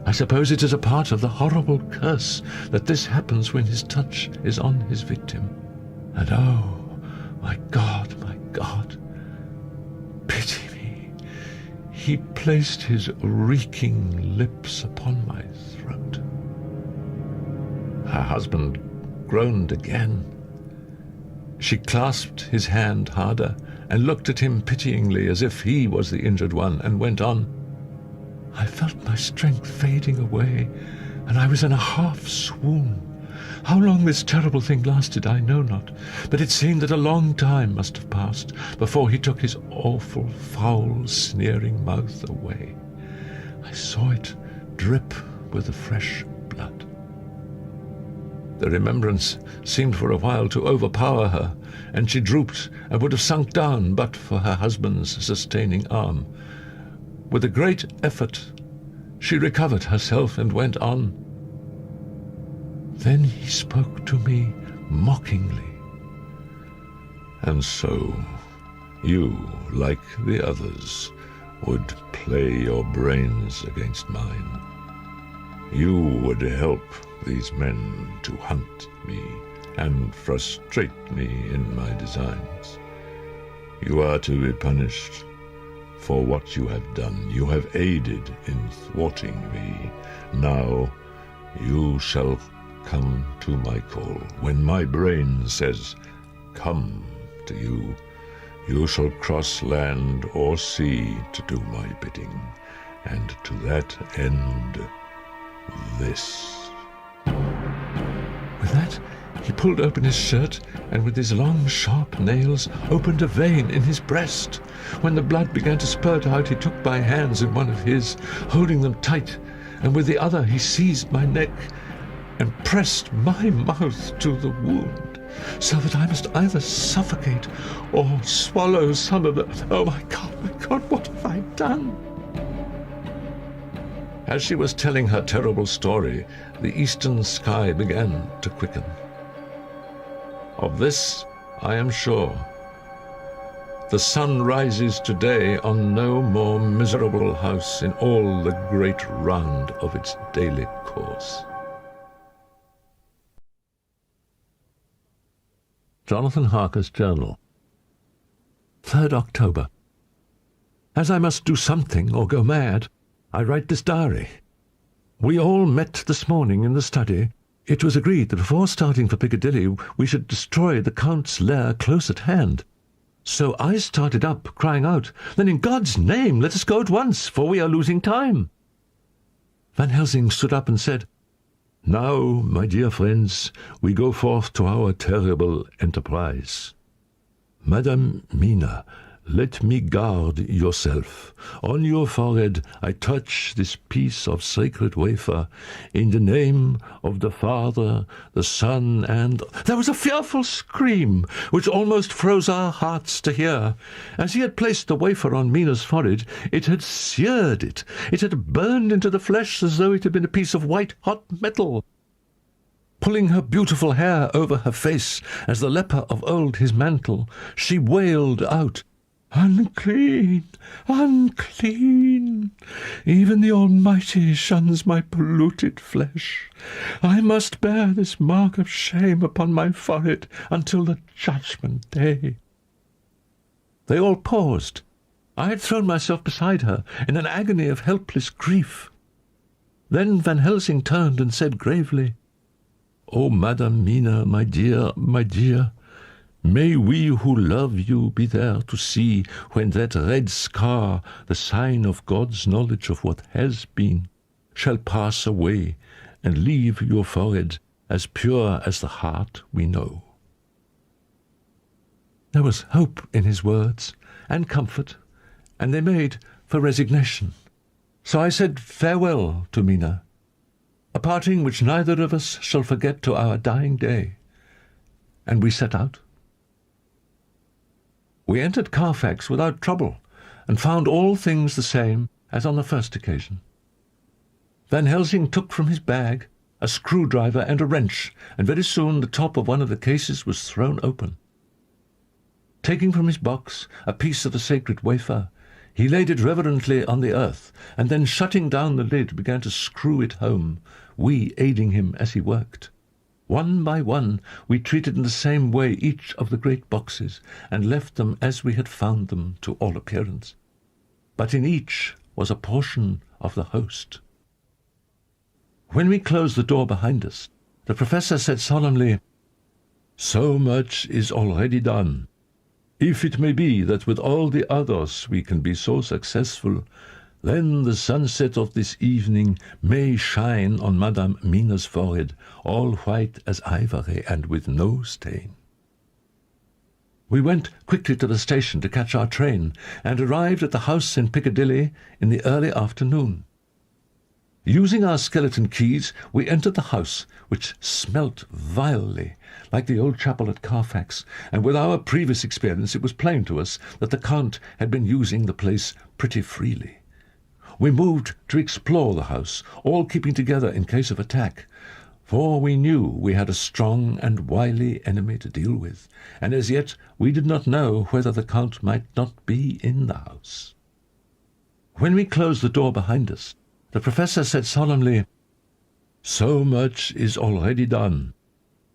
S1: I suppose it is a part of the horrible curse that this happens when his touch is on his victim. And oh, my God, pity me. He placed his reeking lips upon my throat. Her husband groaned again. She clasped his hand harder and looked at him pityingly as if he was the injured one, and went on. I felt my strength fading away, and I was in a half swoon. How long this terrible thing lasted, I know not, but it seemed that a long time must have passed before he took his awful, foul, sneering mouth away. I saw it drip with the fresh blood. The remembrance seemed for a while to overpower her, and she drooped and would have sunk down but for her husband's sustaining arm. With a great effort, she recovered herself and went on. Then he spoke to me mockingly. And so, you, like the others, would play your brains against mine. You would help these men to hunt me and frustrate me in my designs. You are to be punished for what you have done. You have aided in thwarting me. Now you shall come to my call. When my brain says, come to you, you shall cross land or sea to do my bidding, and to that end, this. With that, he pulled open his shirt, and with his long, sharp nails opened a vein in his breast. When the blood began to spurt out, he took my hands in one of his, holding them tight, and with the other he seized my neck and pressed my mouth to the wound, so that I must either suffocate or swallow some of the... Oh, my God, what have I done? As she was telling her terrible story, the eastern sky began to quicken. Of this I am sure. The sun rises today on no more miserable house in all the great round of its daily course. Jonathan Harker's Journal. 3rd October. As I must do something or go mad, I write this diary. We all met this morning in the study. It was agreed that before starting for Piccadilly we should destroy the Count's lair close at hand. So I started up, crying out, "Then in God's name let us go at once, for we are losing time." Van Helsing stood up and said, "Now, my dear friends, we go forth to our terrible enterprise. Madame Mina, let me guard yourself. On your forehead I touch this piece of sacred wafer, in the name of the Father, the Son, and—" There was a fearful scream, which almost froze our hearts to hear. As he had placed the wafer on Mina's forehead, it had seared it. It had burned into the flesh as though it had been a piece of white-hot metal. Pulling her beautiful hair over her face, as the leper of old his mantle, she wailed out, "Unclean, unclean! Even the Almighty shuns my polluted flesh. I must bear this mark of shame upon my forehead until the judgment day." They all paused. I had thrown myself beside her in an agony of helpless grief. Then Van Helsing turned and said gravely, "Oh, Madame Mina, my dear, may we who love you be there to see when that red scar, the sign of God's knowledge of what has been, shall pass away and leave your forehead as pure as the heart we know." There was hope in his words, and comfort, and they made for resignation. So I said farewell to Mina, a parting which neither of us shall forget to our dying day, and we set out. We entered Carfax without trouble, and found all things the same as on the first occasion. Van Helsing took from his bag a screwdriver and a wrench, and very soon the top of one of the cases was thrown open. Taking from his box a piece of the sacred wafer, he laid it reverently on the earth, and then shutting down the lid began to screw it home, we aiding him as he worked. One by one we treated in the same way each of the great boxes, and left them as we had found them to all appearance. But in each was a portion of the host. When we closed the door behind us, the professor said solemnly, "So much is already done. If it may be that with all the others we can be so successful, Then the sunset of this evening may shine on Madame Mina's forehead, all white as ivory and with no stain. We went quickly to the station to catch our train, and arrived at the house in Piccadilly in the early afternoon. Using our skeleton keys, we entered the house, which smelt vilely, like the old chapel at Carfax, and with our previous experience it was plain to us that the Count had been using the place pretty freely. We moved to explore the house, all keeping together in case of attack, for we knew we had a strong and wily enemy to deal with, and as yet we did not know whether the Count might not be in the house. When we closed the door behind us, the Professor said solemnly, "So much is already done.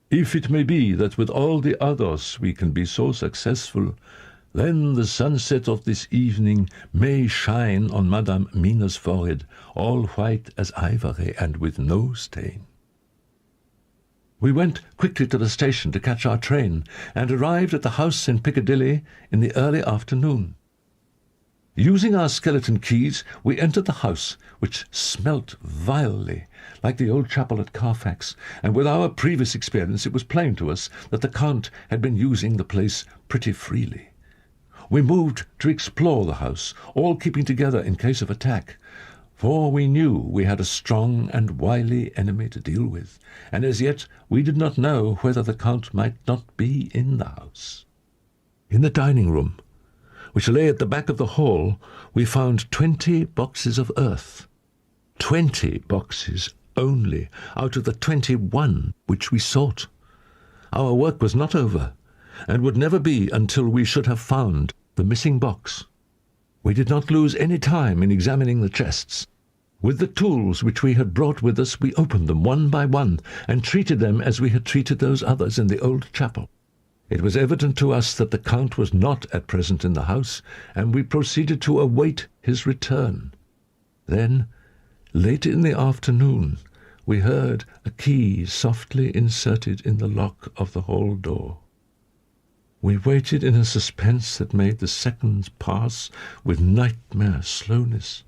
S1: If it may be that with all the others we can be so successful, then the sunset of this evening may shine on Madame Mina's forehead, all white as ivory and with no stain." We went quickly to the station to catch our train, and arrived at the house in Piccadilly in the early afternoon. Using our skeleton keys, we entered the house, which smelt vilely, like the old chapel at Carfax, and with our previous experience it was plain to us that the Count had been using the place pretty freely. We moved to explore the house, all keeping together in case of attack, for we knew we had a strong and wily enemy to deal with, and as yet we did not know whether the Count might not be in the house. In the dining room, which lay at the back of the hall, we found 20 boxes of earth. 20 boxes only out of the 21 which we sought. Our work was not over, and would never be until we should have found the missing box. We did not lose any time in examining the chests. With the tools which we had brought with us, we opened them one by one, and treated them as we had treated those others in the old chapel. It was evident to us that the Count was not at present in the house, and we proceeded to await his return. Then, late in the afternoon, we heard a key softly inserted in the lock of the hall door. We waited in a suspense that made the seconds pass with nightmare slowness.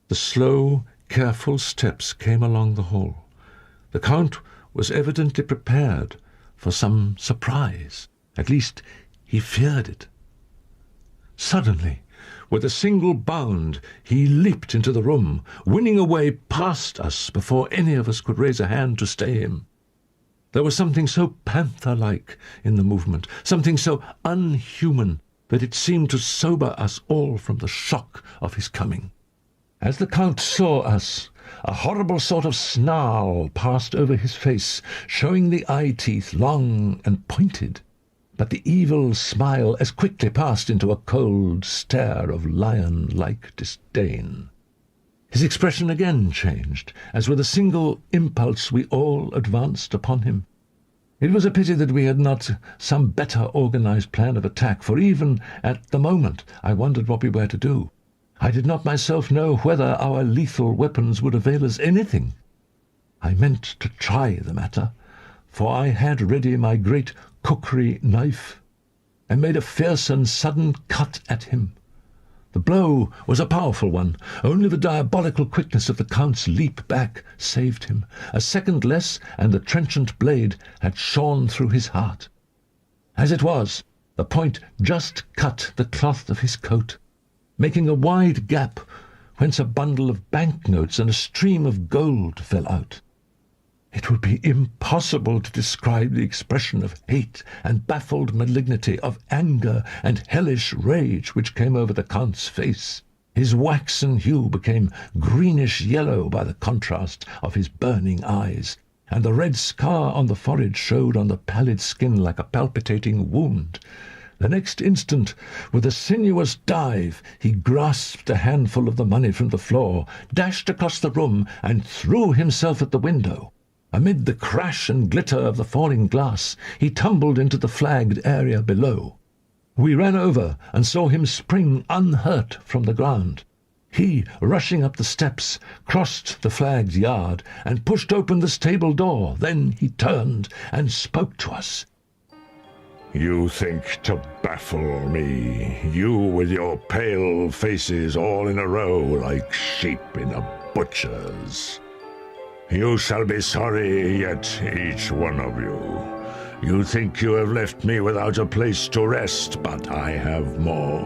S1: The slow, careful steps came along the hall. The Count was evidently prepared for some surprise. At least, he feared it. Suddenly, with a single bound, he leaped into the room, winning a way past us before any of us could raise a hand to stay him. There was something so panther-like in the movement, something so unhuman, that it seemed to sober us all from the shock of his coming. As the Count saw us, a horrible sort of snarl passed over his face, showing the eye-teeth long and pointed. But the evil smile as quickly passed into a cold stare of lion-like disdain. His expression again changed, as with a single impulse we all advanced upon him. It was a pity that we had not some better organized plan of attack, for even at the moment I wondered what we were to do. I did not myself know whether our lethal weapons would avail us anything. I meant to try the matter, for I had ready my great cookery knife, and made a fierce and sudden cut at him. The blow was a powerful one. Only the diabolical quickness of the Count's leap back saved him. A second less, and the trenchant blade had shorn through his heart. As it was, the point just cut the cloth of his coat, making a wide gap whence a bundle of banknotes and a stream of gold fell out. It would be impossible to describe the expression of hate and baffled malignity, of anger and hellish rage which came over the Count's face. His waxen hue became greenish-yellow by the contrast of his burning eyes, and the red scar on the forehead showed on the pallid skin like a palpitating wound. The next instant, with a sinuous dive, he grasped a handful of the money from the floor, dashed across the room, and threw himself at the window. Amid the crash and glitter of the falling glass, he tumbled into the flagged area below. We ran over and saw him spring unhurt from the ground. He, rushing up the steps, crossed the flagged yard and pushed open the stable door. Then he turned and spoke to us. You think to baffle me, you with your pale faces all in a row like sheep in a butcher's. You shall be sorry yet, each one of you. You think you have left me without a place to rest, but I have more.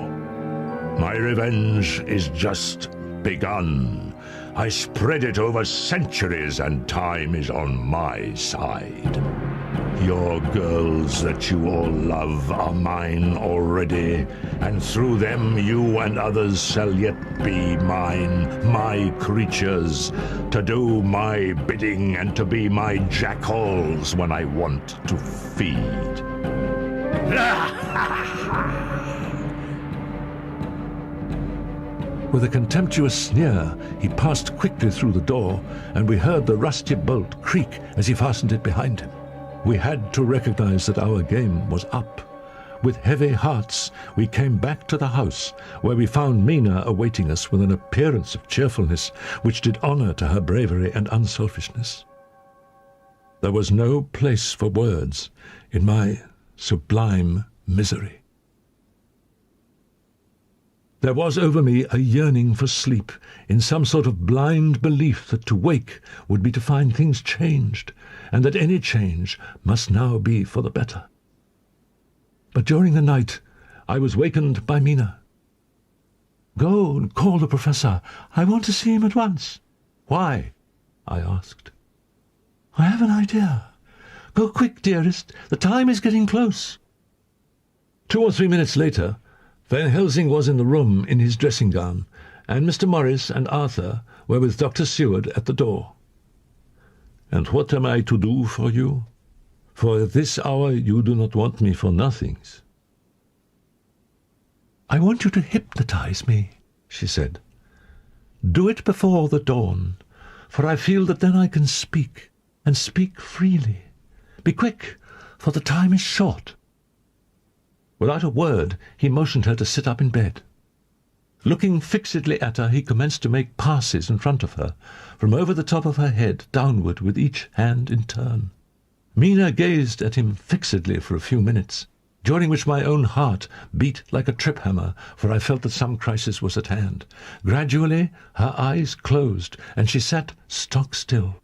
S1: My revenge is just begun. I spread it over centuries, and time is on my side. Your girls that you all love are mine already, and through them you and others shall yet be mine, my creatures, to do my bidding and to be my jackals when I want to feed. With a contemptuous sneer, he passed quickly through the door, and we heard the rusty bolt creak as he fastened it behind him. We had to recognize that our game was up. With heavy hearts, we came back to the house, where we found Mina awaiting us with an appearance of cheerfulness which did honor to her bravery and unselfishness. There was no place for words in my sublime misery. There was over me a yearning for sleep, in some sort of blind belief that to wake would be to find things changed, and that any change must now be for the better. But during the night I was wakened by Mina. "Go and call the Professor. I want to see him at once." "Why?" I asked. "I have an idea. Go quick, dearest. The time is getting close." 2 or 3 minutes later, Van Helsing was in the room in his dressing gown, and Mr. Morris and Arthur were with Dr. Seward at the door. "And what am I to do for you? For at this hour you do not want me for nothings." "I want you to hypnotize me," she said. "Do it before the dawn, for I feel that then I can speak, and speak freely. Be quick, for the time is short." Without a word, he motioned her to sit up in bed. Looking fixedly at her, he commenced to make passes in front of her, from over the top of her head downward with each hand in turn. Mina gazed at him fixedly for a few minutes, during which my own heart beat like a trip-hammer, for I felt that some crisis was at hand. Gradually her eyes closed, and she sat stock still.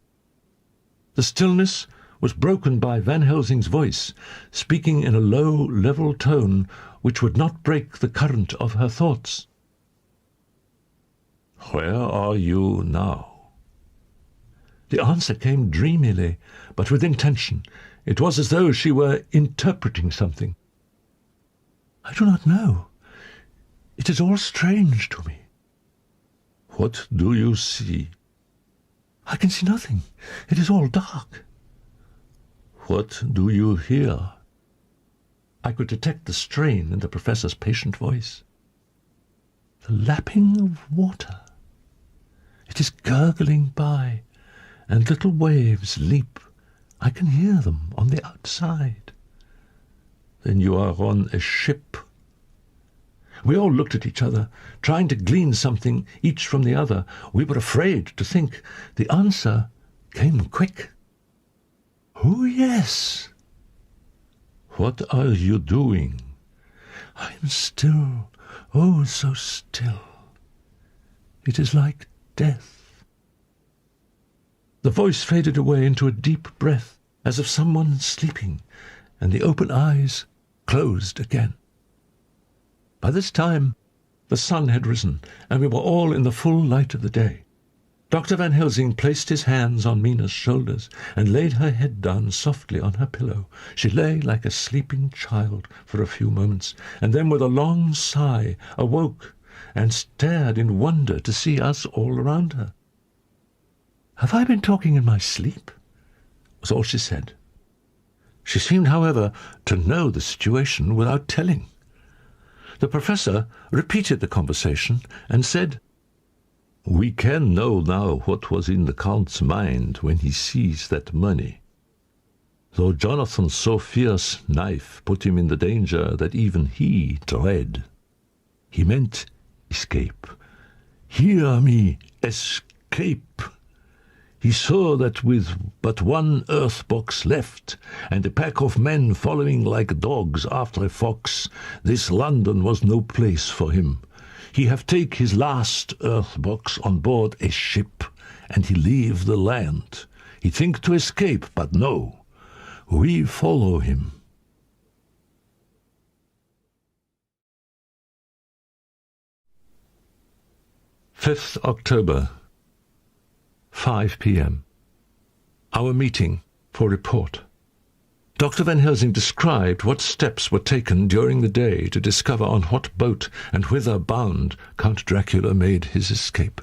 S1: The stillness was broken by Van Helsing's voice, speaking in a low, level tone which would not break the current of her thoughts. "Where are you now?" The answer came dreamily, but with intention. It was as though she were interpreting something. "I do not know. It is all strange to me." "What do you see?" "I can see nothing. It is all dark." "What do you hear?" I could detect the strain in the Professor's patient voice. "The lapping of water. It is gurgling by, and little waves leap. I can hear them on the outside." "Then you are on a ship." We all looked at each other, trying to glean something each from the other. We were afraid to think. The answer came quick. "Oh, yes." "What are you doing?" "I am still, oh, so still. It is like death." The voice faded away into a deep breath, as of someone sleeping, and the open eyes closed again. By this time the sun had risen, and we were all in the full light of the day. Dr. Van Helsing placed his hands on Mina's shoulders and laid her head down softly on her pillow. She lay like a sleeping child for a few moments, and then with a long sigh awoke and stared in wonder to see us all around her. "Have I been talking in my sleep?" was all she said. She seemed, however, to know the situation without telling. The Professor repeated the conversation and said, "We can know now what was in the Count's mind when he seized that money. Though Jonathan's so fierce knife put him in the danger that even he dread. He meant escape. Hear me, escape. He saw that with but one earth box left, and a pack of men following like dogs after a fox, this London was no place for him. He have take his last earth box on board a ship, and he leave the land. He think to escape, but no. We follow him. 5th October, 5 p.m. Our meeting for report. Dr. Van Helsing described what steps were taken during the day to discover on what boat and whither bound Count Dracula made his escape.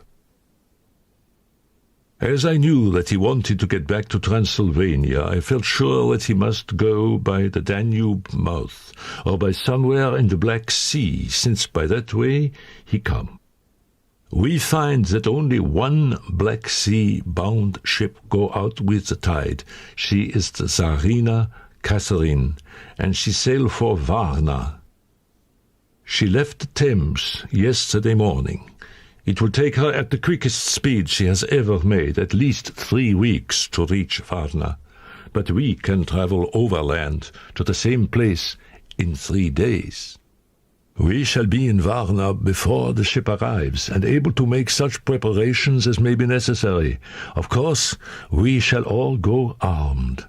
S1: As I knew that he wanted to get back to Transylvania, I felt sure that he must go by the Danube mouth, or by somewhere in the Black Sea, since by that way he come. We find that only one Black Sea-bound ship go out with the tide. She is the Tsarina Catherine, and she sail for Varna. She left the Thames yesterday morning. It will take her at the quickest speed she has ever made at least 3 weeks to reach Varna, but we can travel overland to the same place in 3 days. We shall be in Varna before the ship arrives, and able to make such preparations as may be necessary. Of course, we shall all go armed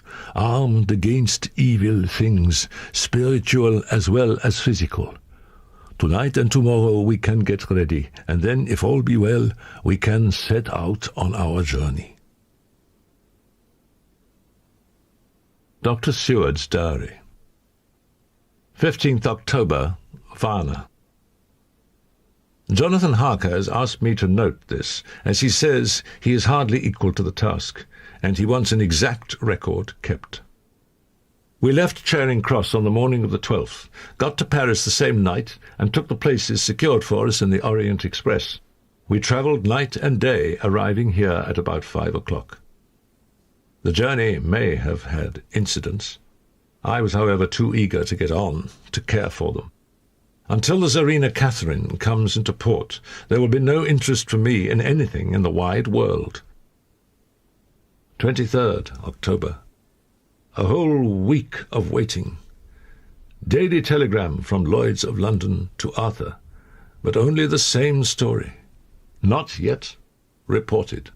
S1: against evil things, spiritual as well as physical. Tonight and tomorrow we can get ready, and then, if all be well, we can set out on our journey. Dr. Seward's Diary. 15th October, Varna. Jonathan Harker has asked me to note this, as he says he is hardly equal to the task, and he wants an exact record kept. We left Charing Cross on the morning of the 12th, got to Paris the same night, and took the places secured for us in the Orient Express. We travelled night and day, arriving here at about 5 o'clock. The journey may have had incidents. I was, however, too eager to get on to care for them. Until the Tsarina Catherine comes into port, there will be no interest for me in anything in the wide world. 23rd October. A whole week of waiting. Daily telegram from Lloyd's of London to Arthur, but only the same story. Not yet reported.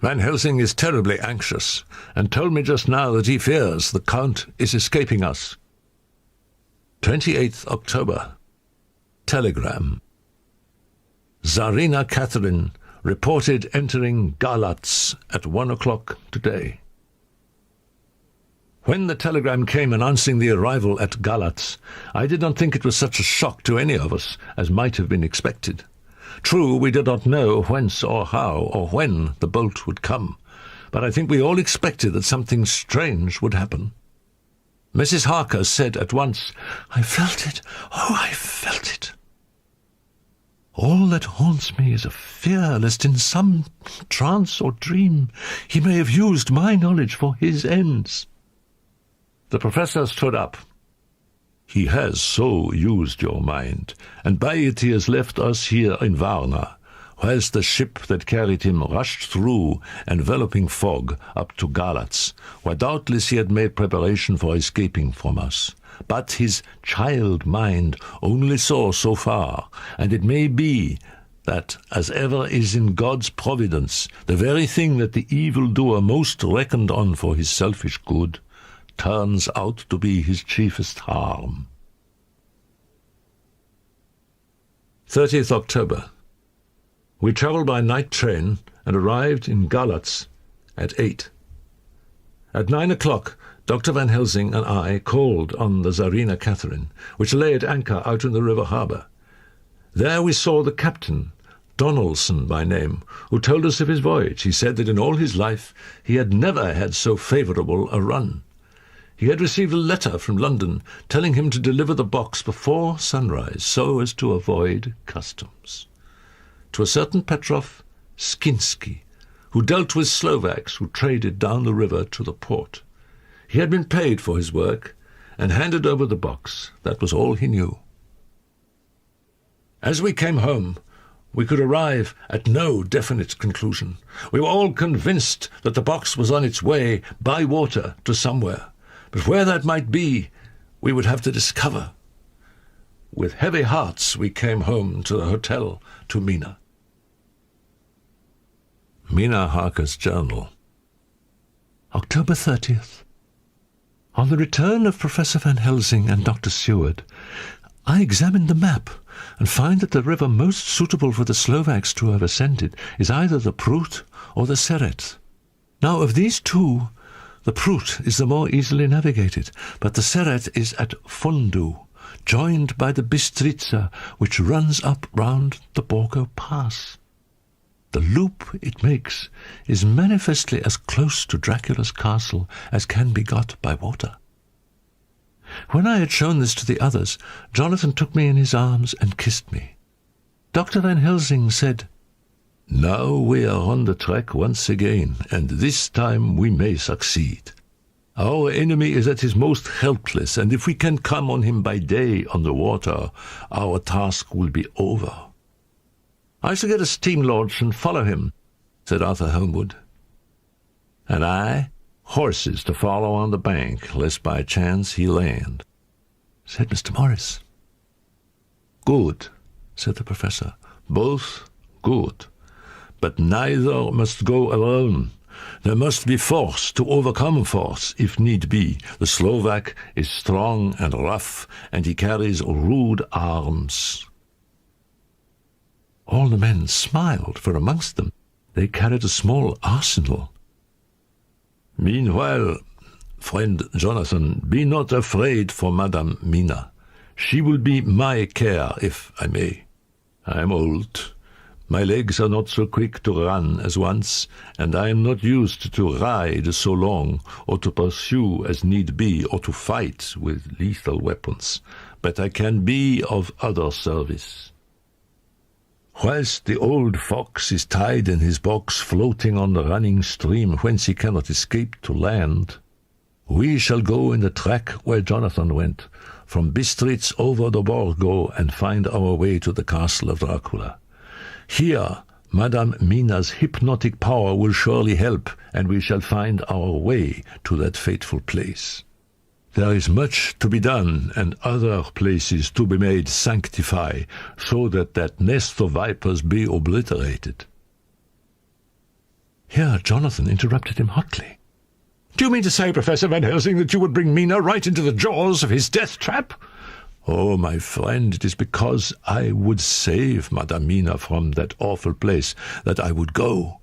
S1: Van Helsing is terribly anxious, and told me just now that he fears the Count is escaping us. 28th October. Telegram. Tsarina Catherine reported entering Galatz at 1 o'clock today. When the telegram came announcing the arrival at Galatz, I did not think it was such a shock to any of us as might have been expected. True, we did not know whence or how or when the boat would come, but I think we all expected that something strange would happen. Mrs. Harker said at once, "I felt it. Oh, I felt it." All that haunts me is a fear lest in some trance or dream he may have used my knowledge for his ends. The professor stood up. "He has so used your mind, and by it he has left us here in Varna, whilst the ship that carried him rushed through enveloping fog up to Galatz, where doubtless he had made preparation for escaping from us. But his child mind only saw so far, and it may be that, as ever is in God's providence, the very thing that the evildoer most reckoned on for his selfish good turns out to be his chiefest harm. 30th October. We travelled by night train and arrived in Galatz at 8. At 9 o'clock, Dr. Van Helsing and I called on the Tsarina Catherine, which lay at anchor out in the river harbour. There we saw the captain, Donaldson by name, who told us of his voyage. He said that in all his life he had never had so favourable a run. He had received a letter from London telling him to deliver the box before sunrise so as to avoid customs. To a certain Petrov Skinsky, who dealt with Slovaks who traded down the river to the port. He had been paid for his work and handed over the box. That was all he knew. As we came home, we could arrive at no definite conclusion. We were all convinced that the box was on its way by water to somewhere, but where that might be, we would have to discover. With heavy hearts, we came home to the hotel to Mina. Mina Harker's journal. October 30th. On the return of Professor Van Helsing and Dr. Seward, I examined the map and find that the river most suitable for the Slovaks to have ascended is either the Prut or the Seret. Now, of these two, the Prut is the more easily navigated, but the Seret is at Fundu, joined by the Bistrica, which runs up round the Borgo Pass. The loop it makes is manifestly as close to Dracula's castle as can be got by water. When I had shown this to the others, Jonathan took me in his arms and kissed me. Dr. Van Helsing said, "Now we are on the track once again, and this time we may succeed. Our enemy is at his most helpless, and if we can come on him by day on the water, our task will be over." "I shall get a steam launch and follow him," said Arthur Homewood. "And I, horses to follow on the bank, lest by chance he land," said Mr. Morris. "Good," said the professor. "Both good. But neither must go alone. There must be force to overcome force, if need be. The Slovak is strong and rough, and he carries rude arms." All the men smiled, for amongst them they carried a small arsenal. "Meanwhile, friend Jonathan, be not afraid for Madame Mina. She will be my care, if I may. I am old. My legs are not so quick to run as once, and I am not used to ride so long, or to pursue as need be, or to fight with lethal weapons. But I can be of other service. Whilst the old fox is tied in his box floating on the running stream whence he cannot escape to land, we shall go in the track where Jonathan went, from Bistritz over the Borgo, and find our way to the castle of Dracula. Here Madame Mina's hypnotic power will surely help, and we shall find our way to that fateful place. There is much to be done, and other places to be made sanctify, so that nest of vipers be obliterated." Here Jonathan interrupted him hotly. "Do you mean to say, Professor Van Helsing, that you would bring Mina right into the jaws of his death trap?" "Oh, my friend, it is because I would save Madame Mina from that awful place that I would go.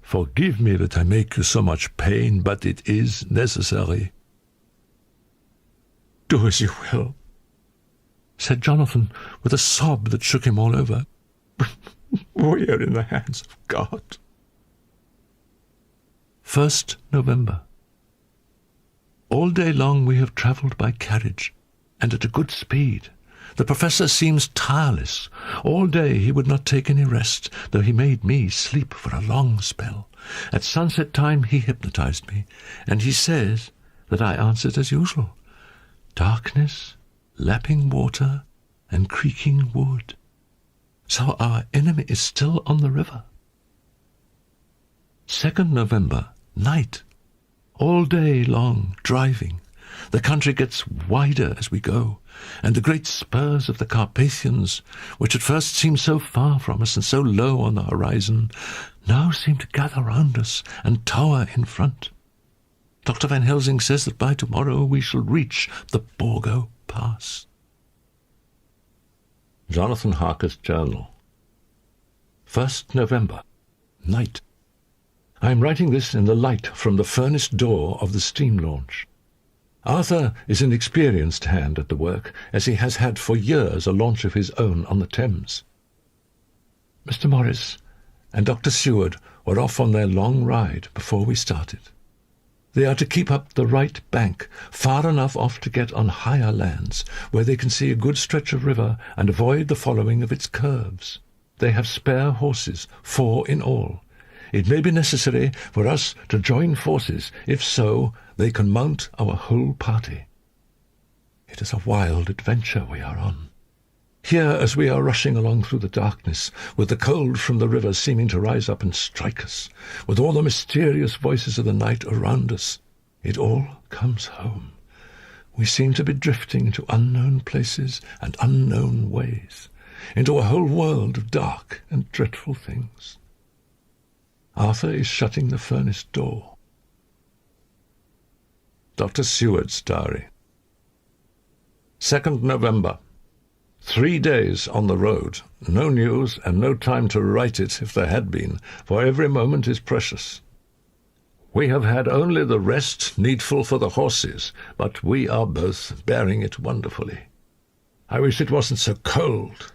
S1: Forgive me that I make you so much pain, but it is necessary." "Do as you will," said Jonathan, with a sob that shook him all over. "We are in the hands of God." 1st November. All day long we have travelled by carriage, and at a good speed. The professor seems tireless. All day he would not take any rest, though he made me sleep for a long spell. At sunset time he hypnotized me, and he says that I answered as usual. Darkness, lapping water, and creaking wood. So our enemy is still on the river. 2nd November, night. All day long driving. The country gets wider as we go, and the great spurs of the Carpathians, which at first seemed so far from us and so low on the horizon, now seem to gather round us and tower in front. Dr. Van Helsing says that by tomorrow we shall reach the Borgo Pass. Jonathan Harker's journal. 1st November, night. I am writing this in the light from the furnace door of the steam launch. Arthur is an experienced hand at the work, as he has had for years a launch of his own on the Thames. Mr. Morris and Dr. Seward were off on their long ride before we started. They are to keep up the right bank, far enough off to get on higher lands, where they can see a good stretch of river and avoid the following of its curves. They have spare horses, 4 in all. It may be necessary for us to join forces. If so, they can mount our whole party. It is a wild adventure we are on. Here, as we are rushing along through the darkness, with the cold from the river seeming to rise up and strike us, with all the mysterious voices of the night around us, it all comes home. We seem to be drifting into unknown places and unknown ways, into a whole world of dark and dreadful things. Arthur is shutting the furnace door. Dr. Seward's Diary. 2nd November. 3 days on the road, no news and no time to write it if there had been, for every moment is precious. We have had only the rest needful for the horses, but we are both bearing it wonderfully. I wish it wasn't so cold.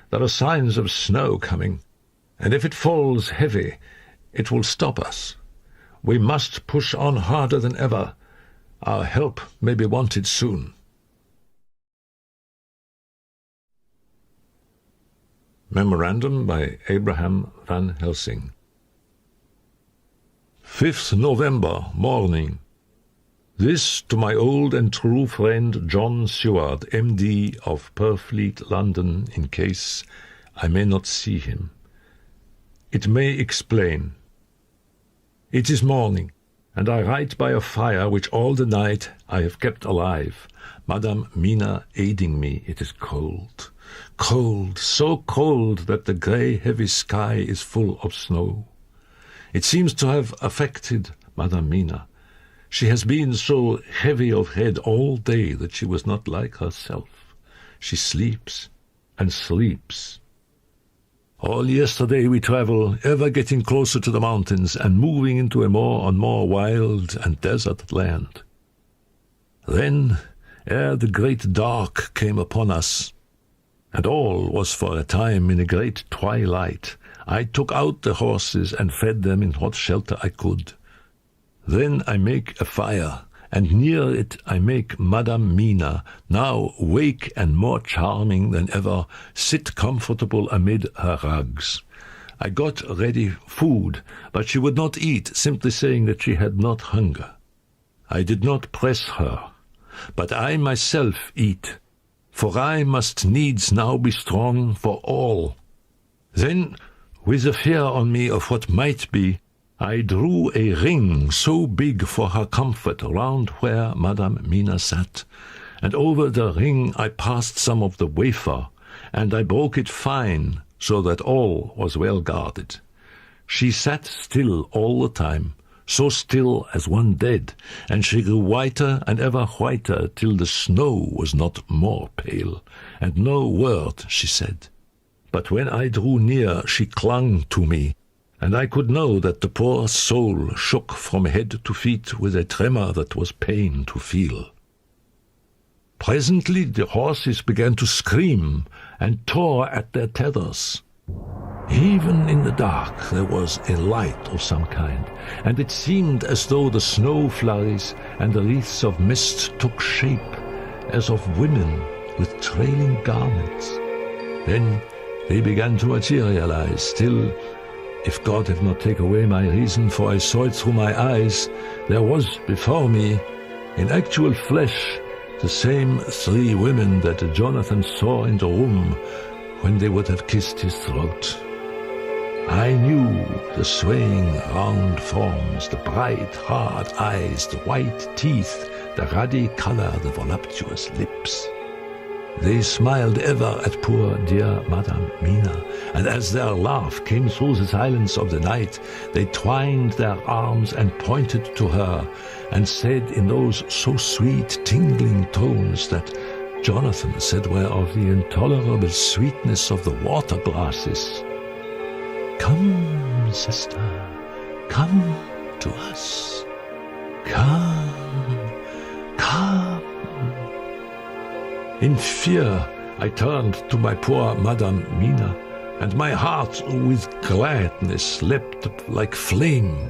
S1: There are signs of snow coming, and if it falls heavy, it will stop us. We must push on harder than ever. Our help may be wanted soon. Memorandum by Abraham Van Helsing. 5th November, morning. This to my old and true friend John Seward, M.D. of Purfleet, London, in case I may not see him. It may explain. It is morning, and I write by a fire which all the night I have kept alive, Madame Mina aiding me. It is cold. Cold, so cold that the grey, heavy sky is full of snow. It seems to have affected Madame Mina. She has been so heavy of head all day that she was not like herself. She sleeps and sleeps. All yesterday we travel, ever getting closer to the mountains and moving into a more and more wild and desert land. Then, ere the great dark came upon us, and all was for a time in a great twilight, I took out the horses and fed them in what shelter I could. Then I make a fire, and near it I make Madame Mina, now wake and more charming than ever, sit comfortable amid her rugs. I got ready food, but she would not eat, simply saying that she had not hunger. I did not press her, but I myself eat, for I must needs now be strong for all. Then, with a fear on me of what might be, I drew a ring so big for her comfort round where Madame Mina sat, and over the ring I passed some of the wafer, and I broke it fine, so that all was well guarded. She sat still all the time, so still as one dead, and she grew whiter and ever whiter till the snow was not more pale, and no word she said. But when I drew near she clung to me, and I could know that the poor soul shook from head to feet with a tremor that was pain to feel. Presently the horses began to scream and tore at their tethers. Even in the dark there was a light of some kind, and it seemed as though the snow flurries and the wreaths of mist took shape, as of women with trailing garments. Then they began to materialize, still, if God have not taken away my reason, for I saw it through my eyes, there was before me, in actual flesh, the same 3 women that Jonathan saw in the room when they would have kissed his throat. I knew the swaying round forms, the bright hard eyes, the white teeth, the ruddy color, the voluptuous lips. They smiled ever at poor dear Madame Mina, and as their laugh came through the silence of the night, they twined their arms and pointed to her, and said in those so sweet, tingling tones that Jonathan said were of the intolerable sweetness of the water glasses, "Come, sister, come to us. Come, come." In fear I turned to my poor Madame Mina, and my heart with gladness leapt like flame.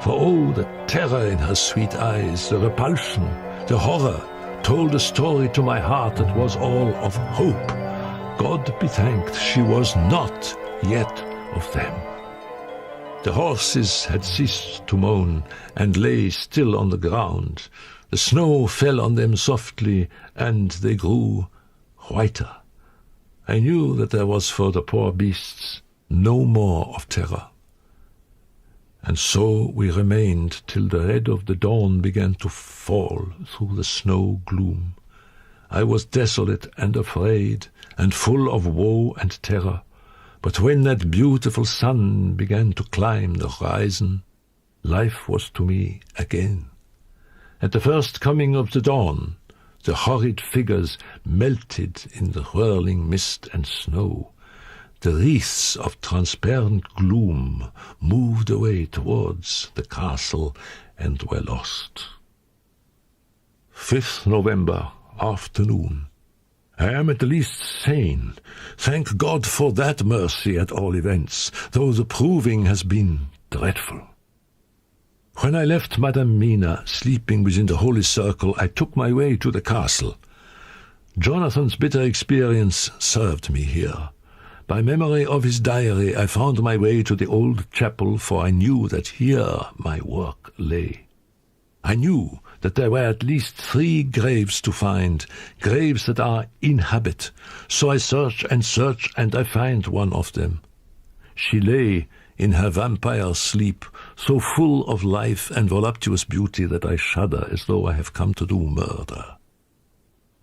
S1: For oh, the terror in her sweet eyes, the repulsion, the horror, told a story to my heart that was all of hope. God be thanked, she was not yet of them. The horses had ceased to moan, and lay still on the ground. The snow fell on them softly, and they grew whiter. I knew that there was for the poor beasts no more of terror. And so we remained till the red of the dawn began to fall through the snow gloom. I was desolate and afraid, and full of woe and terror. But when that beautiful sun began to climb the horizon, life was to me again. At the first coming of the dawn, the horrid figures melted in the whirling mist and snow. The wreaths of transparent gloom moved away towards the castle and were lost. 5th November, afternoon. I am at least sane. Thank God for that mercy at all events, though the proving has been dreadful. When I left Madame Mina sleeping within the holy circle, I took my way to the castle. Jonathan's bitter experience served me here. By memory of his diary, I found my way to the old chapel, for I knew that here my work lay. I knew that there were at least 3 graves to find, graves that are in habit. So I search, and I find one of them. She lay in her vampire sleep, so full of life and voluptuous beauty that I shudder as though I have come to do murder.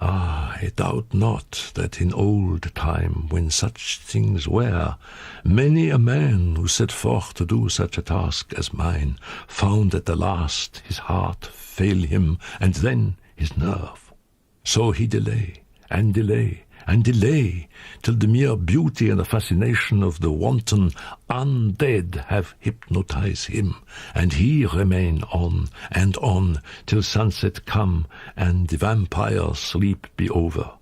S1: Ah, I doubt not that in old time, when such things were, many a man who set forth to do such a task as mine found at the last his heart fail him, and then his nerve. So he delay, and delay, and delay, till the mere beauty and the fascination of the wanton undead have hypnotized him, and he remain on, till sunset come, and the vampire sleep be over.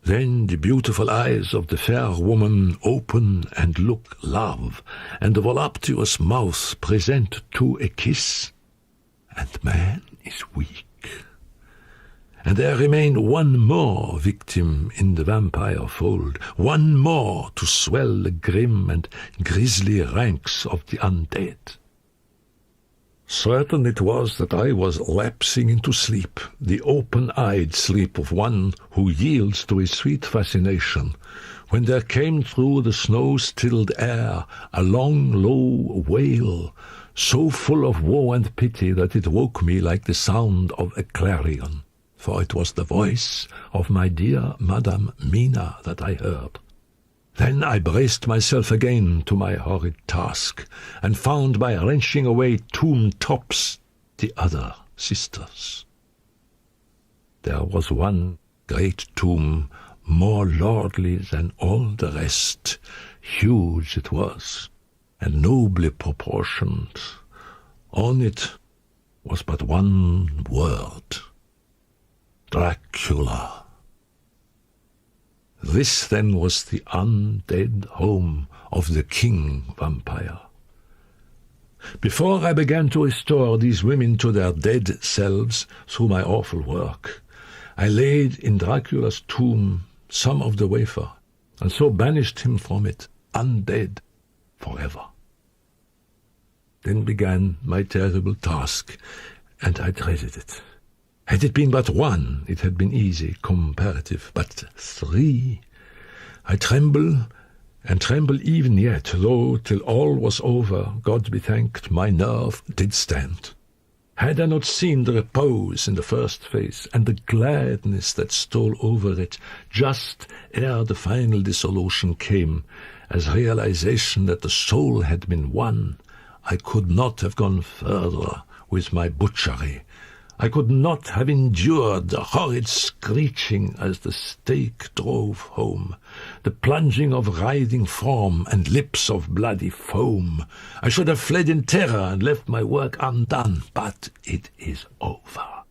S1: Then the beautiful eyes of the fair woman open and look love, and the voluptuous mouth present to a kiss, and man is weak. And there remained one more victim in the vampire fold, one more to swell the grim and grisly ranks of the undead. Certain it was that I was lapsing into sleep, the open-eyed sleep of one who yields to a sweet fascination, when there came through the snow-stilled air a long, low wail, so full of woe and pity that it woke me like the sound of a clarion. For it was the voice of my dear Madame Mina that I heard. Then I braced myself again to my horrid task, and found by wrenching away tomb tops the other sisters. There was one great tomb, more lordly than all the rest. Huge it was, and nobly proportioned. On it was but one word: Dracula. This then was the undead home of the king vampire. Before I began to restore these women to their dead selves through my awful work, I laid in Dracula's tomb some of the wafer, and so banished him from it, undead, forever. Then began my terrible task, and I dreaded it. Had it been but one, it had been easy, comparative, but 3. I tremble, and tremble even yet, though till all was over, God be thanked, my nerve did stand. Had I not seen the repose in the first face, and the gladness that stole over it, just ere the final dissolution came, as realization that the soul had been won, I could not have gone further with my butchery. I could not have endured the horrid screeching as the stake drove home, the plunging of writhing form and lips of bloody foam. I should have fled in terror and left my work undone, but it is over.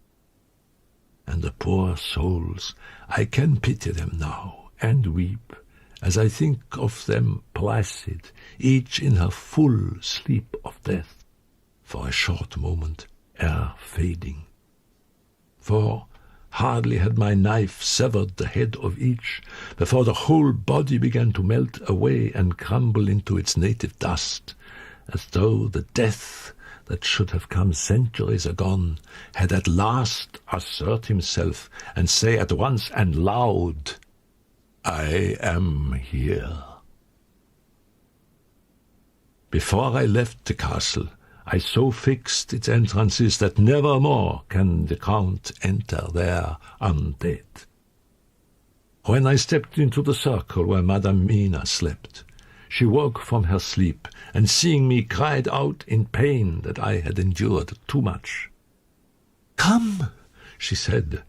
S1: And the poor souls, I can pity them now and weep, as I think of them placid, each in her full sleep of death, for a short moment ere fading. For hardly had my knife severed the head of each, before the whole body began to melt away and crumble into its native dust, as though the death that should have come centuries agone had at last assert himself and say at once and loud, I am here. Before I left the castle, I so fixed its entrances that never more can the Count enter there undead. When I stepped into the circle where Madame Mina slept, she woke from her sleep, and seeing me cried out in pain that I had endured too much. "Come," she said,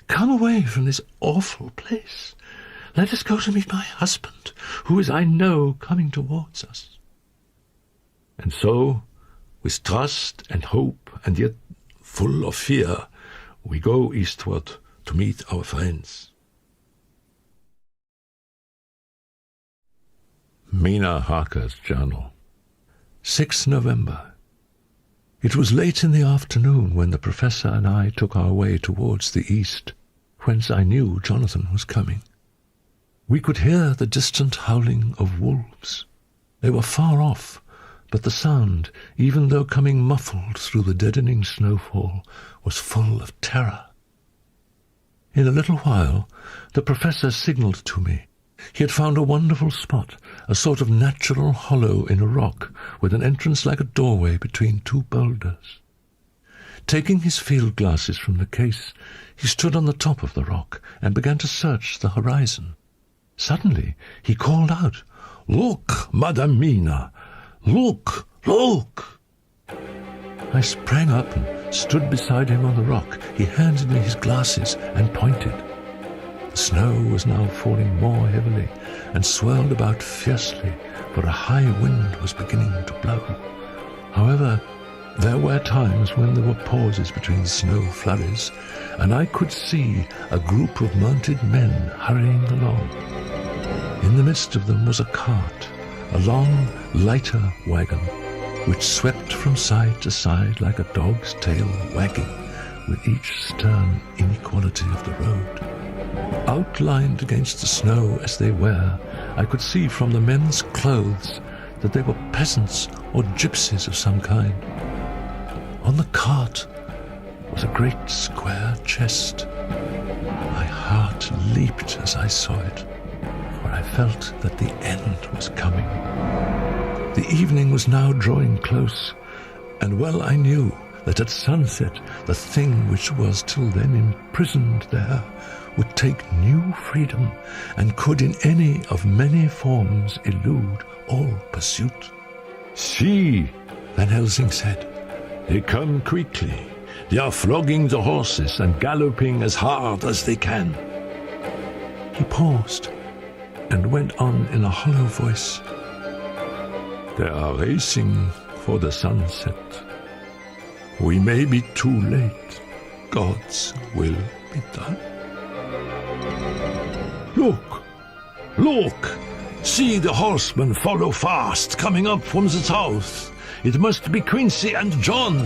S1: "come away from this awful place. Let us go to meet my husband, who is, I know, coming towards us." And so, with trust and hope, and yet full of fear, we go eastward to meet our friends. Mina Harker's journal. 6 November. It was late in the afternoon when the Professor and I took our way towards the east, whence I knew Jonathan was coming. We could hear the distant howling of wolves. They were far off, but the sound, even though coming muffled through the deadening snowfall, was full of terror. In a little while, the Professor signalled to me. He had found a wonderful spot, a sort of natural hollow in a rock, with an entrance like a doorway between two boulders. Taking his field glasses from the case, he stood on the top of the rock and began to search the horizon. Suddenly he called out, "Look, Madame Mina! Look! Look!" I sprang up and stood beside him on the rock. He handed me his glasses and pointed. The snow was now falling more heavily and swirled about fiercely, for a high wind was beginning to blow. However, there were times when there were pauses between snow flurries, and I could see a group of mounted men hurrying along. In the midst of them was a cart, a long, lighter wagon, which swept from side to side like a dog's tail wagging with each stern inequality of the road. Outlined against the snow as they were, I could see from the men's clothes that they were peasants or gypsies of some kind. On the cart was a great square chest. My heart leaped as I saw it, for I felt that the end was coming. The evening was now drawing close, and well I knew that at sunset the thing which was till then imprisoned there would take new freedom, and could in any of many forms elude all pursuit. "See," Van Helsing said, "they come quickly. They are flogging the horses and galloping as hard as they can." He paused and went on in a hollow voice, "They are racing for the sunset. We may be too late. God's will be done." "Look! Look! See the horsemen follow fast, coming up from the south. It must be Quincy and John."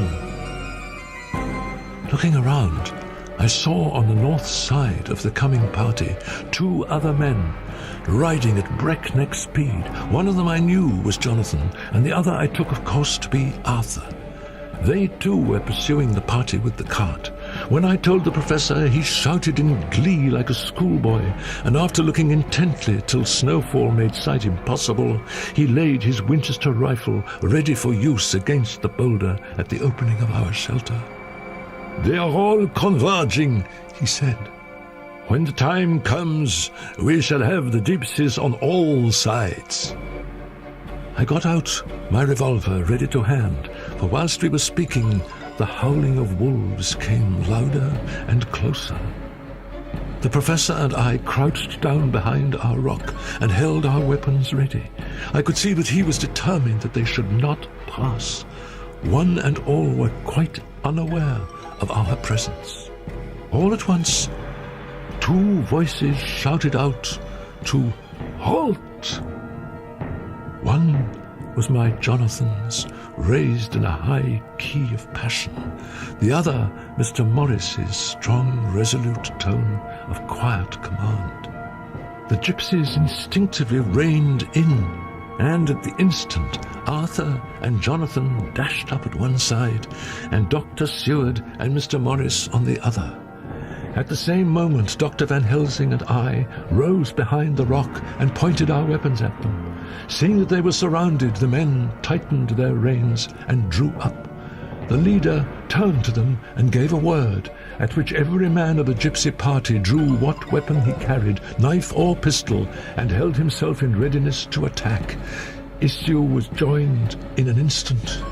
S1: Looking around, I saw on the north side of the coming party 2 other men, riding at breakneck speed. One of them I knew was Jonathan, and the other I took, of course, to be Arthur. They too were pursuing the party with the cart. When I told the Professor, he shouted in glee like a schoolboy, and after looking intently till snowfall made sight impossible, he laid his Winchester rifle ready for use against the boulder at the opening of our shelter. "They are all converging," he said. "When the time comes, we shall have the gypsies on all sides." I got out my revolver ready to hand, for whilst we were speaking, the howling of wolves came louder and closer. The Professor and I crouched down behind our rock and held our weapons ready. I could see that he was determined that they should not pass. One and all were quite unaware of our presence. All at once, 2 voices shouted out to halt. One was my Jonathan's, raised in a high key of passion. The other, Mr. Morris's strong, resolute tone of quiet command. The gypsies instinctively reined in, and at the instant Arthur and Jonathan dashed up at one side, and Dr. Seward and Mr. Morris on the other. At the same moment, Dr. Van Helsing and I rose behind the rock and pointed our weapons at them. Seeing that they were surrounded, the men tightened their reins and drew up. The leader turned to them and gave a word, at which every man of the gypsy party drew what weapon he carried, knife or pistol, and held himself in readiness to attack. Issue was joined in an instant.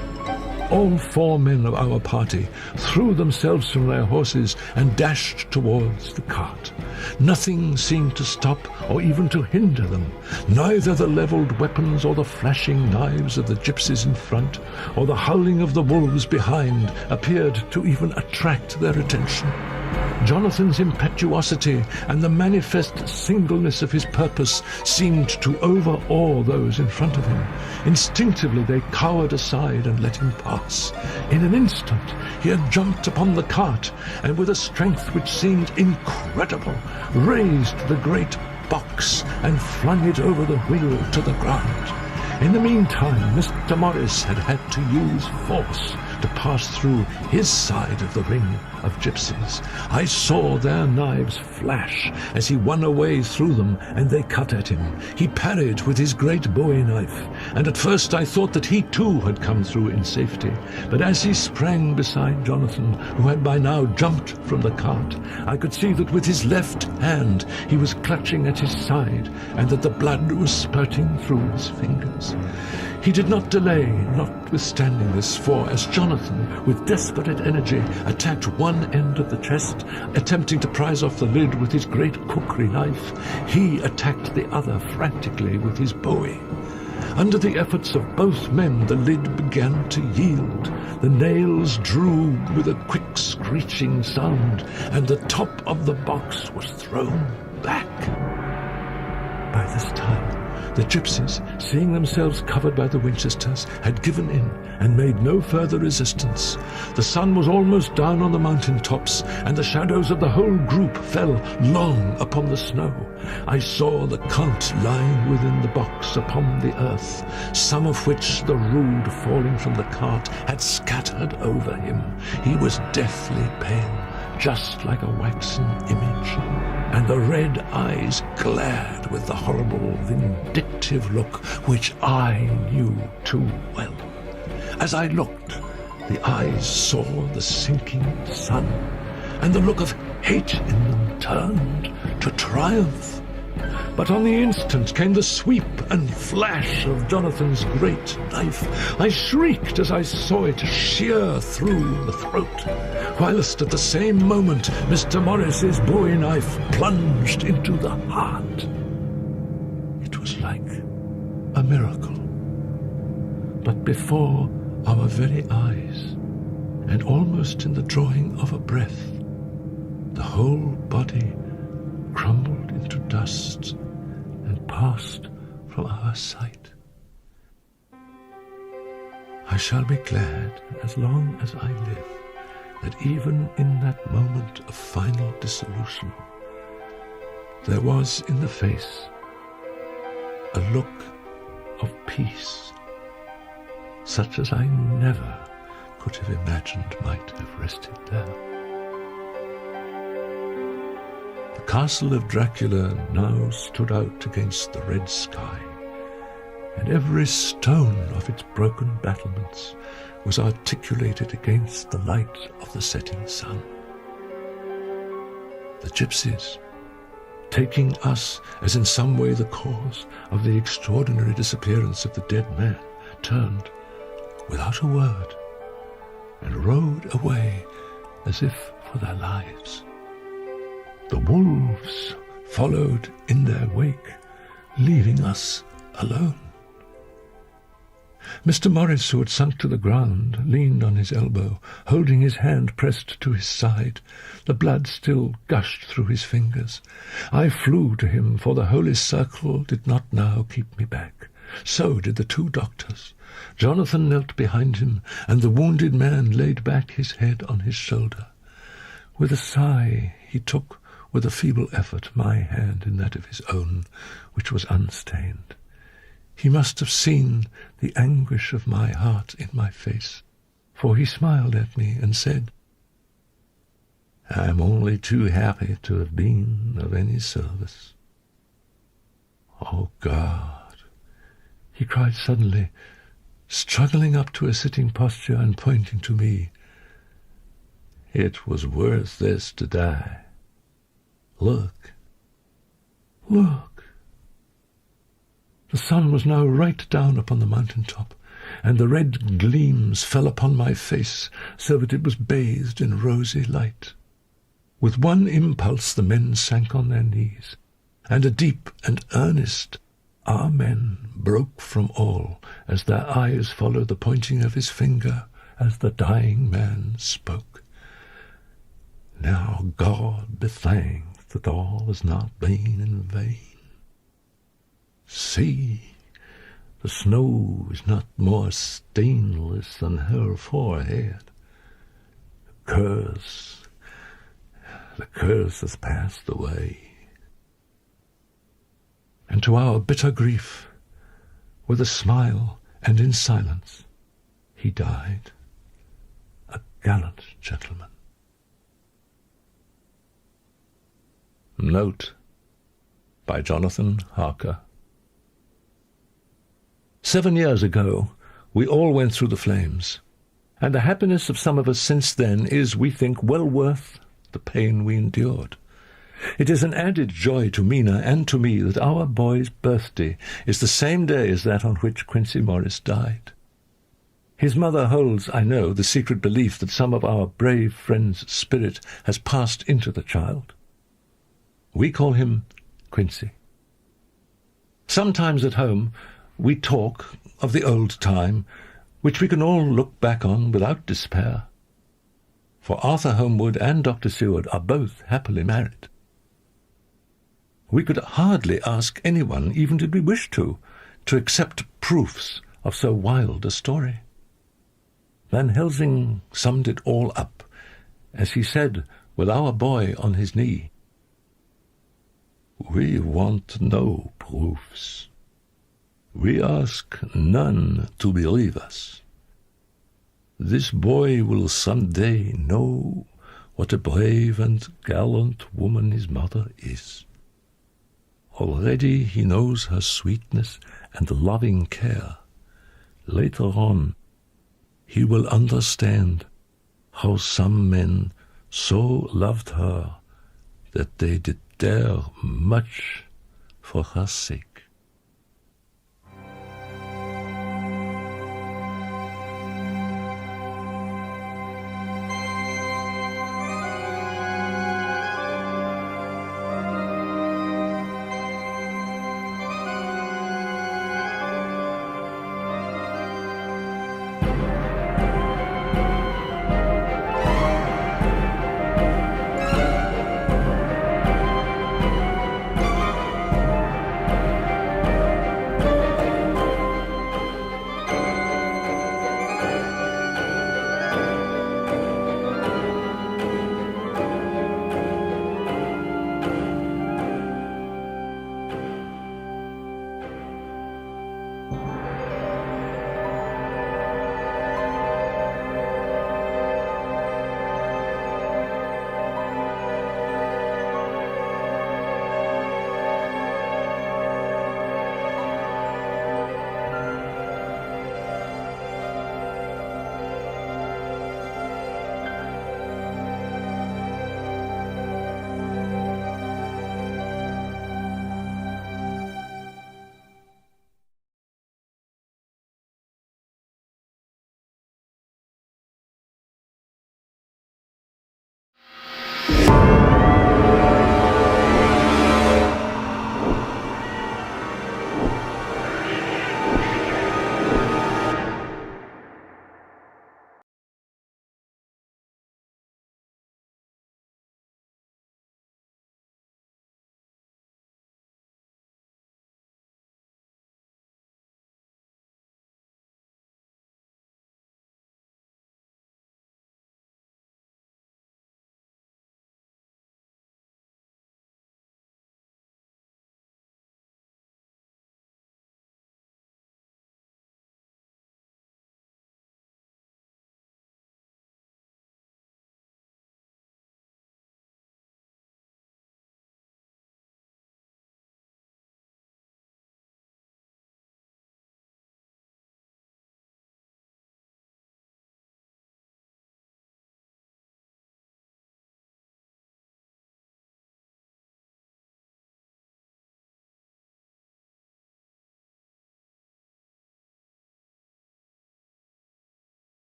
S1: All 4 men of our party threw themselves from their horses and dashed towards the cart. Nothing seemed to stop or even to hinder them. Neither the levelled weapons or the flashing knives of the gypsies in front or the howling of the wolves behind appeared to even attract their attention. Jonathan's impetuosity and the manifest singleness of his purpose seemed to overawe those in front of him. Instinctively they cowered aside and let him pass. In an instant he had jumped upon the cart, and with a strength which seemed incredible, raised the great box and flung it over the wheel to the ground. In the meantime, Mr. Morris had had to use force to pass through his side of the ring of gypsies. I saw their knives flash as he won a way through them, and they cut at him. He parried with his great bowie knife, and at first I thought that he too had come through in safety. But as he sprang beside Jonathan, who had by now jumped from the cart, I could see that with his left hand he was clutching at his side, and that the blood was spurting through his fingers. He did not delay, notwithstanding this, for as Jonathan, with desperate energy, attacked one end of the chest, attempting to prise off the lid with his great cookery knife, he attacked the other frantically with his bowie. Under the efforts of both men, the lid began to yield. The nails drew with a quick screeching sound, and the top of the box was thrown back. By this time, the gypsies, seeing themselves covered by the Winchesters, had given in and made no further resistance. The sun was almost down on the mountain tops, and the shadows of the whole group fell long upon the snow. I saw the Count lying within the box upon the earth, some of which the rood falling from the cart had scattered over him. He was deathly pale, just like a waxen image, and the red eyes glared with the horrible, vindictive look which I knew too well. As I looked, the eyes saw the sinking sun, and the look of hate in them turned to triumph. But on the instant came the sweep and flash of Jonathan's great knife. I shrieked as I saw it shear through the throat, whilst at the same moment Mr. Morris's bowie knife plunged into the heart. It was like a miracle. But before our very eyes, and almost in the drawing of a breath, the whole body crumbled into dust and passed from our sight. I shall be glad, as long as I live, that even in that moment of final dissolution, there was in the face a look of peace, such as I never could have imagined might have rested there. The castle of Dracula now stood out against the red sky, and every stone of its broken battlements was articulated against the light of the setting sun. The gypsies, taking us as in some way the cause of the extraordinary disappearance of the dead man, turned without a word and rode away as if for their lives. The wolves followed in their wake, leaving us alone. Mr. Morris, who had sunk to the ground, leaned on his elbow, holding his hand pressed to his side. The blood still gushed through his fingers. I flew to him, for the holy circle did not now keep me back. So did the 2 doctors. Jonathan knelt behind him, and the wounded man laid back his head on his shoulder. With a sigh, he took, with a feeble effort, my hand in that of his own, which was unstained. He must have seen the anguish of my heart in my face, for he smiled at me and said, I am only too happy to have been of any service. Oh, God, he cried suddenly, struggling up to a sitting posture and pointing to me. It was worth this to die. Look, look. The sun was now right down upon the mountain top, and the red gleams fell upon my face so that it was bathed in rosy light. With one impulse the men sank on their knees, and a deep and earnest Amen broke from all as their eyes followed the pointing of his finger as the dying man spoke. Now God be thanked that all has not been in vain. See, the snow is not more stainless than her forehead. The curse has passed away. And to our bitter grief, with a smile and in silence, he died, a gallant gentleman. Note by Jonathan Harker. 7 years ago, we all went through the flames, and the happiness of some of us since then is, we think, well worth the pain we endured. It is an added joy to Mina and to me that our boy's birthday is the same day as that on which Quincy Morris died. His mother holds, I know, the secret belief that some of our brave friend's spirit has passed into the child. We call him Quincy. Sometimes at home we talk of the old time, which we can all look back on without despair. For Arthur Homewood and Dr. Seward are both happily married. We could hardly ask anyone, even did we wish to accept proofs of so wild a story. Van Helsing summed it all up, as he said, with our boy on his knee, "We want no proofs. We ask none to believe us. This boy will some day know what a brave and gallant woman his mother is. Already he knows her sweetness and loving care. Later on, he will understand how some men so loved her that they did dare much for her sake."